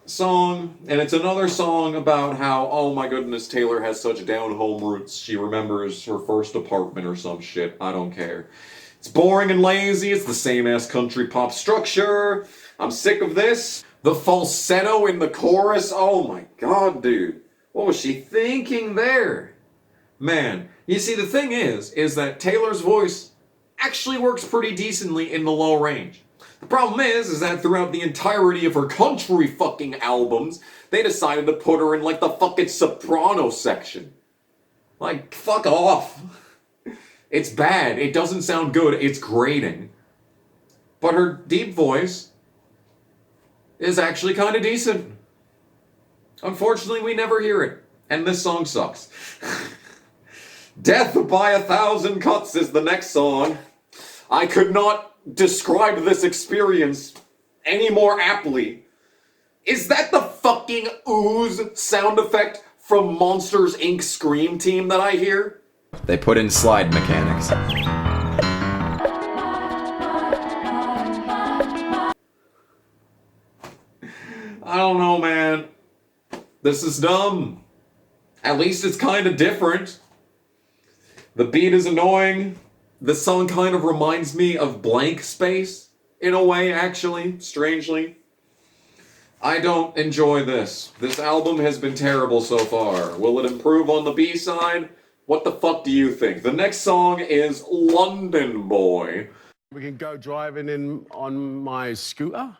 song, and it's another song about how, oh my goodness, Taylor has such down home roots. She remembers her first apartment or some shit. I don't care. It's boring and lazy. It's the same ass country pop structure. I'm sick of this. The falsetto in the chorus. Oh my god, dude. What was she thinking there? Man, you see, the thing is that Taylor's voice actually works pretty decently in the low range. The problem is that throughout the entirety of her country fucking albums, they decided to put her in like the fucking soprano section. Like, fuck off. It's bad. It doesn't sound good. It's grating. But her deep voice is actually kind of decent. Unfortunately, we never hear it. And this song sucks. Death by 1,000 Cuts is the next song. I could not describe this experience any more aptly. Is that the fucking ooze sound effect from Monsters Inc. Scream Team that I hear? They put in slide mechanics. I don't know, man. This is dumb. At least it's kind of different. The beat is annoying. This song kind of reminds me of Blank Space, in a way, actually, strangely. I don't enjoy this. This album has been terrible so far. Will it improve on the B-side? What the fuck do you think? The next song is London Boy. We can go driving in on my scooter.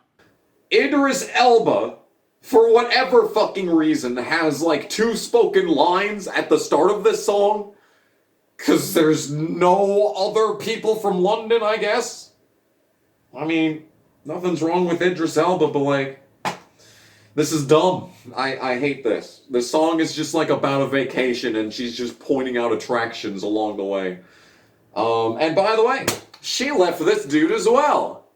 Idris Elba, for whatever fucking reason, has like 2 spoken lines at the start of this song. Cause there's no other people from London, I guess. I mean, nothing's wrong with Idris Elba, but like, this is dumb. I hate this. The song is just like about a vacation and she's just pointing out attractions along the way. And by the way, she left this dude as well.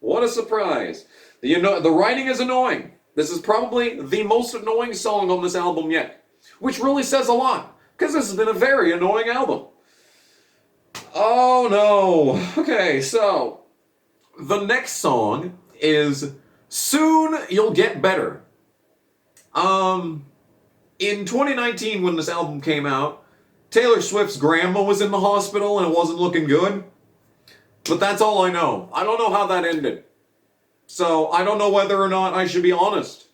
What a surprise. The writing is annoying. This is probably the most annoying song on this album yet. Which really says a lot. Because this has been a very annoying album. Oh no. Okay, so the next song is Soon You'll Get Better. In 2019 when this album came out, Taylor Swift's grandma was in the hospital and it wasn't looking good. But that's all I know. I don't know how that ended. So I don't know whether or not I should be honest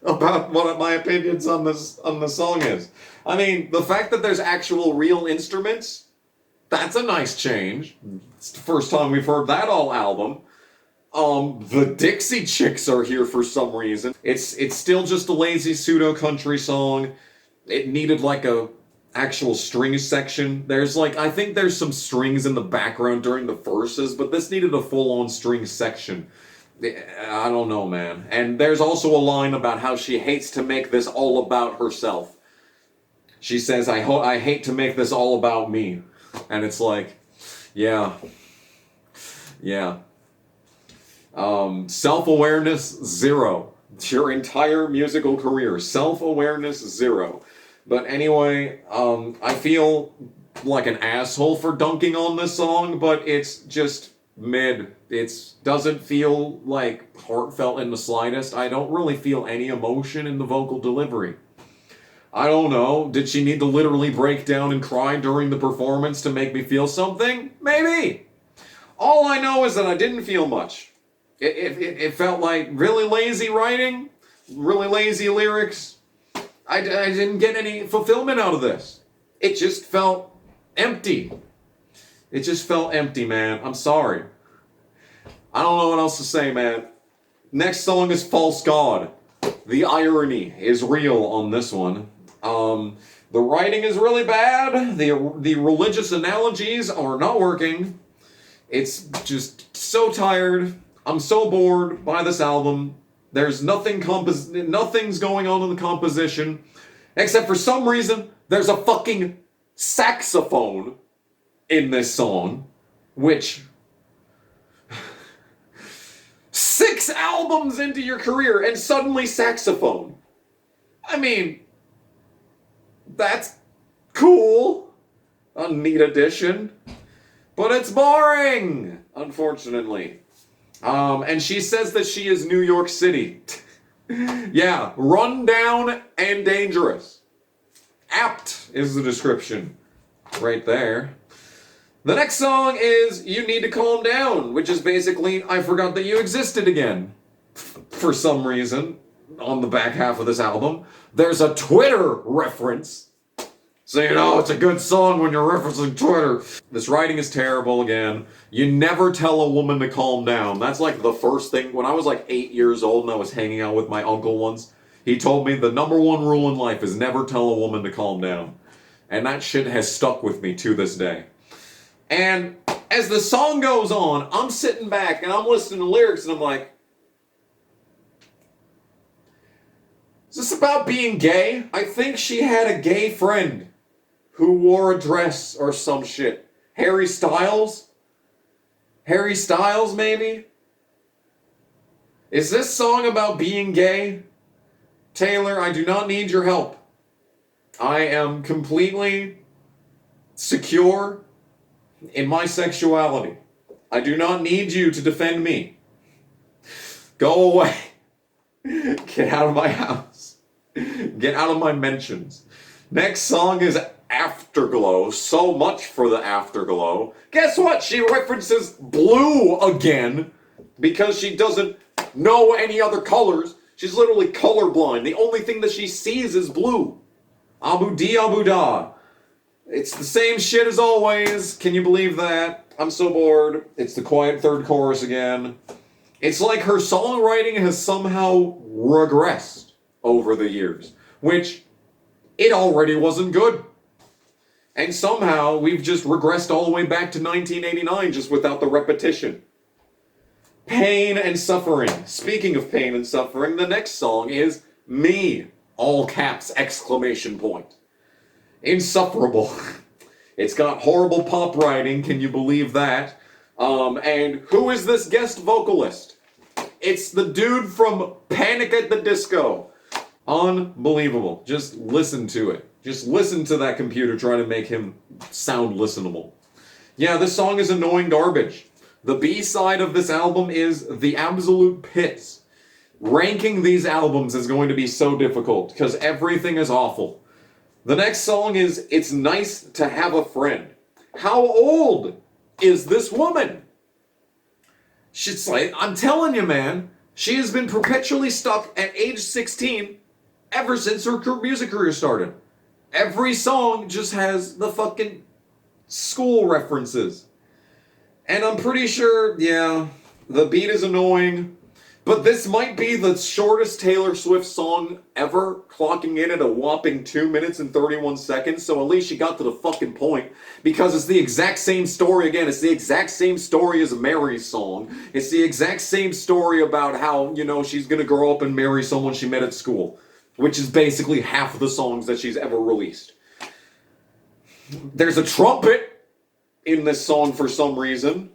about what my opinions on the song is. I mean, the fact that there's actual real instruments, that's a nice change. It's the first time we've heard that all album. The Dixie Chicks are here for some reason. It's still just a lazy pseudo-country song. It needed like a actual string section. I think there's some strings in the background during the verses, but this needed a full-on string section. I don't know, man. And there's also a line about how she hates to make this all about herself. She says, I hate to make this all about me. And it's like, yeah. Self-awareness, 0. Your entire musical career, self-awareness, 0. But anyway, I feel like an asshole for dunking on this song, but it's just mid. It doesn't feel like heartfelt in the slightest. I don't really feel any emotion in the vocal delivery. I don't know. Did she need to literally break down and cry during the performance to make me feel something? Maybe. All I know is that I didn't feel much. It felt like really lazy writing, really lazy lyrics. I didn't get any fulfillment out of this. It just felt empty. It just felt empty, man. I'm sorry. I don't know what else to say, man. Next song is False God. The irony is real on this one. The writing is really bad. The religious analogies are not working. It's just so tired. I'm so bored by this album. There's nothing's going on in the composition. Except for some reason, there's a fucking saxophone in this song. Which... 6 albums into your career and suddenly saxophone. I mean... that's cool. A neat addition. but it's boring, unfortunately. And she says that she is New York City. Yeah, run down and dangerous. Apt is the description right there. The next song is You Need to Calm Down, which is basically I Forgot That You Existed Again. For some reason, on the back half of this album, there's a Twitter reference. So you know it's a good song when you're referencing Twitter. This writing is terrible again. You never tell a woman to calm down. That's like the first thing. When I was like 8 years old and I was hanging out with my uncle once, he told me the number one rule in life is never tell a woman to calm down. And that shit has stuck with me to this day. And as the song goes on, I'm sitting back and I'm listening to lyrics and I'm like, is this about being gay? I think she had a gay friend who wore a dress or some shit. Harry Styles? Harry Styles, maybe? Is this song about being gay? Taylor, I do not need your help. I am completely secure in my sexuality. I do not need you to defend me. Go away. Get out of my house. Get out of my mentions. Next song is Afterglow. So much for the Afterglow. Guess what? She references blue again because she doesn't know any other colors. She's literally colorblind. The only thing that she sees is blue. Abu Di Abu Da. It's the same shit as always. Can you believe that? I'm so bored. It's the quiet third chorus again. It's like her songwriting has somehow regressed over the years, which it already wasn't good. And somehow we've just regressed all the way back to 1989 just without the repetition. Pain and Suffering. Speaking of pain and suffering, the next song is Me. All caps, exclamation point. Insufferable. It's got horrible pop writing, can you believe that? And who is this guest vocalist? It's the dude from Panic at the Disco. Unbelievable. Just listen to it. Just listen to that computer trying to make him sound listenable. Yeah, this song is annoying garbage. The B-side of this album is The Absolute Pits. Ranking these albums is going to be so difficult because everything is awful. The next song is It's Nice to Have a Friend. How old is this woman? She's like, I'm telling you, man, she has been perpetually stuck at age 16 ever since her music career started. Every song just has the fucking school references. And I'm pretty sure, yeah, the beat is annoying. But this might be the shortest Taylor Swift song ever, clocking in at a whopping 2 minutes and 31 seconds, so at least she got to the fucking point, because it's the exact same story again. It's the exact same story as Mary's song. It's the exact same story about how, you know, she's gonna grow up and marry someone she met at school, which is basically half of the songs that she's ever released. There's a trumpet in this song for some reason.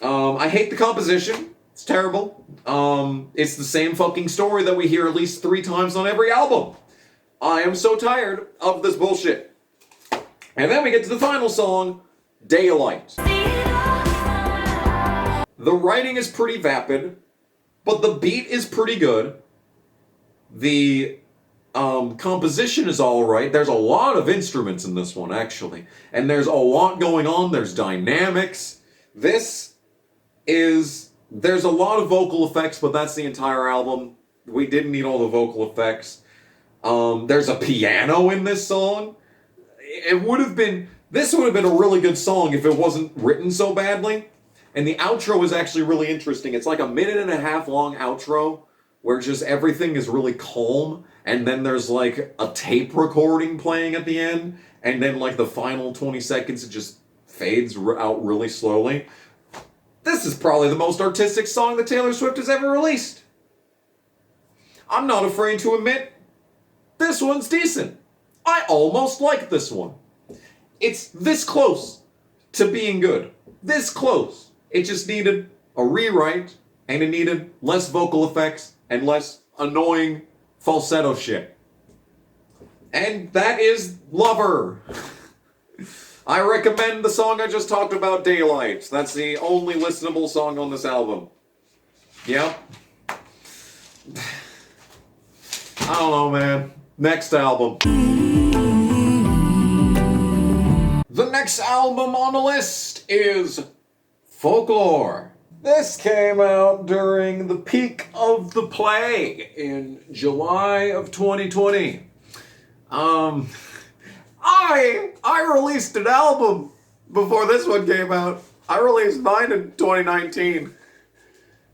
I hate the composition. It's terrible. It's the same fucking story that we hear at least 3 times on every album. I am so tired of this bullshit. And then we get to the final song, Daylight. The writing is pretty vapid, but the beat is pretty good. The composition is alright. There's a lot of instruments in this one, actually. And there's a lot going on. There's dynamics. There's a lot of vocal effects, but that's the entire album. We didn't need all the vocal effects. There's a piano in this song. This would have been a really good song if it wasn't written so badly. And the outro is actually really interesting. It's like a 1.5-minute long outro where just everything is really calm, and then there's like a tape recording playing at the end, and then like the final 20 seconds it just fades out really slowly. This is probably the most artistic song that Taylor Swift has ever released. I'm not afraid to admit, this one's decent. I almost like this one. It's this close to being good. This close. It just needed a rewrite, and it needed less vocal effects and less annoying falsetto shit. And that is Lover. I recommend the song I just talked about, Daylight. That's the only listenable song on this album. Yep. I don't know, man. Next album. The next album on the list is Folklore. This came out during the peak of the plague in July of 2020. I released an album before this one came out. I released mine in 2019.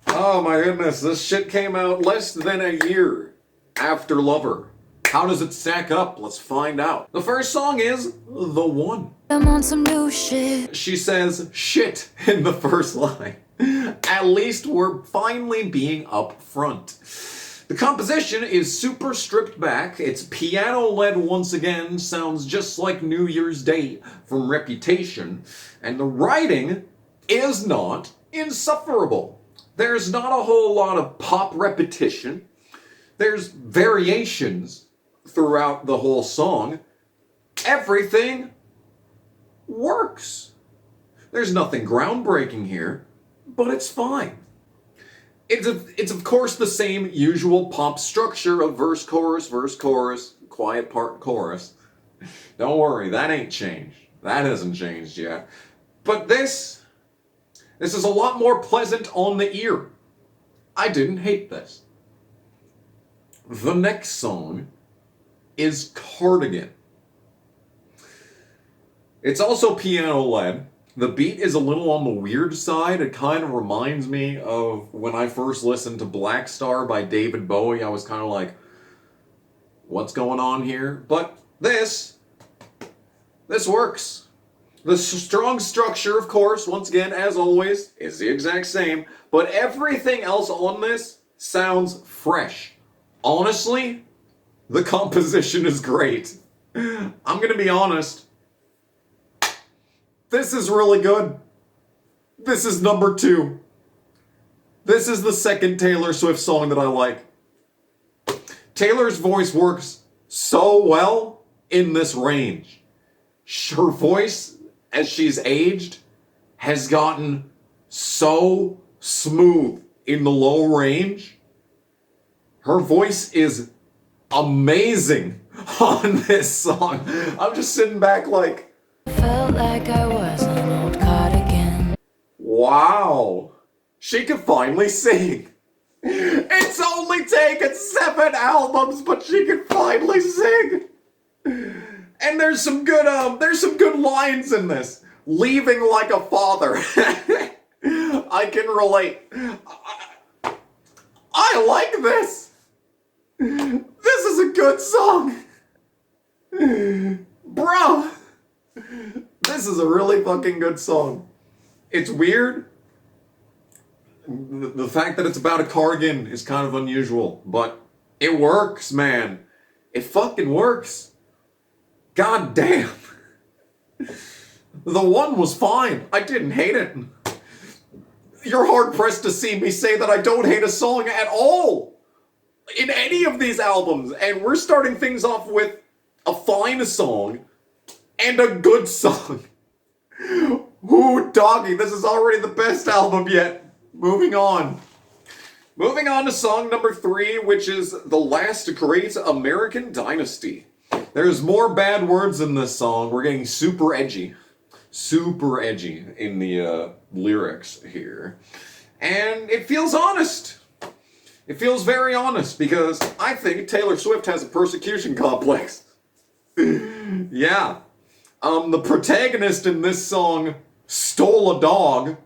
Oh my goodness, this shit came out less than a year after Lover. How does it stack up? Let's find out. The first song is The One. I'm on some new shit. She says shit in the first line. At least we're finally being upfront. The composition is super stripped back. It's piano-led once again, sounds just like New Year's Day from Reputation, and the writing is not insufferable. There's not a whole lot of pop repetition. There's variations throughout the whole song. Everything works. There's nothing groundbreaking here, but it's fine. It's of course the same usual pop structure of verse, chorus, quiet part, chorus. Don't worry, that ain't changed. That hasn't changed yet. But this is a lot more pleasant on the ear. I didn't hate this. The next song is Cardigan. It's also piano-led. The beat is a little on the weird side. It kind of reminds me of when I first listened to Black Star by David Bowie. I was kind of like, what's going on here? But this works. The strong structure, of course, once again, as always, is the exact same. But everything else on this sounds fresh. Honestly, the composition is great. I'm gonna be honest. This is really good. This is number 2. This is the second Taylor Swift song that I like. Taylor's voice works so well in this range. Her voice, as she's aged, has gotten so smooth in the low range. Her voice is amazing on this song. I'm just sitting back like, Felt like I was an old cardigan. wow, she can finally sing. It's only taken 7 albums, but she can finally sing. And there's some good lines in this. Leaving like a father. I can relate. I like this. This is a good song. Bruh. This is a really fucking good song. It's weird. The fact that it's about a cardigan is kind of unusual, but it works, man. It fucking works. God damn. The One was fine. I didn't hate it. You're hard-pressed to see me say that I don't hate a song at all in any of these albums, and we're starting things off with a fine song and a good song. Ooh, doggy, this is already the best album yet. Moving on. Moving on to song number 3, which is The Last Great American Dynasty. There's more bad words in this song. We're getting super edgy. Super edgy in the lyrics here. And it feels honest. It feels very honest because I think Taylor Swift has a persecution complex. Yeah. The protagonist in this song stole a dog.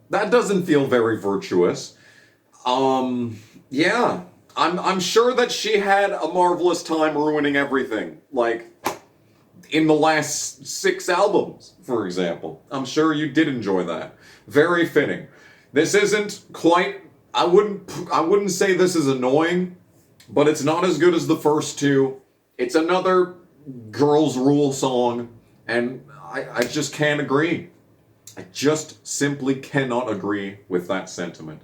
That doesn't feel very virtuous. Yeah. I'm sure that she had a marvelous time ruining everything. Like, in the last 6 albums, for example. I'm sure you did enjoy that. Very fitting. This isn't quite... I wouldn't say this is annoying, but it's not as good as the first 2. It's another Girls Rule song, and I just can't agree. I just simply cannot agree with that sentiment.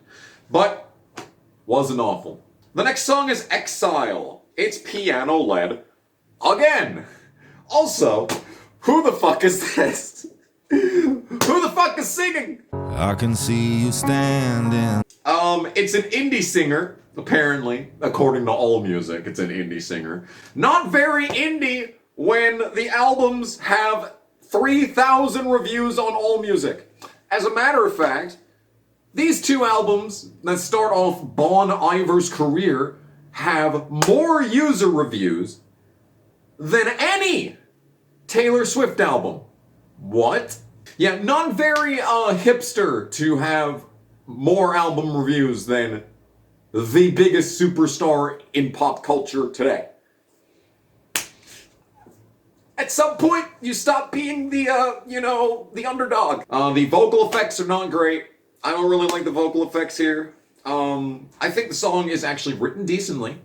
But, wasn't awful. The next song is Exile. It's piano-led. Again! Also, who the fuck is this? Who the fuck is singing? I can see you standing. It's an indie singer, apparently, according to AllMusic, it's an indie singer. Not very indie when the albums have 3,000 reviews on AllMusic. As a matter of fact, these two albums that start off Bon Iver's career have more user reviews than any Taylor Swift album. What? Yeah, not very hipster to have more album reviews than the biggest superstar in pop culture today. At some point, you stop being the, the underdog. The vocal effects are not great. I don't really like the vocal effects here. I think the song is actually written decently.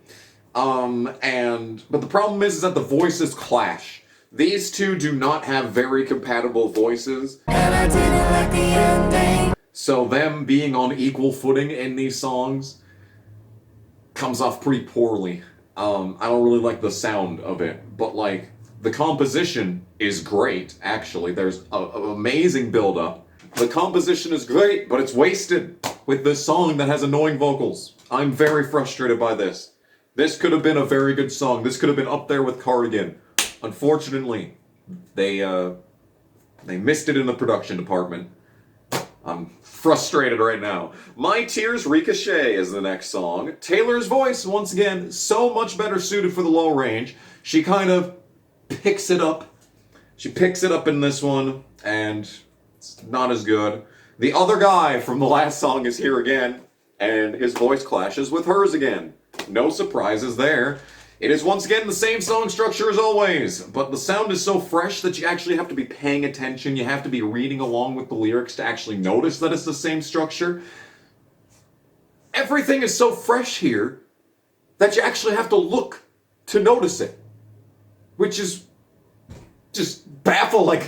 But the problem is that the voices clash. These two do not have very compatible voices. And I didn't like the ending. So them being on equal footing in these songs comes off pretty poorly. I don't really like the sound of it, but like the composition is great, actually. There's an amazing build-up. The composition is great, but it's wasted with this song that has annoying vocals. I'm very frustrated by this. This could have been a very good song. This could have been up there with Cardigan. Unfortunately, they missed it in the production department. I'm frustrated right now. My Tears Ricochet is the next song. Taylor's voice, once again, so much better suited for the low range. She kind of picks it up. She picks it up in this one, and it's not as good. The other guy from the last song is here again, and his voice clashes with hers again. No surprises there. It is once again the same song structure as always, but the sound is so fresh that you actually have to be paying attention. You have to be reading along with the lyrics to actually notice that it's the same structure. Everything is so fresh here that you actually have to look to notice it, which is just baffling.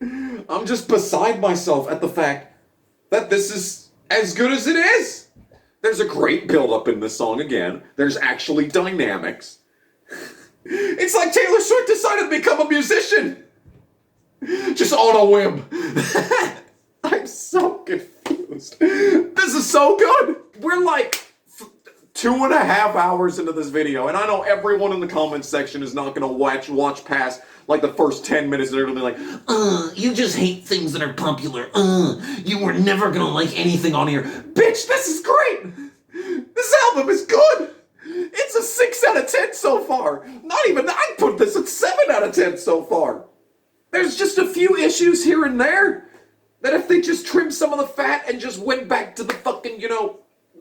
I'm just beside myself at the fact that this is as good as it is. There's a great build-up in this song again. There's actually dynamics. It's like Taylor Swift decided to become a musician. Just on a whim. I'm so confused. This is so good. We're like 2.5 hours into this video, and I know everyone in the comments section is not gonna watch past like the first 10 minutes. They're gonna be like, you just hate things that are popular. You were never gonna like anything on here. Bitch, this is great. This album is good. It's a 6 out of 10 so far. Not even, I'd put this at 7 out of 10 so far. There's just a few issues here and there that if they just trimmed some of the fat and just went back to the fucking,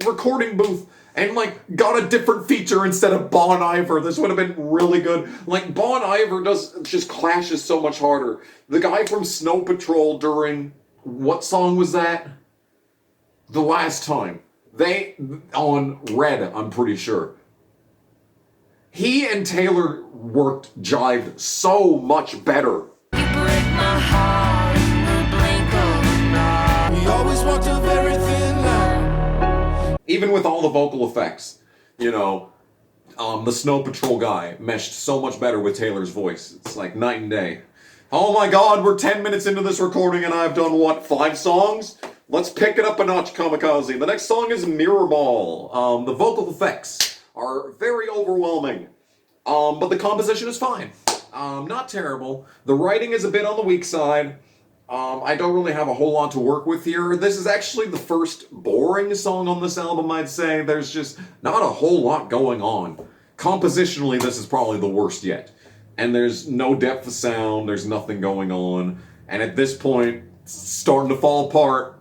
recording booth and like got a different feature instead of Bon Iver, this would have been really good. Like Bon Iver just clashes so much harder. The guy from Snow Patrol during, what song was that? The Last Time. On Red, I'm pretty sure. He and Taylor jived so much better. You break my heart in the blink of an eye. We always walked a very thin line. Even with all the vocal effects, the Snow Patrol guy meshed so much better with Taylor's voice. It's like night and day. Oh my god, we're 10 minutes into this recording and I've done, 5 songs? Let's pick it up a notch, Kamikaze. The next song is Mirror Ball. The vocal effects are very overwhelming, but the composition is fine. Not terrible. The writing is a bit on the weak side. I don't really have a whole lot to work with here. This is actually the first boring song on this album, I'd say. There's just not a whole lot going on. Compositionally, this is probably the worst yet. And there's no depth of sound, there's nothing going on. And at this point, it's starting to fall apart.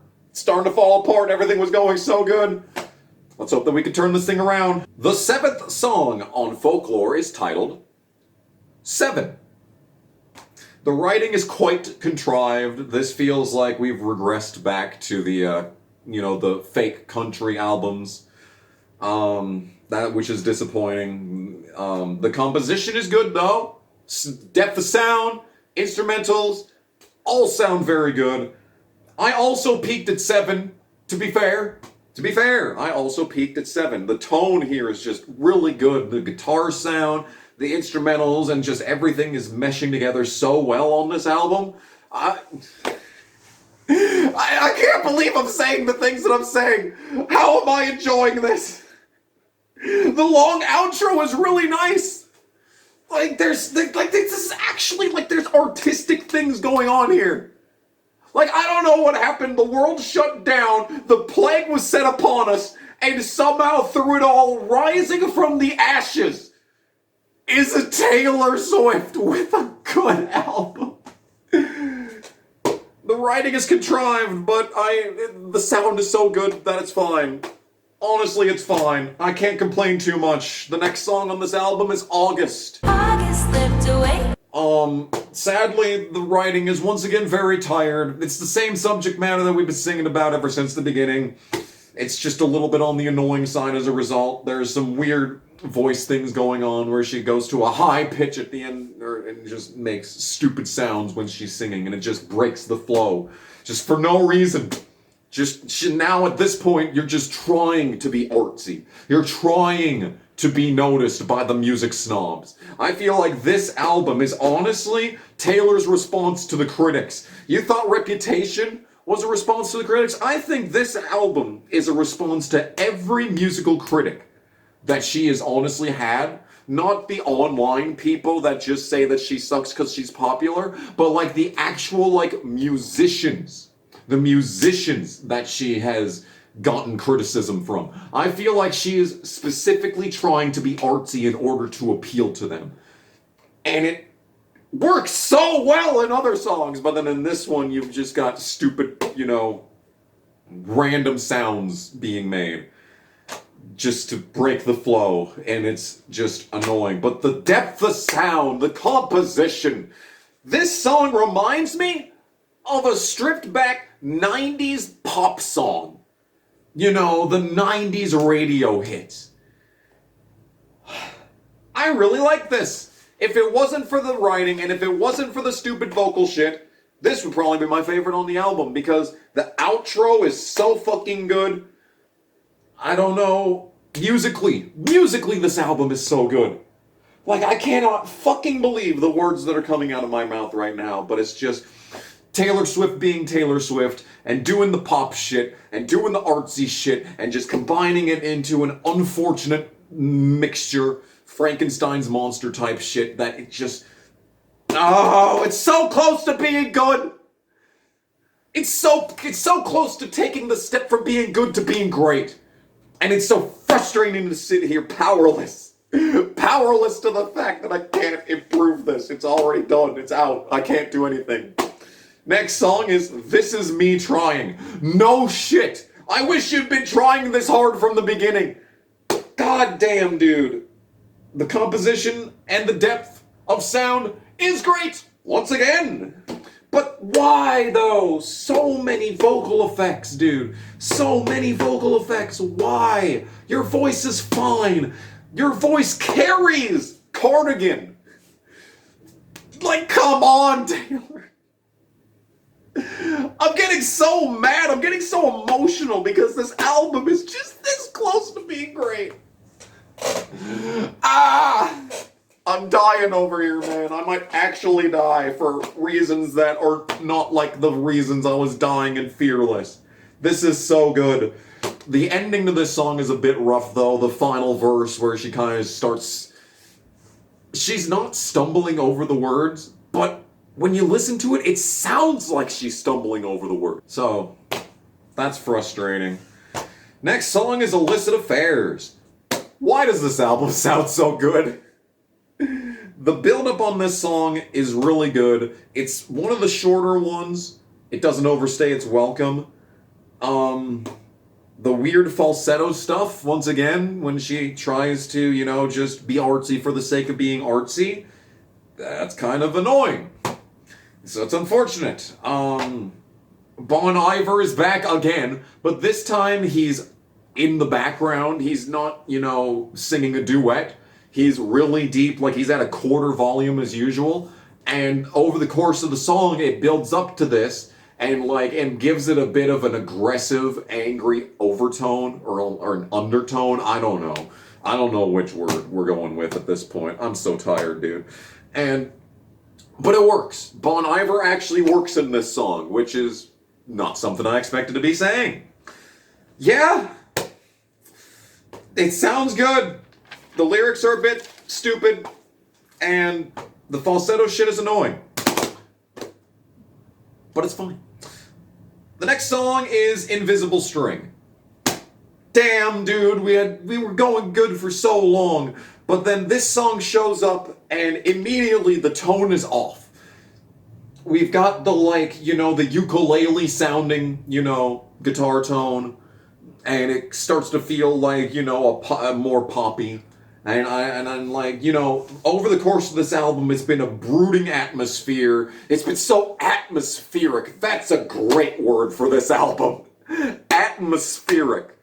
Everything was going so good. Let's hope that we can turn this thing around. The 7th song on Folklore is titled 7. The writing is quite contrived. This feels like we've regressed back to the fake country albums. Which is disappointing. The composition is good though. Depth of sound, instrumentals, all sound very good. I also peaked at 7, to be fair. I also peaked at 7. The tone here is just really good. The guitar sound, the instrumentals and just everything is meshing together so well on this album. I can't believe I'm saying the things that I'm saying. How am I enjoying this? The long outro is really nice. Like this is actually like there's artistic things going on here. Like I don't know what happened. The world shut down. The plague was set upon us, and somehow through it all, rising from the ashes, is a Taylor Swift with a good album. The writing is contrived, but the sound is so good that it's fine. Honestly, it's fine. I can't complain too much. The next song on this album is August. August slipped away. Sadly, the writing is once again very tired. It's the same subject matter that we've been singing about ever since the beginning. It's just a little bit on the annoying side as a result. There's some weird voice things going on where she goes to a high pitch at the end and just makes stupid sounds when she's singing, and it just breaks the flow. Just for no reason. Now at this point, you're just trying to be artsy. You're trying to be noticed by the music snobs. I feel like this album is honestly Taylor's response to the critics. You thought Reputation was a response to the critics? I think this album is a response to every musical critic that she has honestly had. Not the online people that just say that she sucks because she's popular, but like the actual like musicians. The musicians that she has gotten criticism from. I feel like she is specifically trying to be artsy in order to appeal to them. And it works so well in other songs, but then in this one you've just got stupid, random sounds being made just to break the flow, and it's just annoying. But the depth of sound, the composition, this song reminds me of a stripped back 90s pop song. The 90s radio hits. I really like this. If it wasn't for the writing and if it wasn't for the stupid vocal shit, this would probably be my favorite on the album because the outro is so fucking good. I don't know. Musically, this album is so good. Like, I cannot fucking believe the words that are coming out of my mouth right now, but it's just Taylor Swift being Taylor Swift and doing the pop shit and doing the artsy shit and just combining it into an unfortunate mixture, Frankenstein's monster type shit that it just... Oh, it's so close to being good! It's so close to taking the step from being good to being great. And it's so frustrating to sit here powerless. Powerless to the fact that I can't improve this. It's already done. It's out. I can't do anything. Next song is This Is Me Trying. No shit. I wish you'd been trying this hard from the beginning. God damn, dude. The composition and the depth of sound is great. Once again. But why, though? So many vocal effects, dude. So many vocal effects. Why? Your voice is fine. Your voice carries Cardigan. Like, come on, Taylor. I'm getting so mad. I'm getting so emotional because this album is just this close to being great. I'm dying over here, man. I might actually die for reasons that are not like the reasons I was dying in Fearless. This is so good. The ending to this song is a bit rough, though. The final verse where she kind of starts... She's not stumbling over the words, but when you listen to it, it sounds like she's stumbling over the words. So, that's frustrating. Next song is Illicit Affairs. Why does this album sound so good? The build-up on this song is really good. It's one of the shorter ones. It doesn't overstay its welcome. The weird falsetto stuff, once again, when she tries to, just be artsy for the sake of being artsy, that's kind of annoying. So it's unfortunate. Bon Iver is back again, but this time he's in the background. He's not, singing a duet. He's really deep, like he's at a quarter volume as usual, and over the course of the song, it builds up to this, and gives it a bit of an aggressive, angry overtone, or an undertone, I don't know. I don't know which word we're going with at this point. I'm so tired, dude. But it works. Bon Iver actually works in this song, which is not something I expected to be saying. Yeah, it sounds good. The lyrics are a bit stupid, and the falsetto shit is annoying. But it's fine. The next song is Invisible String. Damn, dude, we were going good for so long, but then this song shows up and immediately the tone is off. We've got the, like, you know, the ukulele sounding, you know, guitar tone, and it starts to feel like, you know, a more poppy. And I'm like, you know, over the course of this album, it's been a brooding atmosphere. It's been so atmospheric. That's a great word for this album. Atmospheric.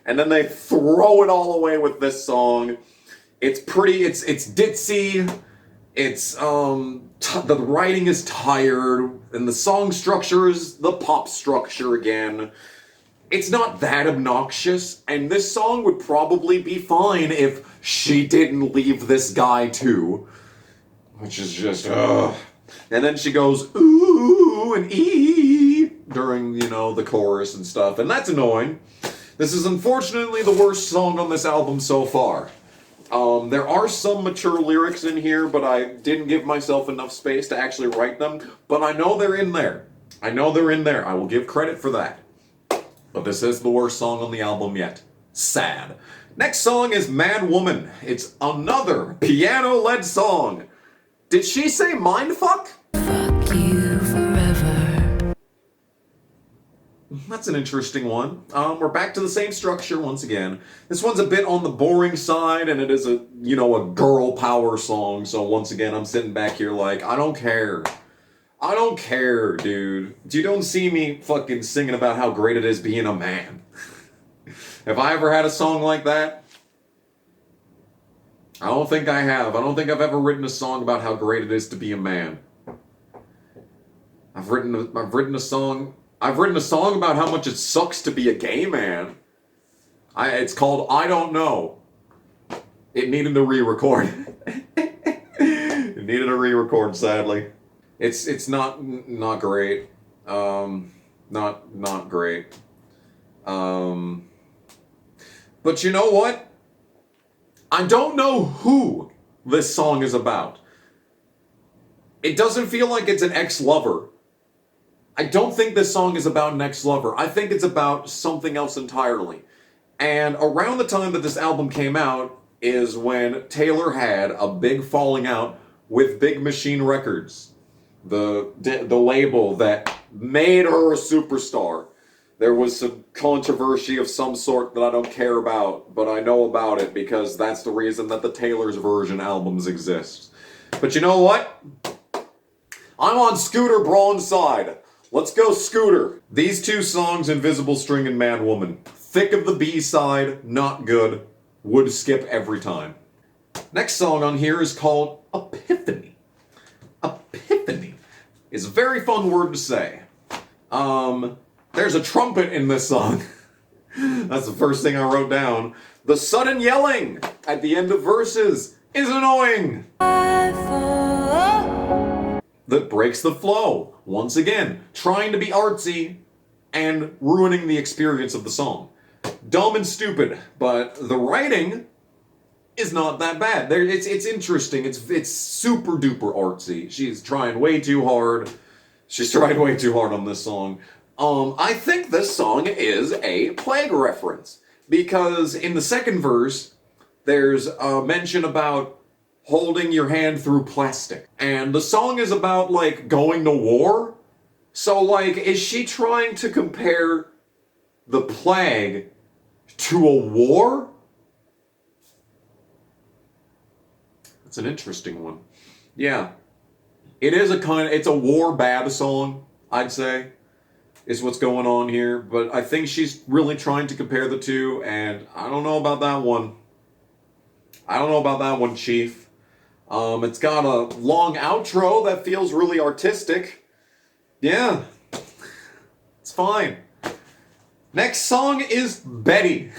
And then they throw it all away with this song. It's pretty, it's ditzy. It's, the writing is tired. And the song structure is the pop structure again. It's not that obnoxious. And this song would probably be fine if she didn't leave this guy too. Which is just, ugh. And then she goes, ooh, and ee, during, you know, the chorus and stuff. And that's annoying. This is unfortunately the worst song on this album so far. There are some mature lyrics in here, but I didn't give myself enough space to actually write them. But I know they're in there. I know they're in there. I will give credit for that. But this is the worst song on the album yet. Sad. Next song is Mad Woman. It's another piano-led song. Did she say mindfuck? Fuck you forever. That's an interesting one. We're back to the same structure once again. This one's a bit on the boring side, and it is a, you know, a girl power song. So once again, I'm sitting back here like, I don't care. I don't care, dude. You don't see me fucking singing about how great it is being a man. Have I ever had a song like that? I don't think I have. I don't think I've ever written a song about how great it is to be a man. I've written a song about how much it sucks to be a gay man. It's called I Don't Know. It needed a re-record. It needed a re-record, sadly. It's not great. Not great. But you know what? I don't know who this song is about. It doesn't feel like it's an ex-lover. I don't think this song is about an ex-lover. I think it's about something else entirely. And around the time that this album came out is when Taylor had a big falling out with Big Machine Records, the label that made her a superstar. There was some controversy of some sort that I don't care about, but I know about it because that's the reason that the Taylor's Version albums exist. But you know what? I'm on Scooter Braun's side. Let's go Scooter. These two songs, Invisible String and Mad Woman. Thick of the B-side, not good. Would skip every time. Next song on here is called Epiphany. Epiphany is a very fun word to say. There's a trumpet in this song. That's the first thing I wrote down. The sudden yelling at the end of verses is annoying. That breaks the flow. Once again, trying to be artsy and ruining the experience of the song. Dumb and stupid, but the writing is not that bad. It's interesting. It's super duper artsy. She's trying way too hard. She's tried way too hard on this song. I think this song is a Plague reference because in the second verse, there's a mention about holding your hand through plastic. And the song is about, like, going to war. So, like, is she trying to compare the plague to a war? That's an interesting one. Yeah. It's a war bad song, I'd say, is what's going on here. But I think she's really trying to compare the two, and I don't know about that one. I don't know about that one, Chief. It's got a long outro that feels really artistic. Yeah. It's fine. Next song is Betty.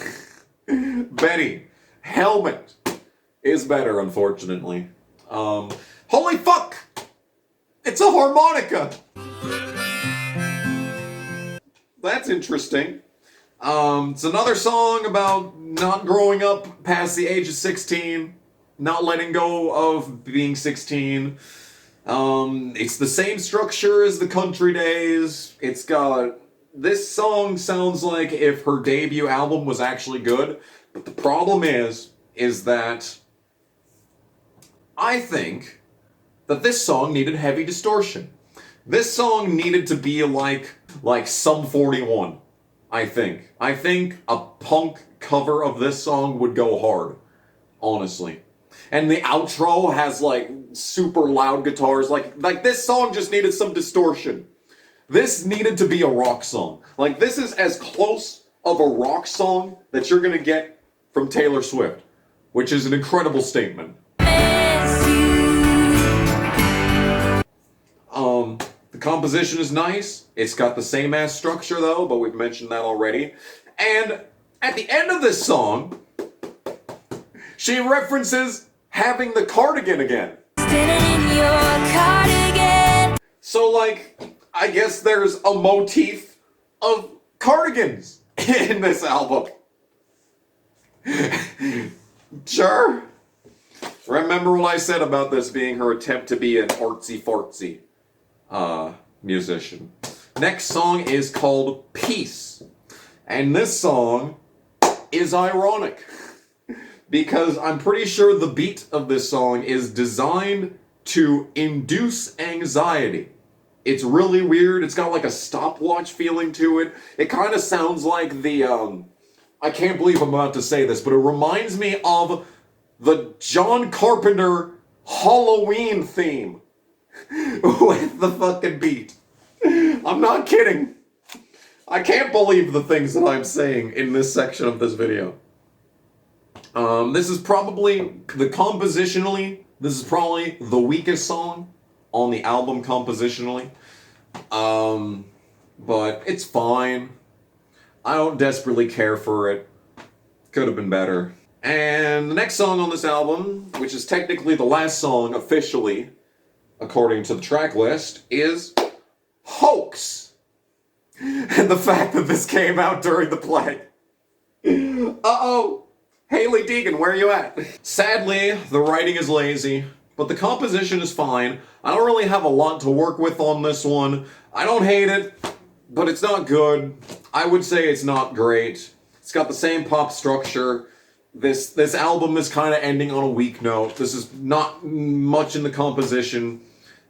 Betty. Helmet is better, unfortunately. Holy fuck! It's a harmonica! That's interesting. It's another song about not growing up past the age of 16, not letting go of being 16. It's the same structure as the Country Days. It's got... This song sounds like if her debut album was actually good, but the problem is that I think that this song needed heavy distortion. This song needed to be like Sum 41, I think. I think a punk cover of this song would go hard, honestly. And the outro has like super loud guitars. Like this song just needed some distortion. This needed to be a rock song. Like, this is as close of a rock song that you're gonna get from Taylor Swift, which is an incredible statement. The composition is nice. It's got the same ass structure though, but we've mentioned that already. And at the end of this song, she references having the cardigan again. In your cardigan. So, like, I guess there's a motif of cardigans in this album. Sure. Remember what I said about this being her attempt to be an artsy-fartsy musician. Next song is called Peace. And this song is ironic. Because I'm pretty sure the beat of this song is designed to induce anxiety. It's really weird. It's got like a stopwatch feeling to it. It kind of sounds like the, I can't believe I'm about to say this, but it reminds me of the John Carpenter Halloween theme with the fucking beat. I'm not kidding. I can't believe the things that I'm saying in this section of this video. This is probably, compositionally, this is probably the weakest song on the album compositionally. But it's fine. I don't desperately care for it. Could have been better. And the next song on this album, which is technically the last song officially, according to the track list, is Hoax. And the fact that this came out during the plague. Uh-oh. Haley Deegan, where are you at? Sadly, the writing is lazy, but the composition is fine. I don't really have a lot to work with on this one. I don't hate it, but it's not good. I would say it's not great. It's got the same pop structure. This album is kind of ending on a weak note. This is not much in the composition.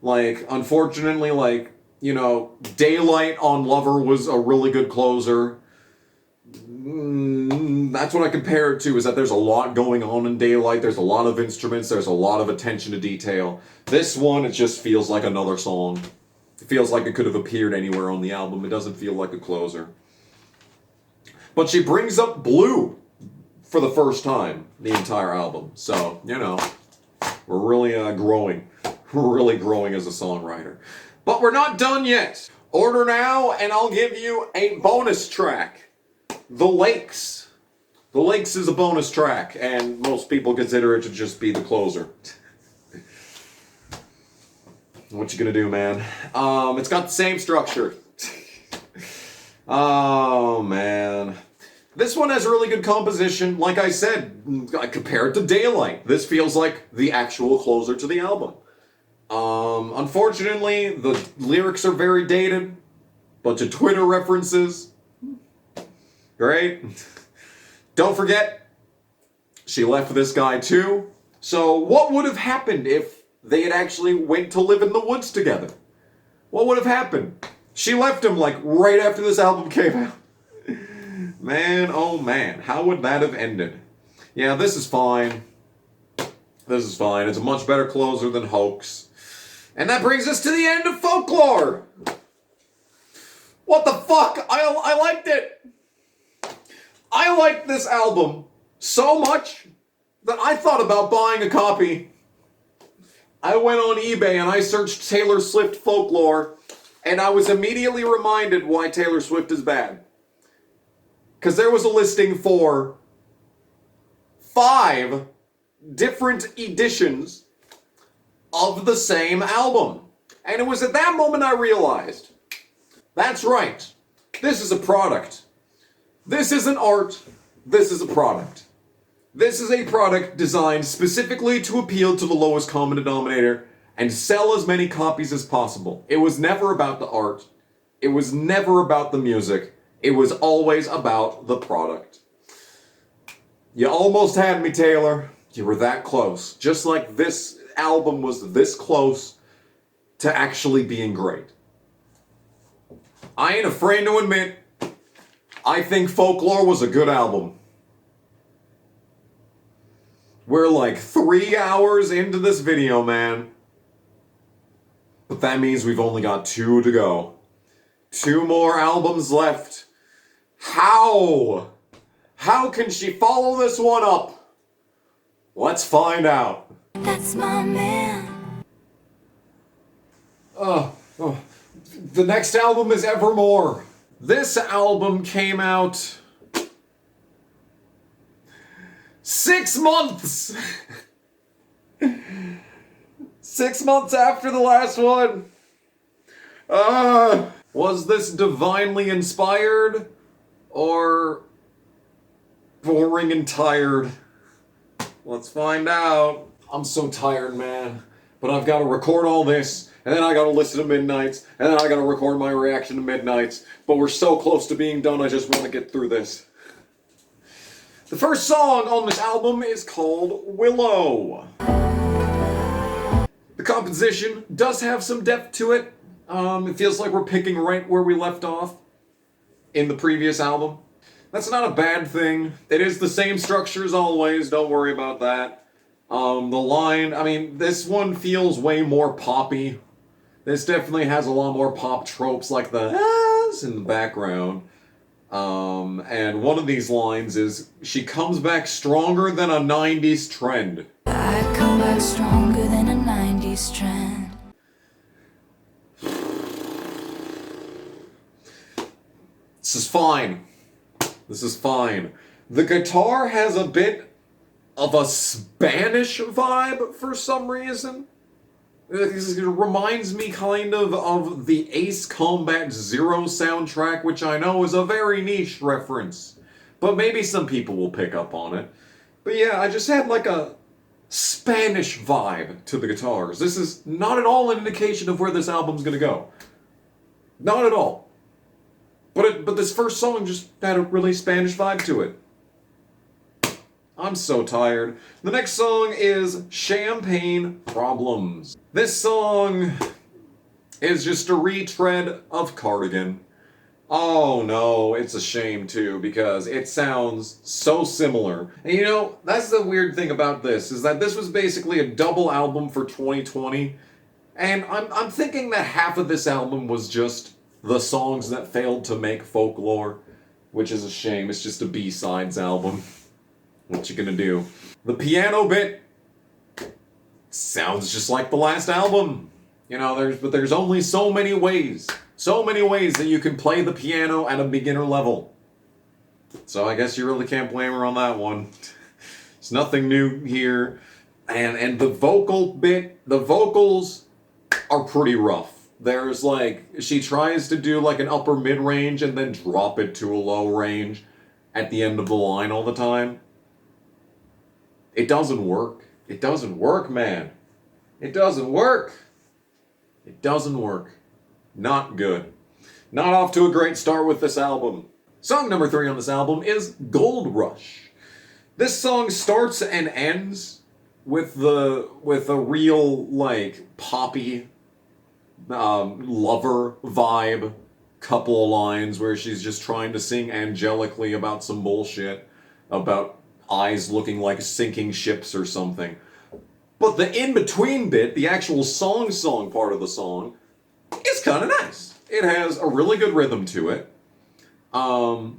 Like, unfortunately, like, you know, Daylight on Lover was a really good closer. That's what I compare it to, is that there's a lot going on in Daylight. There's a lot of instruments. There's a lot of attention to detail. This one, it just feels like another song. It feels like it could have appeared anywhere on the album. It doesn't feel like a closer. But she brings up Blue for the first time, the entire album. So, you know, we're really growing. We're really growing as a songwriter. But we're not done yet. Order now, and I'll give you a bonus track. The Lakes. The Lakes is a bonus track, and most people consider it to just be the closer. What you gonna do, man? It's got the same structure. Oh, man. This one has really good composition. Like I said, compared to Daylight, this feels like the actual closer to the album. Unfortunately, the lyrics are very dated. Bunch of Twitter references. Great. Don't forget, she left this guy too. So what would have happened if they had actually went to live in the woods together? What would have happened? She left him like right after this album came out. Man, oh man, how would that have ended? Yeah, this is fine. This is fine. It's a much better closer than Hoax. And that brings us to the end of Folklore. What the fuck? I liked it. I liked this album so much that I thought about buying a copy. I went on eBay and I searched Taylor Swift Folklore, and I was immediately reminded why Taylor Swift is bad. Because there was a listing for 5 different editions of the same album. And it was at that moment I realized, that's right, this is a product. This isn't art, this is a product. This is a product designed specifically to appeal to the lowest common denominator and sell as many copies as possible. It was never about the art. It was never about the music. It was always about the product. You almost had me, Taylor. You were that close. Just like this album was this close to actually being great. I ain't afraid to admit, I think Folklore was a good album. We're like 3 hours into this video, man. But that means we've only got 2 to go. 2 more albums left. How? How can she follow this one up? Let's find out. That's my man. The next album is Evermore. This album came out 6 months! 6 months after the last one. Was this divinely inspired or boring and tired? Let's find out. I'm so tired, man. But I've got to record all this, and then I got to listen to Midnights, and then I got to record my reaction to Midnights. But we're so close to being done, I just want to get through this. The first song on this album is called Willow. The composition does have some depth to it. It feels like we're picking right where we left off in the previous album. That's not a bad thing. It is the same structure as always, don't worry about that. The line, I mean, this one feels way more poppy. This definitely has a lot more pop tropes like the ahs in the background. And one of these lines is, she comes back stronger than a 90s trend. I come back stronger than a 90s trend. This is fine. This is fine. The guitar has a bit of a Spanish vibe for some reason. It reminds me kind of the Ace Combat Zero soundtrack, which I know is a very niche reference. But maybe some people will pick up on it. But yeah, I just had like a Spanish vibe to the guitars. This is not at all an indication of where this album's gonna go. Not at all. But this first song just had a really Spanish vibe to it. I'm so tired. The next song is Champagne Problems. This song is just a retread of Cardigan. Oh no, it's a shame too, because it sounds so similar. And you know, that's the weird thing about this, is that this was basically a double album for 2020. And I'm thinking that half of this album was just the songs that failed to make Folklore, which is a shame. It's just a B-sides album. What you gonna do? The piano bit sounds just like the last album. You know, there's only so many ways that you can play the piano at a beginner level. So I guess you really can't blame her on that one. There's nothing new here. And the vocal bit, the vocals are pretty rough. There's like, she tries to do like an upper mid-range and then drop it to a low range at the end of the line all the time. It doesn't work. It doesn't work, man. It doesn't work. It doesn't work. Not good. Not off to a great start with this album. Song number 3 on this album is Gold Rush. This song starts and ends with a real like poppy lover vibe, couple of lines where she's just trying to sing angelically about some bullshit, about eyes looking like sinking ships or something. But the in-between bit, the actual song part of the song, is kind of nice. It has a really good rhythm to it.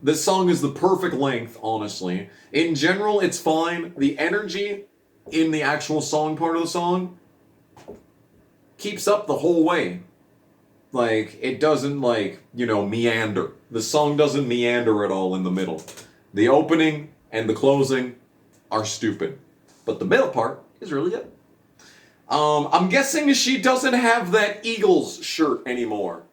This song is the perfect length, honestly. In general, it's fine. The energy in the actual song part of the song keeps up the whole way. Like, it doesn't, like, you know, meander. The song doesn't meander at all in the middle. The opening and the closing are stupid. But the middle part is really good. I'm guessing she doesn't have that Eagles shirt anymore.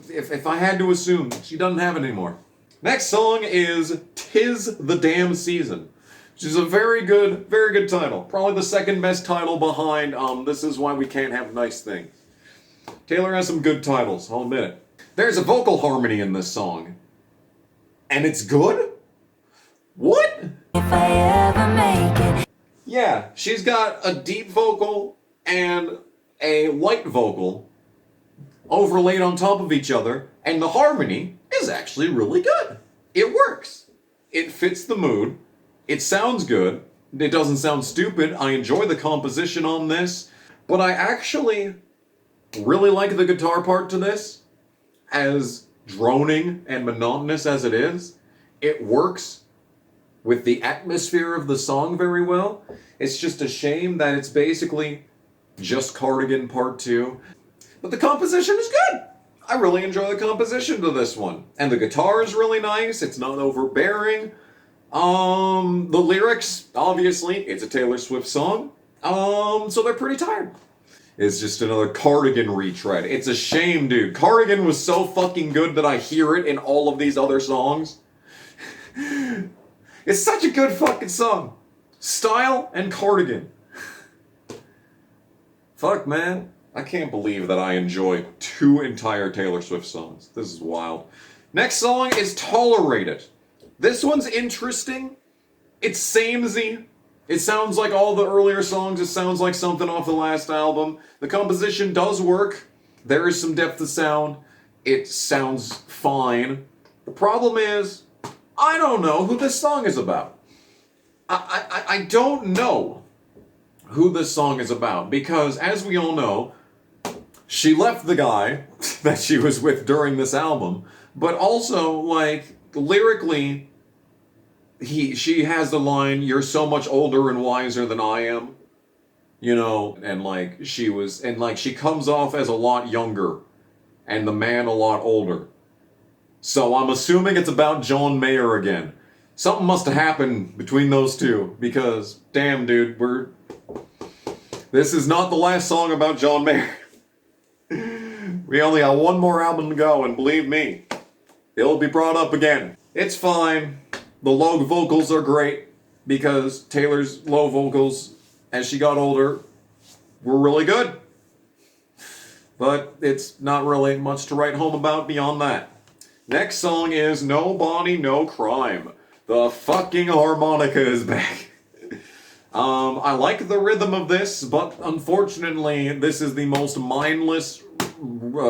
If I had to assume, she doesn't have it anymore. Next song is "'Tis the Damn Season," which is a very good title. Probably the second best title behind "This Is Why We Can't Have Nice Things." Taylor has some good titles, I'll admit it. There's a vocal harmony in this song. And it's good? What? If I ever make it. Yeah, she's got a deep vocal and a light vocal overlaid on top of each other, and the harmony is actually really good. It works. It fits the mood. It sounds good. It doesn't sound stupid. I enjoy the composition on this, but I actually really like the guitar part to this. As droning and monotonous as it is, it works with the atmosphere of the song very well. It's just a shame that it's basically just Cardigan Part 2. But the composition is good. I really enjoy the composition to this one. And the guitar is really nice. It's not overbearing. The lyrics, obviously, it's a Taylor Swift song. So they're pretty tired. It's just another Cardigan retread. It's a shame, dude. Cardigan was so fucking good that I hear it in all of these other songs. It's such a good fucking song. Style and Cardigan. Fuck, man. I can't believe that I enjoy 2 entire Taylor Swift songs. This is wild. Next song is Tolerate It. This one's interesting. It's samey. It sounds like all the earlier songs. It sounds like something off the last album. The composition does work. There is some depth of sound. It sounds fine. The problem is, I don't know who this song is about. I don't know who this song is about, because as we all know, she left the guy that she was with during this album, but also, like, lyrically, she has the line, "You're so much older and wiser than I am," you know, and like she comes off as a lot younger and the man a lot older. So I'm assuming it's about John Mayer again. Something must have happened between those two, because damn, dude, this is not the last song about John Mayer. We only got one more album to go, and believe me, it'll be brought up again. It's fine. The low vocals are great, because Taylor's low vocals, as she got older, were really good. But it's not really much to write home about beyond that. Next song is "No Body, No Crime." The fucking harmonica is back. I like the rhythm of this, but unfortunately, this is the most mindless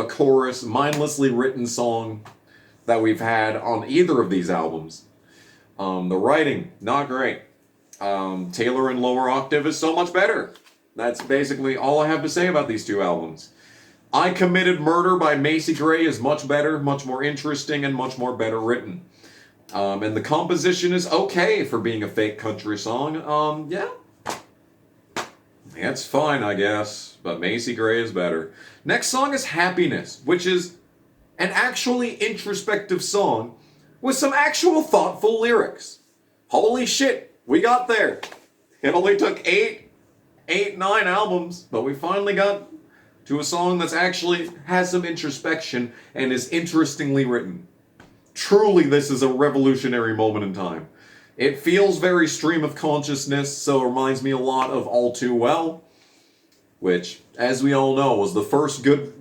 chorus, mindlessly written song that we've had on either of these albums. The writing, not great. Taylor in lower octave is so much better. That's basically all I have to say about these 2 albums. I Committed Murder by Macy Gray is much better, much more interesting, and much more better written. And the composition is okay for being a fake country song. Yeah. That's fine, I guess. But Macy Gray is better. Next song is Happiness, which is an actually introspective song with some actual thoughtful lyrics. Holy shit, we got there. It only took 9 albums, but we finally got to a song that's actually has some introspection and is interestingly written. Truly, this is a revolutionary moment in time. It feels very stream of consciousness, so it reminds me a lot of All Too Well, which, as we all know, was the first good,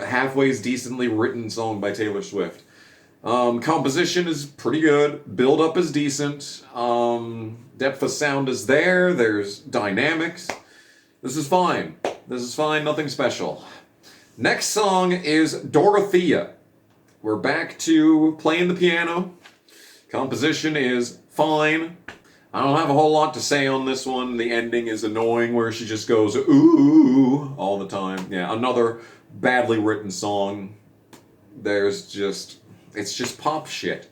halfway decently written song by Taylor Swift. Composition is pretty good. Build-up is decent. Depth of sound is there. There's dynamics. This is fine. This is fine. Nothing special. Next song is Dorothea. We're back to playing the piano. Composition is fine. I don't have a whole lot to say on this one. The ending is annoying, where she just goes, ooh, all the time. Yeah, another badly written song. It's just pop shit.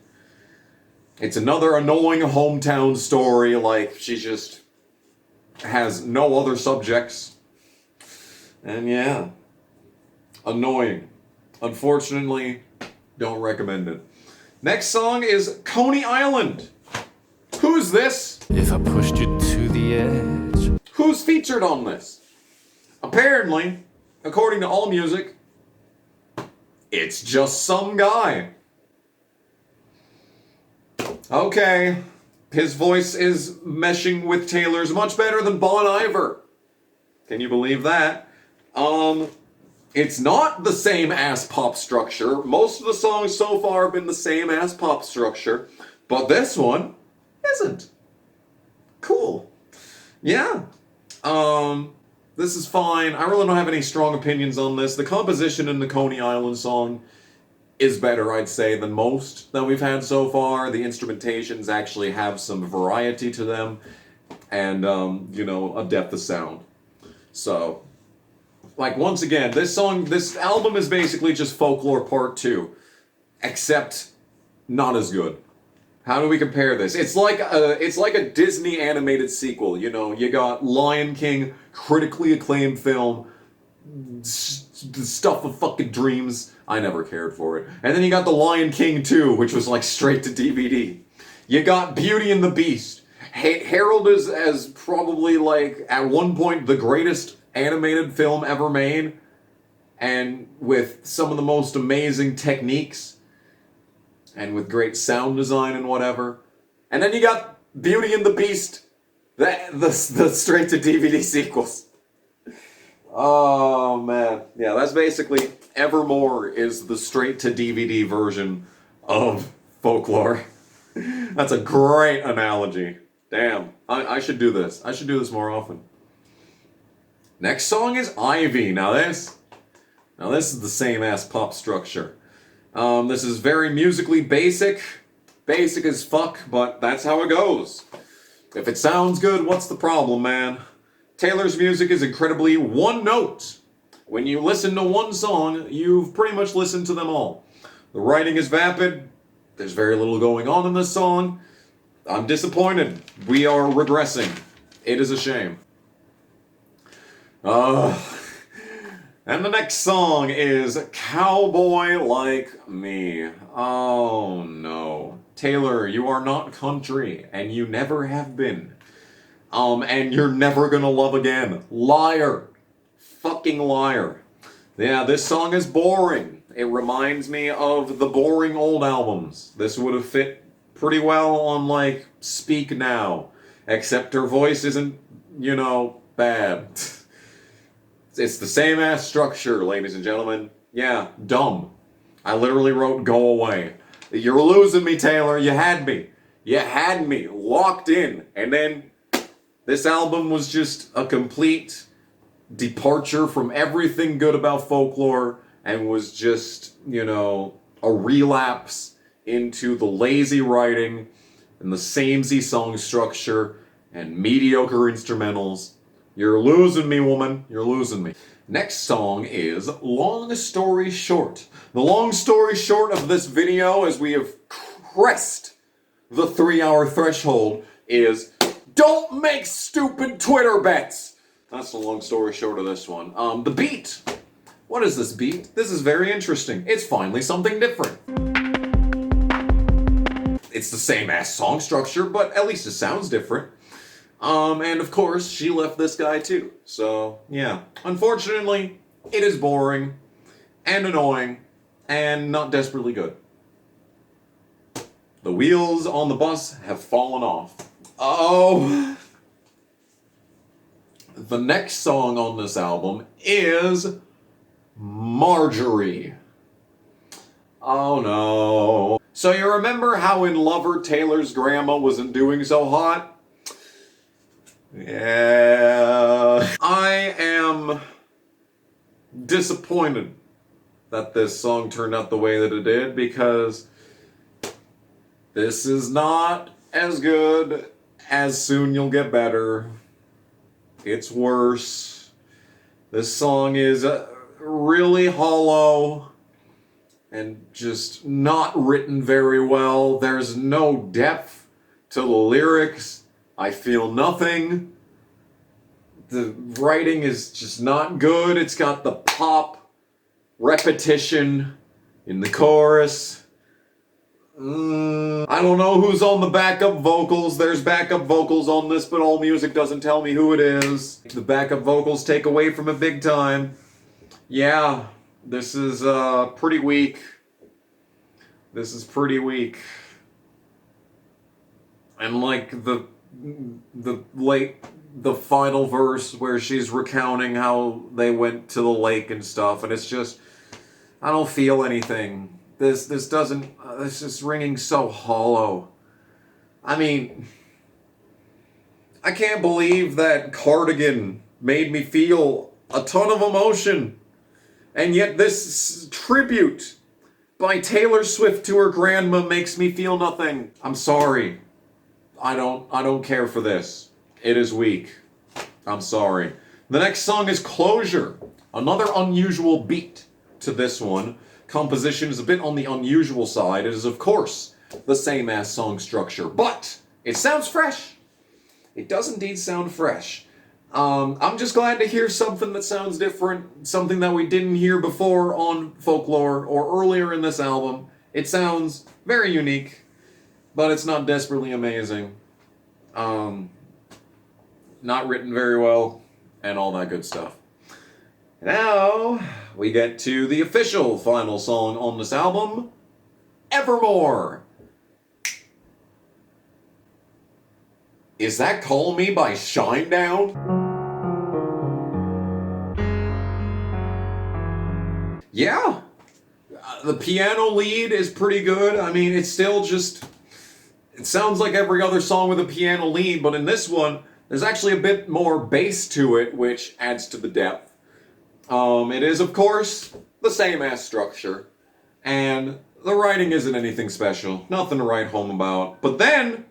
It's another annoying hometown story, like she just has no other subjects. And yeah, annoying. Unfortunately, don't recommend it. Next song is Coney Island. Who's this? If I pushed you to the edge. Who's featured on this? Apparently, according to AllMusic, it's just some guy. Okay, his voice is meshing with Taylor's much better than Bon Iver. Can you believe that? It's not the same ass pop structure. Most of the songs so far have been the same ass pop structure, but this one isn't. Cool. Yeah. This is fine. I really don't have any strong opinions on this. The composition in the Coney Island song is better, I'd say, than most that we've had so far. The instrumentations actually have some variety to them and, you know, a depth of sound. So, like, once again, this album is basically just Folklore Part 2, except not as good. How do we compare this? It's like a Disney animated sequel, you know. You got Lion King, critically acclaimed film, stuff of fucking dreams. I never cared for it. And then you got The Lion King 2, which was like straight to DVD. You got Beauty and the Beast. Harold is as probably like at one point the greatest animated film ever made, and with some of the most amazing techniques, and with great sound design and whatever. And then you got Beauty and the Beast, the straight to DVD sequels. Oh man, yeah, that's basically Evermore is the straight to DVD version of Folklore. That's a great analogy. Damn, I should do this. I should do this more often. Next song is Ivy. Now this is the same ass pop structure. This is very musically basic as fuck, but that's how it goes. If it sounds good, what's the problem, man? Taylor's music is incredibly one note. When you listen to one song, you've pretty much listened to them all. The writing is vapid. There's very little going on in this song. I'm disappointed. We are regressing. It is a shame. And the next song is Cowboy Like Me. Oh no. Taylor, you are not country, and you never have been. And you're never gonna love again. Liar. Fucking liar. Yeah, this song is boring. It reminds me of the boring old albums. This would have fit pretty well on, like, Speak Now. Except her voice isn't, you know, bad. It's the same ass structure, ladies and gentlemen. Yeah, dumb. I literally wrote go away. You're losing me, Taylor. You had me. You had me locked in. And then this album was just a complete departure from everything good about Folklore and was just, you know, a relapse into the lazy writing and the samey song structure and mediocre instrumentals. You're losing me, woman. You're losing me. Next song is Long Story Short. The long story short of this video, as we have crest the 3-hour threshold, is don't make stupid Twitter bets. That's the long story short of this one. The beat. What is this beat? This is very interesting. It's finally something different. It's the same ass song structure, but at least it sounds different. And of course, she left this guy too. So, yeah. Unfortunately, it is boring, and annoying, and not desperately good. The wheels on the bus have fallen off. Oh. The next song on this album is Marjorie. Oh no. So you remember how in Lover Taylor's grandma wasn't doing so hot? Yeah. I am disappointed that this song turned out the way that it did, because this is not as good as Soon You'll Get Better. It's worse. This song is really hollow and just not written very well. There's no depth to the lyrics. I feel nothing. The writing is just not good. It's got the pop repetition in the chorus. I don't know who's on the backup vocals. There's backup vocals on this, but AllMusic doesn't tell me who it is. The backup vocals take away from it big time. Yeah, this is pretty weak. This is pretty weak. And like the final verse where she's recounting how they went to the lake and stuff, and it's just, I don't feel anything. This is ringing so hollow. I mean, I can't believe that Cardigan made me feel a ton of emotion. And yet this tribute by Taylor Swift to her grandma makes me feel nothing. I'm sorry. I don't care for this. It is weak. I'm sorry. The next song is Closure. Another unusual beat to this one. Composition is a bit on the unusual side. It is, of course, the same as song structure, but it sounds fresh. It does indeed sound fresh. I'm just glad to hear something that sounds different, something that we didn't hear before on Folklore or earlier in this album. It sounds very unique, but it's not desperately amazing. Not written very well, and all that good stuff. Now, we get to the official final song on this album, Evermore. Is that Call Me by Shinedown? Yeah. The piano lead is pretty good. I mean, it's still just... It sounds like every other song with a piano lead, but in this one, there's actually a bit more bass to it, which adds to the depth. It is, of course, the same as structure, and the writing isn't anything special, nothing to write home about. But then,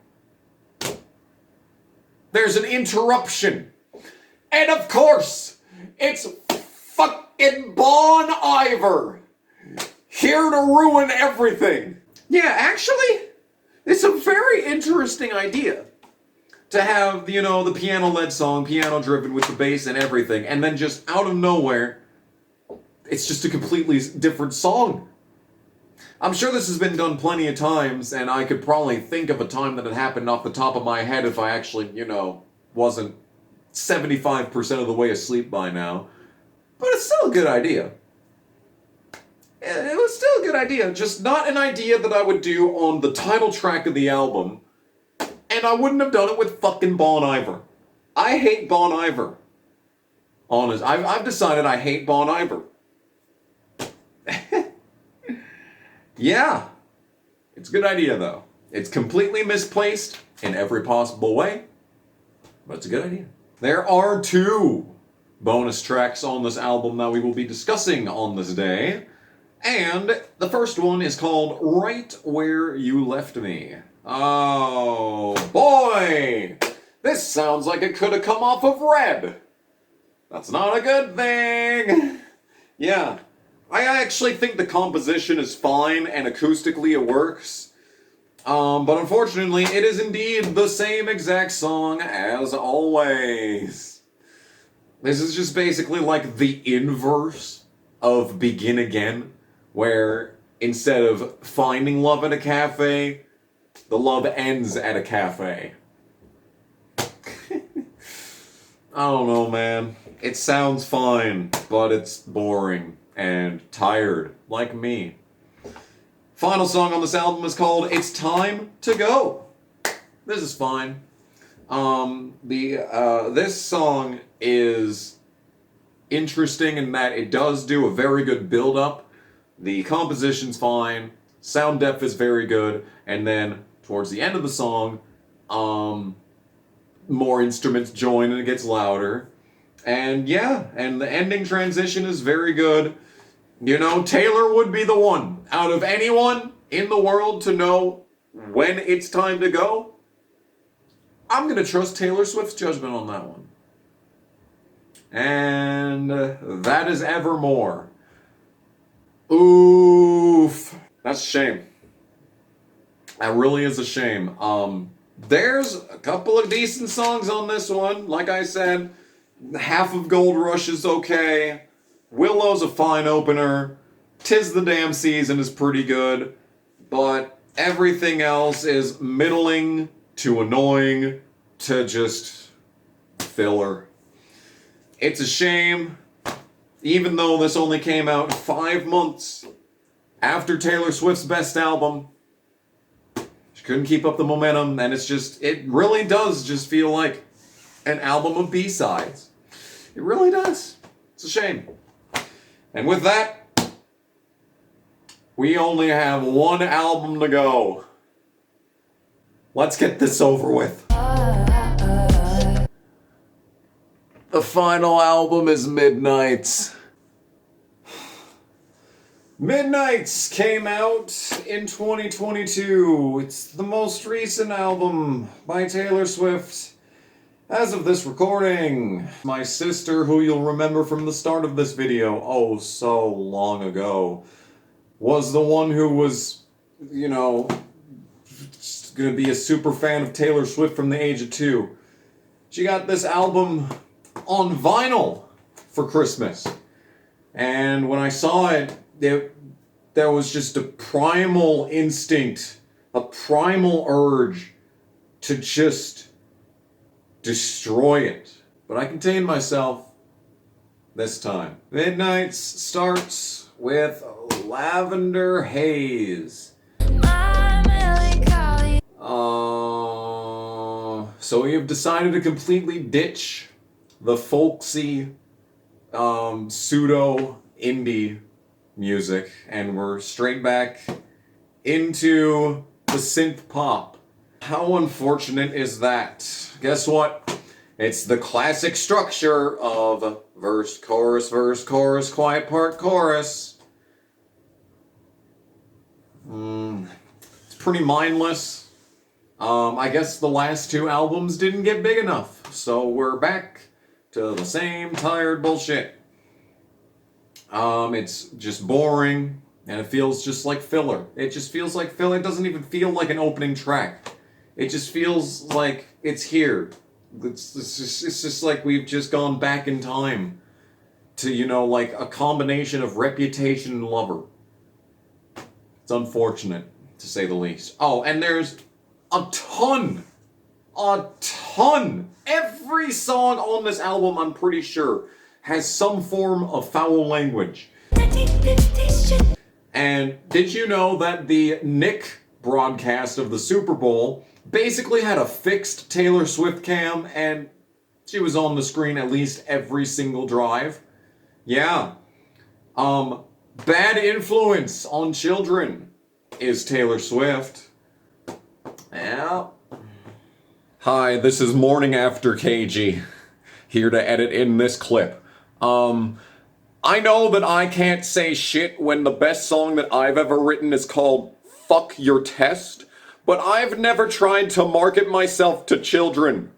there's an interruption, and of course, it's fucking Bon Iver, here to ruin everything. Yeah, actually, it's a very interesting idea. To have, you know, the piano-led song, piano-driven with the bass and everything, and then just out of nowhere, it's just a completely different song. I'm sure this has been done plenty of times, and I could probably think of a time that it happened off the top of my head if I actually, you know, wasn't 75% of the way asleep by now. But it's still a good idea. It was still a good idea, just not an idea that I would do on the title track of the album. And I wouldn't have done it with fucking Bon Iver. I hate Bon Iver. Honest, I've decided I hate Bon Iver. Yeah. It's a good idea, though. It's completely misplaced in every possible way, but it's a good idea. There are 2 bonus tracks on this album that we will be discussing on this day. And the first one is called Right Where You Left Me. Oh, boy! This sounds like it could have come off of Red. That's not a good thing. Yeah, I actually think the composition is fine and acoustically it works. But unfortunately, it is indeed the same exact song as always. This is just basically like the inverse of Begin Again, where instead of finding love at a cafe, the love ends at a cafe. I don't know, man. It sounds fine, but it's boring and tired, like me. Final song on this album is called It's Time to Go. This is fine. This song is interesting in that it does do a very good build-up. The composition's fine. Sound depth is very good. And then towards the end of the song, more instruments join and it gets louder. And yeah, and the ending transition is very good. You know, Taylor would be the one out of anyone in the world to know when it's time to go. I'm gonna trust Taylor Swift's judgment on that one. And that is Evermore. Oof. That's a shame. That really is a shame. There's a couple of decent songs on this one. Like I said, half of Gold Rush is okay. Willow's a fine opener. 'Tis the Damn Season is pretty good. But Everything else is middling to annoying to just filler. It's a shame, even though this only came out 5 months after Taylor Swift's best album. She couldn't keep up the momentum, and it really does just feel like an album of B-sides. It really does. It's a shame. And with that, we only have one album to go. Let's get this over with. The final album is Midnights. Midnights came out in 2022. It's the most recent album by Taylor Swift as of this recording. My sister, who you'll remember from the start of this video, oh so long ago, was the one who was, you know, just gonna be a super fan of Taylor Swift from the age of 2. She got this album on vinyl for Christmas. And when I saw it, there was just a primal instinct, a primal urge to just destroy it. But I contained myself this time. Midnights starts with Lavender Haze. So we have decided to completely ditch the folksy, pseudo indie music, and we're straight back into the synth pop. How unfortunate is that? Guess what? It's the classic structure of verse, chorus, quiet part, chorus. It's pretty mindless. I guess the last 2 albums didn't get big enough, so we're back to the same tired bullshit. It's just boring, and it feels just like filler. It just feels like filler. It doesn't even feel like an opening track. It just feels like it's here. It's just like we've just gone back in time to, you know, like a combination of Reputation and Lover. It's unfortunate, to say the least. Oh, and there's a ton. Every song on this album, I'm pretty sure, has some form of foul language. And did you know that the Nick broadcast of the Super Bowl basically had a fixed Taylor Swift cam, and she was on the screen at least every single drive? Yeah. Bad influence on children is Taylor Swift. Yeah. Hi, this is Morning After KG, here to edit in this clip. I know that I can't say shit when the best song that I've ever written is called Fuck Your Test, but I've never tried to market myself to children.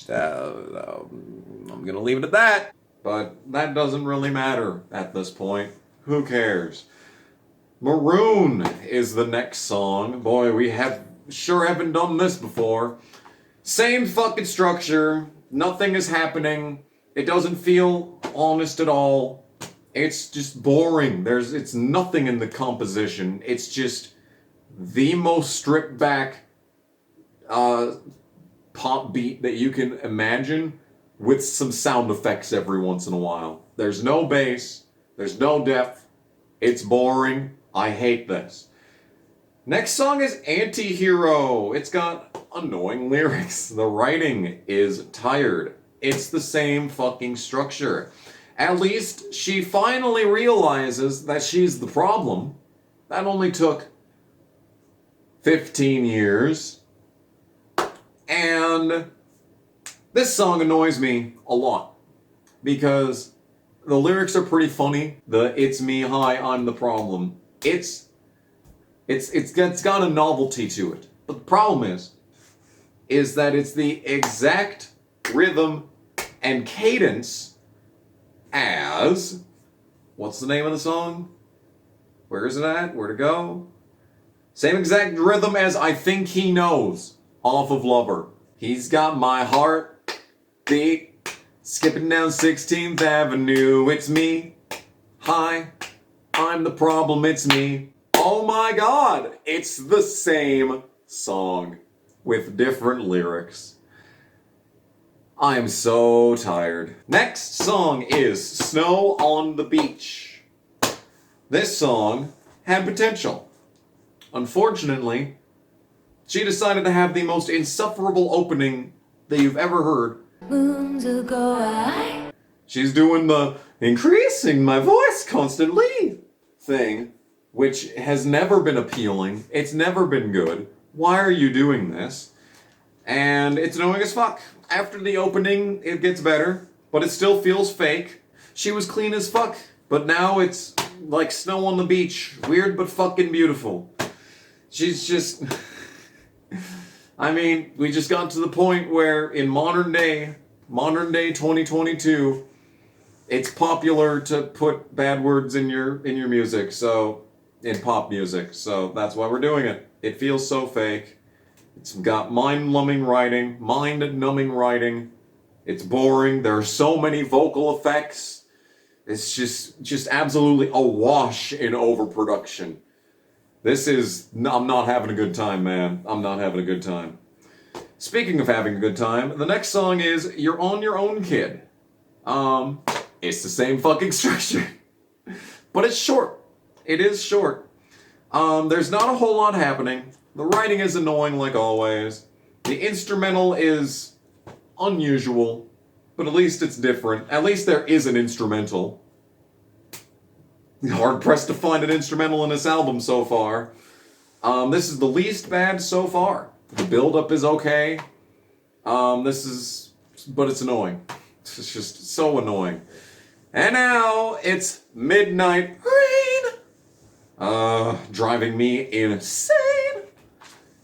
I'm gonna leave it at that. But that doesn't really matter at this point. Who cares? Maroon is the next song. Boy, we haven't done this before. Same fucking structure. Nothing is happening. It doesn't feel honest at all. It's just boring. It's nothing in the composition. It's just the most stripped back pop beat that you can imagine, with some sound effects every once in a while. There's no bass. There's no depth. It's boring. I hate this. Next song is Anti-Hero. It's got annoying lyrics. The writing is tired. It's the same fucking structure. At least she finally realizes that she's the problem. That only took 15 years. And this song annoys me a lot because the lyrics are pretty funny. It's me, hi, I'm the problem. It's got a novelty to it. But the problem is that it's the exact rhythm and cadence as, what's the name of the song? Where is it at? Where to go? Same exact rhythm as I Think He Knows off of Lover. He's got my heart beat, skipping down 16th Avenue. It's me, hi, I'm the problem, it's me. Oh my god, it's the same song with different lyrics. I am so tired. Next song is Snow on the Beach. This song had potential. Unfortunately, she decided to have the most insufferable opening that you've ever heard. Moons ago, I She's doing the increasing my voice constantly thing, which has never been appealing. It's never been good. Why are you doing this? And it's annoying as fuck. After the opening, it gets better, but it still feels fake. She was clean as fuck, but now it's like snow on the beach. Weird but fucking beautiful. She's just... I mean, we just got to the point where in modern day 2022, it's popular to put bad words in your music, so in pop music, so that's why we're doing it. It feels so fake. It's got mind-numbing writing. It's boring. There are so many vocal effects. It's just absolutely awash in overproduction. I'm not having a good time, man. I'm not having a good time. Speaking of having a good time, the next song is You're on Your Own, Kid. It's the same fucking structure. But it's short. It is short. There's not a whole lot happening. The writing is annoying like always. The instrumental is unusual, but at least it's different. At least there is an instrumental. Hard pressed to find an instrumental in this album so far. This is the least bad so far. The build-up is okay. But it's annoying. It's just so annoying. And now it's Midnight Rain. Driving me insane.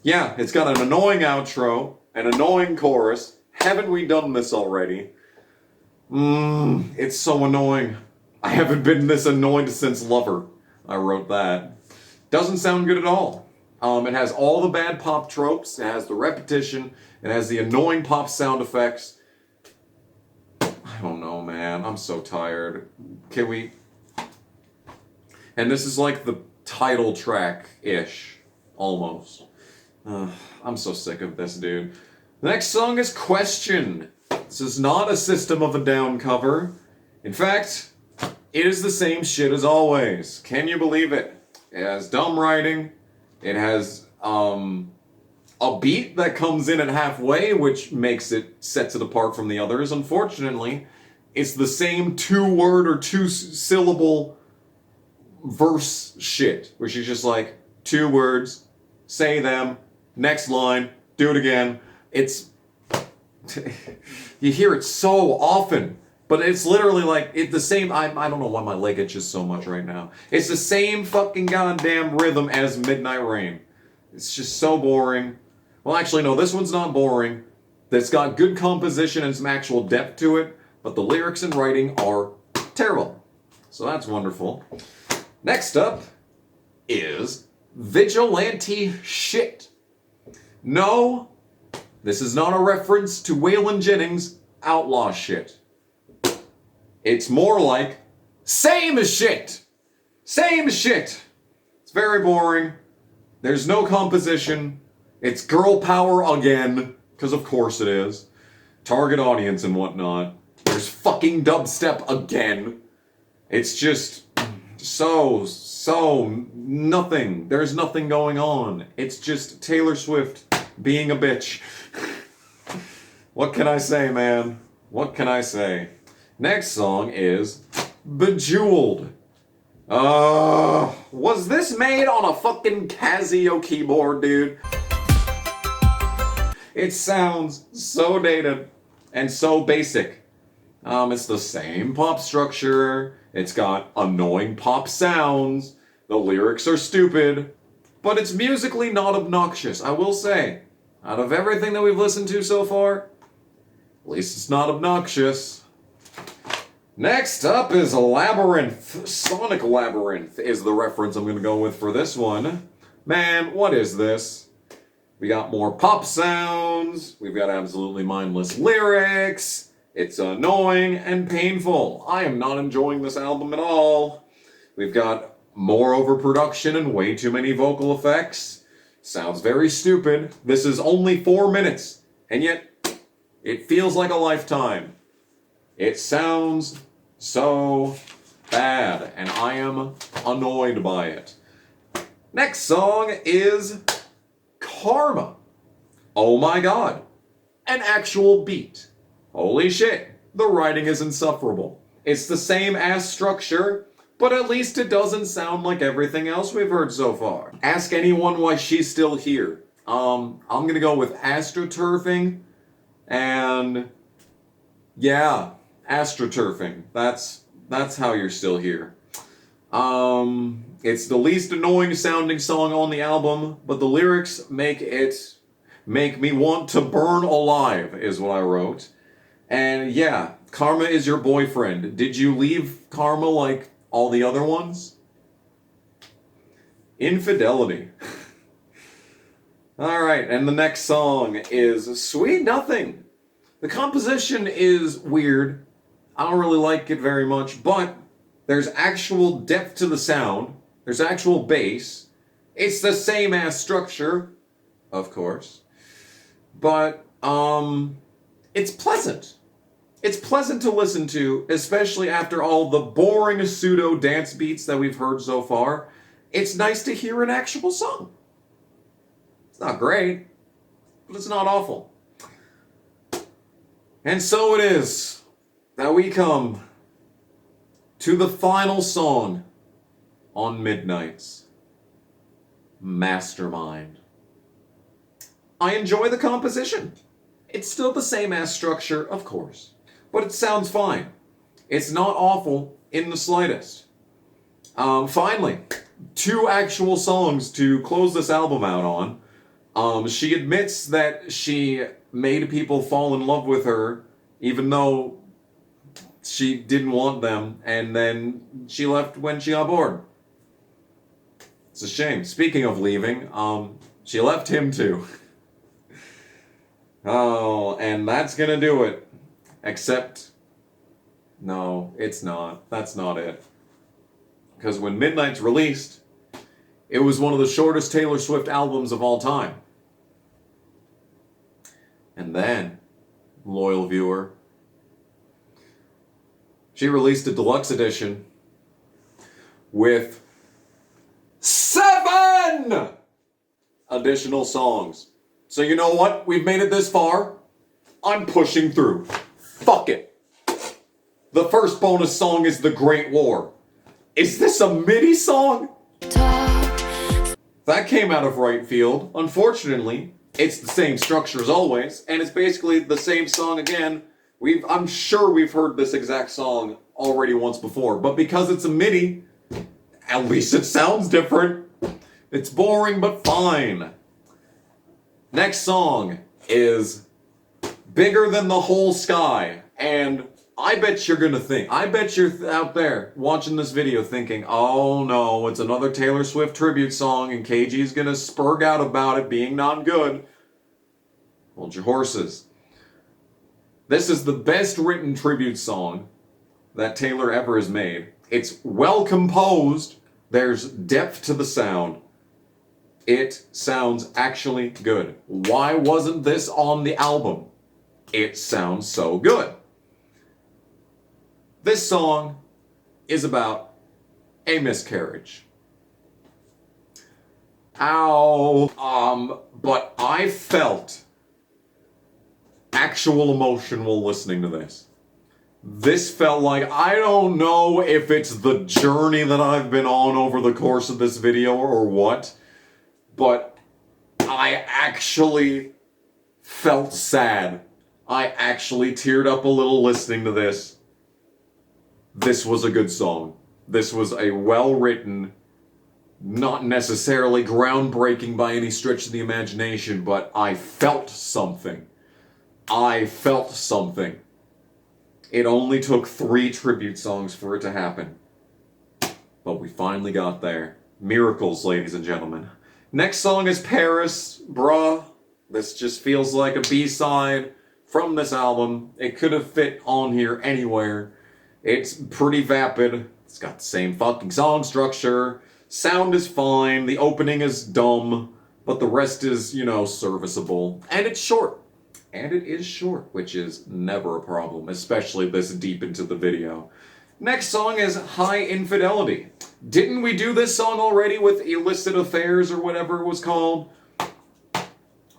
Yeah, it's got an annoying outro, an annoying chorus. Haven't we done this already? It's so annoying. I haven't been this annoyed since Lover. I wrote that. Doesn't sound good at all. It has all the bad pop tropes. It has the repetition. It has the annoying pop sound effects. I don't know, man. I'm so tired. Can we... And this is like the title track-ish. Almost. I'm so sick of this, dude. The next song is Question. This is not a System of a Down cover. In fact, it is the same shit as always. Can you believe it? It has dumb writing. It has a beat that comes in at halfway, which sets it apart from the others. Unfortunately, it's the same 2-word or 2-syllable verse shit, where she's just like, 2 words, say them, next line, do it again. It's... you hear it so often, but it's literally like, the same... I don't know why my leg itches so much right now. It's the same fucking goddamn rhythm as Midnight Rain. It's just so boring. Well, actually, no, this one's not boring. It's got good composition and some actual depth to it, but the lyrics and writing are terrible. So that's wonderful. Next up is Vigilante Shit. No, this is not a reference to Waylon Jennings' Outlaw Shit. It's more like, same as shit! Same as shit! It's very boring. There's no composition. It's girl power again, because of course it is. Target audience and whatnot. There's fucking dubstep again. It's just so nothing. There's nothing going on. It's just Taylor Swift being a bitch. What can I say, man? What can I say? Next song is Bejeweled. Was this made on a fucking Casio keyboard, dude? It sounds so dated and so basic. It's the same pop structure. It's got annoying pop sounds. The lyrics are stupid. But it's musically not obnoxious, I will say. Out of everything that we've listened to so far, at least it's not obnoxious. Next up is Labyrinth. Sonic Labyrinth is the reference I'm going to go with for this one. Man, what is this? We got more pop sounds. We've got absolutely mindless lyrics. It's annoying and painful. I am not enjoying this album at all. We've got more overproduction and way too many vocal effects. Sounds very stupid. This is only 4 minutes, and yet it feels like a lifetime. It sounds so bad, and I am annoyed by it. Next song is Karma. Oh my god. An actual beat. Holy shit. The writing is insufferable. It's the same ass structure, but at least it doesn't sound like everything else we've heard so far. Ask anyone why she's still here. I'm gonna go with astroturfing, and yeah, astroturfing. That's how you're still here. It's the least annoying sounding song on the album, but the lyrics make me want to burn alive, is what I wrote. And yeah, Karma is your boyfriend. Did you leave Karma like all the other ones? Infidelity. Alright, and the next song is Sweet Nothing. The composition is weird. I don't really like it very much, but there's actual depth to the sound. There's actual bass. It's the same ass structure, of course. But, it's pleasant. It's pleasant to listen to, especially after all the boring pseudo dance beats that we've heard so far. It's nice to hear an actual song. It's not great, but it's not awful. And so it is that we come to the final song on Midnight's Mastermind. I enjoy the composition. It's still the same ass structure, of course, but it sounds fine. It's not awful in the slightest. Finally, 2 actual songs to close this album out on. She admits that she made people fall in love with her, even though she didn't want them, and then she left when she got bored. It's a shame. Speaking of leaving, she left him too. Oh, and that's gonna do it. Except, no, it's not. That's not it. Because when Midnight's released, it was one of the shortest Taylor Swift albums of all time. And then, loyal viewer, she released a deluxe edition with 7 additional songs. So you know what? We've made it this far. I'm pushing through. Fuck it. The first bonus song is The Great War. Is this a MIDI song? That came out of right field. Unfortunately, it's the same structure as always, and it's basically the same song again. I'm sure we've heard this exact song already once before, but because it's a MIDI, at least it sounds different. It's boring, but fine. Next song is Bigger Than the Whole Sky, and I bet you're out there watching this video thinking, oh no, it's another Taylor Swift tribute song and KG's gonna spurg out about it being not good. Hold your horses. This is the best written tribute song that Taylor ever has made. It's well composed, there's depth to the sound. It sounds actually good. Why wasn't this on the album? It sounds so good. This song is about a miscarriage. Ow. But I felt actual emotion while listening to this. This felt like, I don't know if it's the journey that I've been on over the course of this video or what, but I actually felt sad. I actually teared up a little listening to this. This was a good song. This was a well-written, not necessarily groundbreaking by any stretch of the imagination, but I felt something. I felt something. It only took 3 tribute songs for it to happen. But we finally got there. Miracles, ladies and gentlemen. Next song is Paris, bruh. This just feels like a B-side from this album. It could have fit on here anywhere. It's pretty vapid. It's got the same fucking song structure. Sound is fine. The opening is dumb. But the rest is, you know, serviceable. And it's short. And it is short, which is never a problem, especially this deep into the video. Next song is High Infidelity. Didn't we do this song already with Illicit Affairs or whatever it was called?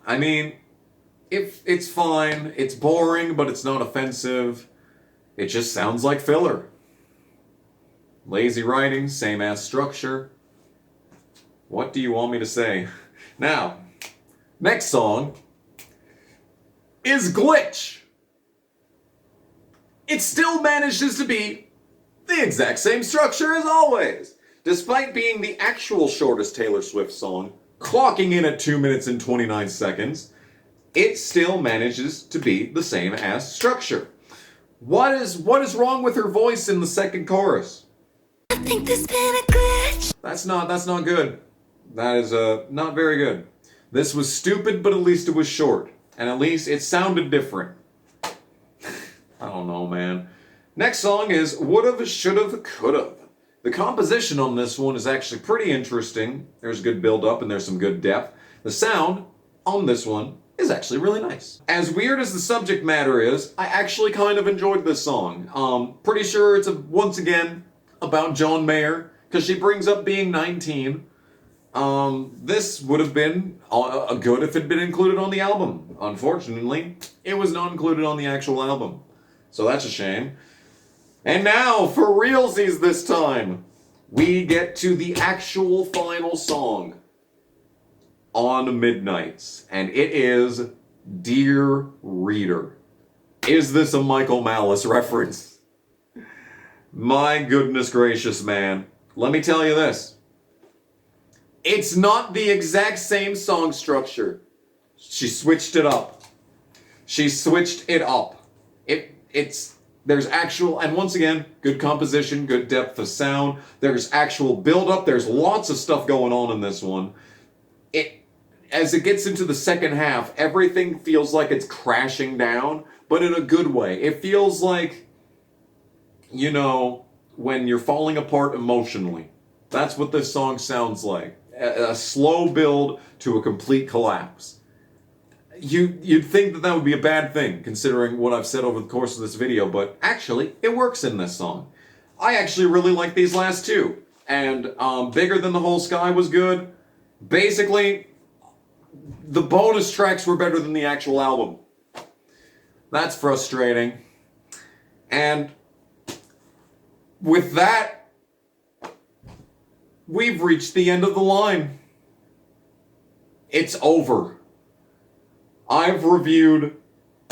I mean, it's fine. It's boring, but it's not offensive. It just sounds like filler. Lazy writing, same ass structure. What do you want me to say? Now, next song is Glitch. It still manages to be the exact same structure as always. Despite being the actual shortest Taylor Swift song, clocking in at 2 minutes and 29 seconds, it still manages to be the same as structure. What is wrong with her voice in the second chorus? I think there's been a glitch. That's not good. That is not very good. This was stupid, but at least it was short. And at least it sounded different. I don't know, man. Next song is Would've, Should've, Could've. The composition on this one is actually pretty interesting. There's good build-up and there's some good depth. The sound on this one is actually really nice. As weird as the subject matter is, I actually kind of enjoyed this song. Pretty sure it's, once again, about John Mayer, because she brings up being 19. This would have been good if it had been included on the album. Unfortunately, it was not included on the actual album. So that's a shame. And now, for realsies this time, we get to the actual final song on Midnights. And it is Dear Reader. Is this a Michael Malice reference? My goodness gracious, man. Let me tell you this. It's not the exact same song structure. She switched it up. She switched it up. There's actual, and once again, good composition, good depth of sound. There's actual build-up. There's lots of stuff going on in this one. As it gets into the second half, everything feels like it's crashing down, but in a good way. It feels like, you know, when you're falling apart emotionally. That's what this song sounds like. A slow build to a complete collapse. You'd think that would be a bad thing, considering what I've said over the course of this video, but actually, it works in this song. I actually really like these last two. And Bigger Than the Whole Sky was good. Basically, the bonus tracks were better than the actual album. That's frustrating. And with that, we've reached the end of the line. It's over. I've reviewed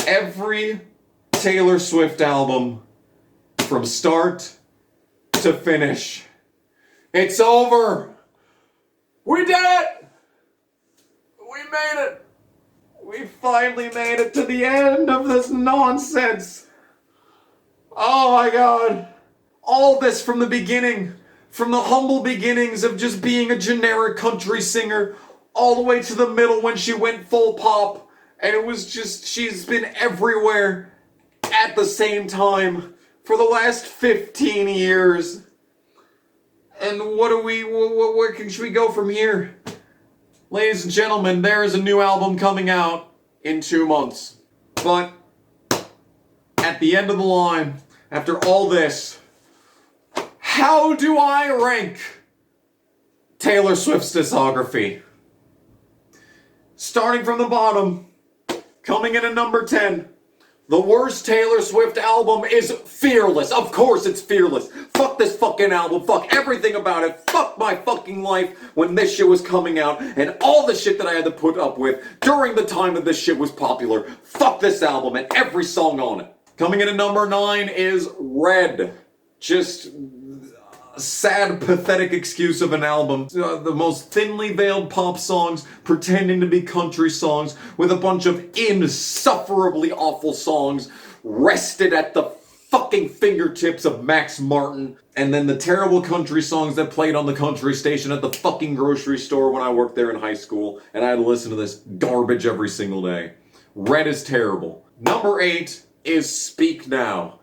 every Taylor Swift album from start to finish. It's over. We did it. We made it. We finally made it to the end of this nonsense. Oh my God. All this from the beginning. From the humble beginnings of just being a generic country singer all the way to the middle when she went full pop. And it was just, she's been everywhere at the same time for the last 15 years. And where should we go from here? Ladies and gentlemen, there is a new album coming out in 2 months. But at the end of the line, after all this, how do I rank Taylor Swift's discography? Starting from the bottom, coming in at number 10, the worst Taylor Swift album is Fearless. Of course it's Fearless. Fuck this fucking album. Fuck everything about it. Fuck my fucking life when this shit was coming out and all the shit that I had to put up with during the time that this shit was popular. Fuck this album and every song on it. Coming in at number 9 is Red. Just sad, pathetic excuse of an album. The most thinly veiled pop songs pretending to be country songs with a bunch of insufferably awful songs rested at the fucking fingertips of Max Martin. And then the terrible country songs that played on the country station at the fucking grocery store when I worked there in high school. And I had to listen to this garbage every single day. Red is terrible. Number 8 is Speak Now.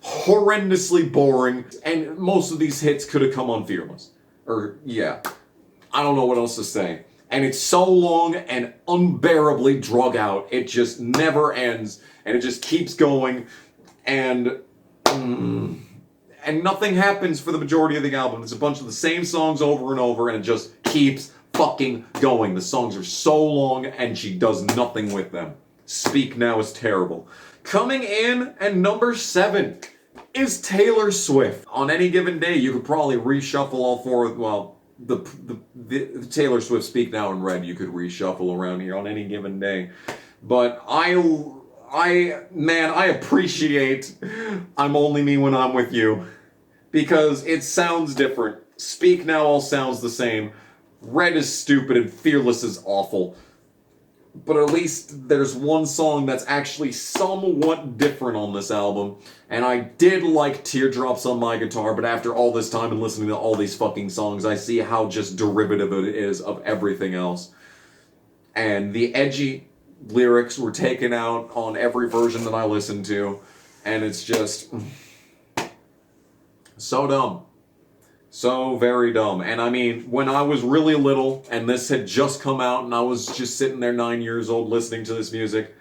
horrendously boring, and most of these hits could have come on Fearless. Or, yeah. I don't know what else to say. And it's so long and unbearably drug out. It just never ends, and it just keeps going, and nothing happens for the majority of the album. It's a bunch of the same songs over and over, and it just keeps fucking going. The songs are so long, and she does nothing with them. Speak Now is terrible. Coming in at number 7 is Taylor Swift. On any given day, you could probably reshuffle all four, well, the Taylor Swift Speak Now in red you could reshuffle around here on any given day. But I appreciate I'm Only Me When I'm With You, because it sounds different. Speak Now all sounds the same. Red is stupid and Fearless is awful. But at least there's one song that's actually somewhat different on this album. And I did like Teardrops on My Guitar, but after all this time and listening to all these fucking songs, I see how just derivative it is of everything else. And the edgy lyrics were taken out on every version that I listened to. And it's just so dumb. So very dumb. And I mean, when I was really little and this had just come out and I was just sitting there 9 years old listening to this music,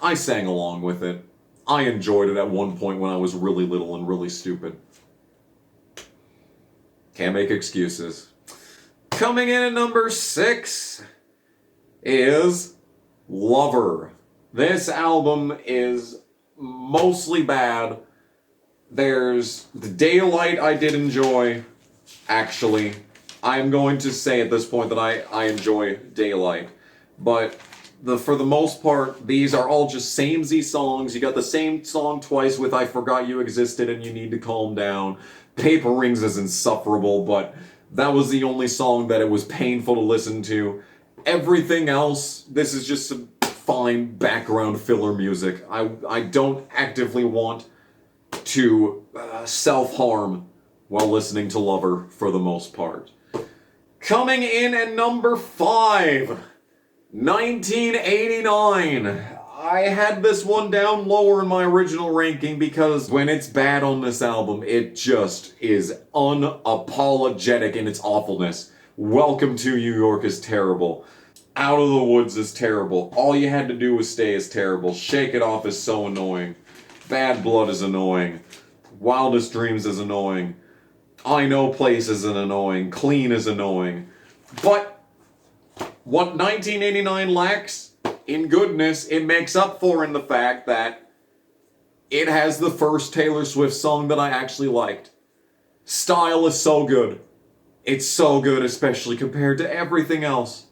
I sang along with it. I enjoyed it at one point when I was really little and really stupid. Can't make excuses. Coming in at number 6 is Lover. This album is mostly bad. There's the Daylight I did enjoy. Actually, I'm going to say at this point that I enjoy Daylight, but for the most part, these are all just samey songs. You got the same song twice with I Forgot You Existed and You Need to Calm Down. Paper Rings is insufferable, but that was the only song that it was painful to listen to. Everything else, this is just some fine background filler music. I don't actively want to self-harm while listening to Lover, for the most part. Coming in at number 5, 1989. I had this one down lower in my original ranking because when it's bad on this album, it just is unapologetic in its awfulness. Welcome to New York is terrible. Out of the Woods is terrible. All You Had to Do Was Stay is terrible. Shake It Off is so annoying. Bad Blood is annoying. Wildest Dreams is annoying. I Know Place is annoying. Clean is annoying. But what 1989 lacks in goodness, it makes up for in the fact that it has the first Taylor Swift song that I actually liked. Style is so good. It's so good, especially compared to everything else.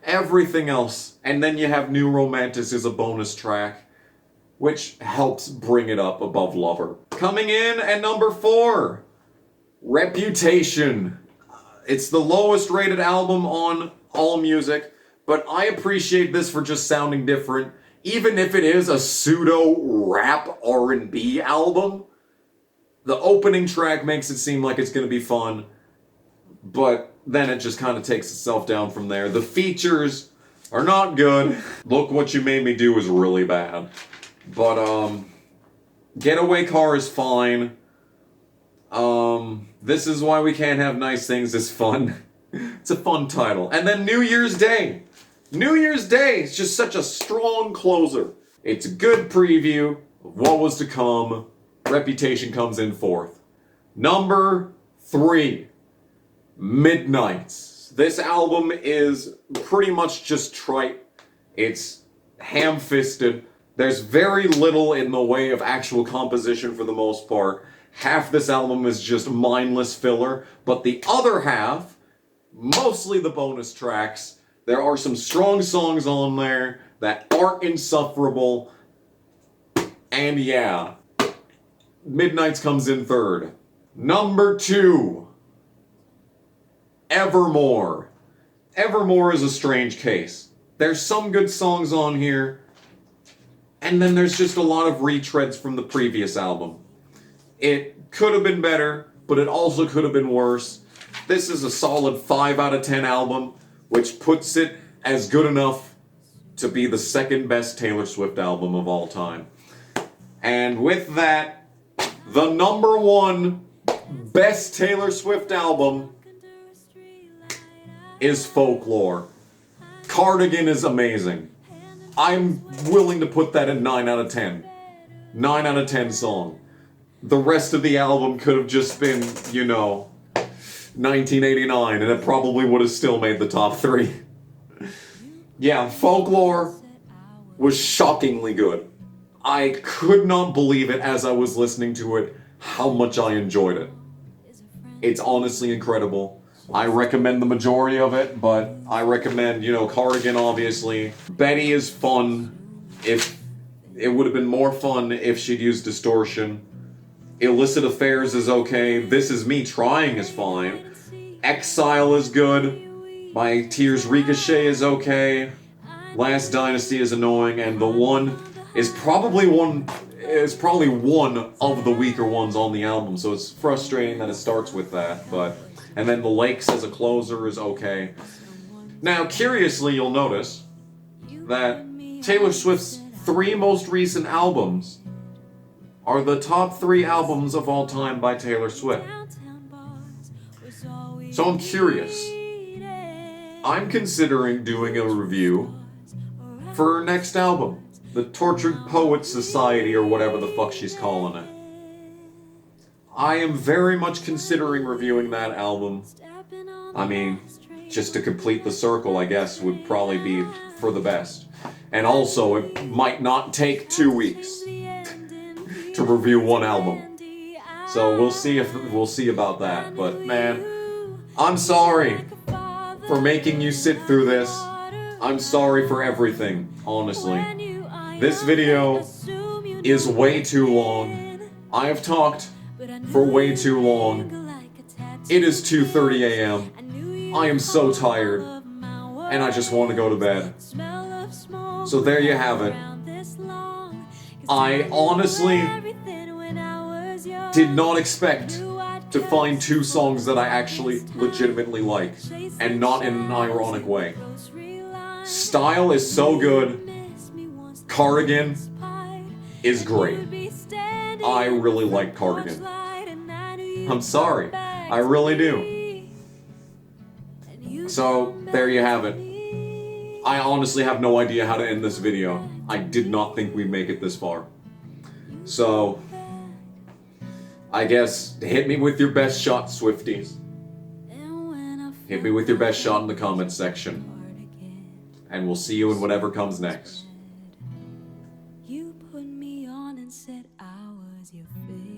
Everything else. And then you have New Romantic as a bonus track, which helps bring it up above Lover. Coming in at number 4, Reputation. It's the lowest rated album on AllMusic, but I appreciate this for just sounding different. Even if it is a pseudo-rap R&B album, the opening track makes it seem like it's going to be fun, but then it just kind of takes itself down from there. The features are not good. Look What You Made Me Do is really bad. But, Getaway Car is fine. This Is Why We Can't Have Nice Things is fun. It's a fun title. And then New Year's Day. New Year's Day is just such a strong closer. It's a good preview of what was to come. Reputation comes in 4th. Number 3, Midnights. This album is pretty much just trite. It's ham-fisted. There's very little in the way of actual composition for the most part. Half this album is just mindless filler, but the other half, mostly the bonus tracks, there are some strong songs on there that aren't insufferable. And yeah, Midnights comes in 3rd. Number 2, Evermore. Evermore is a strange case. There's some good songs on here, and then there's just a lot of retreads from the previous album. It could have been better, but it also could have been worse. This is a solid 5 out of 10 album, which puts it as good enough to be the 2nd best Taylor Swift album of all time. And with that, The #1 best Taylor Swift album is Folklore. Cardigan is amazing. I'm willing to put that at 9 out of 10. 9 out of 10 song. The rest of the album could have just been, you know, 1989, and it probably would have still made the top 3. Yeah, Folklore was shockingly good. I could not believe it as I was listening to it, how much I enjoyed it. It's honestly incredible. I recommend the majority of it, but I recommend, you know, Cardigan, obviously. Betty is fun. If it would have been more fun if she'd used distortion. Illicit Affairs is okay. This Is Me Trying is fine. Exile is good. My Tears Ricochet is okay. Last Dynasty is annoying, and the one is probably one of the weaker ones on the album, so it's frustrating that it starts with that, but... And then The Lakes as a closer is okay. Now, curiously, you'll notice that Taylor Swift's 3 most recent albums are the top 3 albums of all time by Taylor Swift. So I'm curious. I'm considering doing a review for her next album. The Tortured Poets Society, or whatever the fuck she's calling it. I am very much considering reviewing that album. I mean, just to complete the circle, I guess, would probably be for the best. And also, it might not take 2 weeks to review one album. So we'll see about that. But man, I'm sorry for making you sit through this. I'm sorry for everything, honestly. This video is way too long. I have talked for way too long. It is 2:30 a.m. I am so tired, and I just want to go to bed. So there you have it. I honestly did not expect to find 2 songs that I actually legitimately like, and not in an ironic way. Style is so good. Cardigan is great. I really like Cardigan. I'm sorry. I really do. So, there you have it. I honestly have no idea how to end this video. I did not think we'd make it this far. So, I guess, hit me with your best shot, Swifties. Hit me with your best shot in the comments section. And we'll see you in whatever comes next. You put me on and said I was your favorite.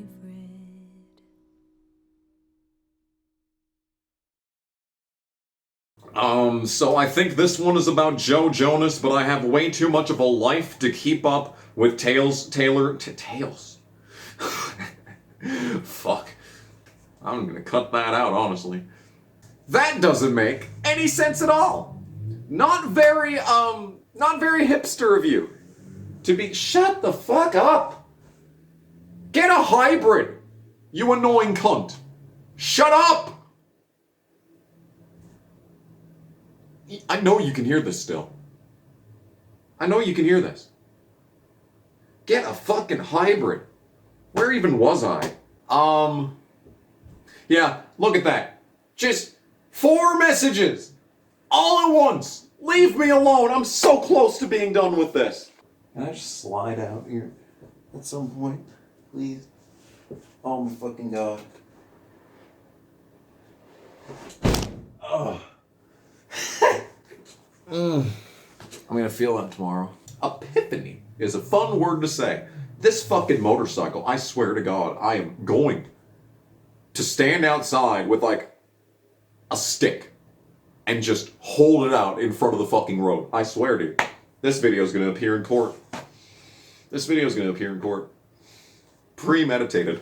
So I think this one is about Joe Jonas, but I have way too much of a life to keep up with Tails. Fuck. I'm gonna cut that out, honestly. That doesn't make any sense at all. Not very hipster of you. To be- Shut the fuck up! Get a hybrid, you annoying cunt. Shut up! I know you can hear this still. I know you can hear this. Get a fucking hybrid. Where even was I? Yeah, look at that. Just 4 messages. All at once. Leave me alone. I'm so close to being done with this. Can I just slide out here at some point, please? Oh my fucking god. Oh. I'm gonna feel that tomorrow. Epiphany is a fun word to say. This fucking motorcycle, I swear to God, I am going to stand outside with like a stick and just hold it out in front of the fucking road. I swear to you. This video is gonna appear in court. This video is gonna appear in court. Premeditated.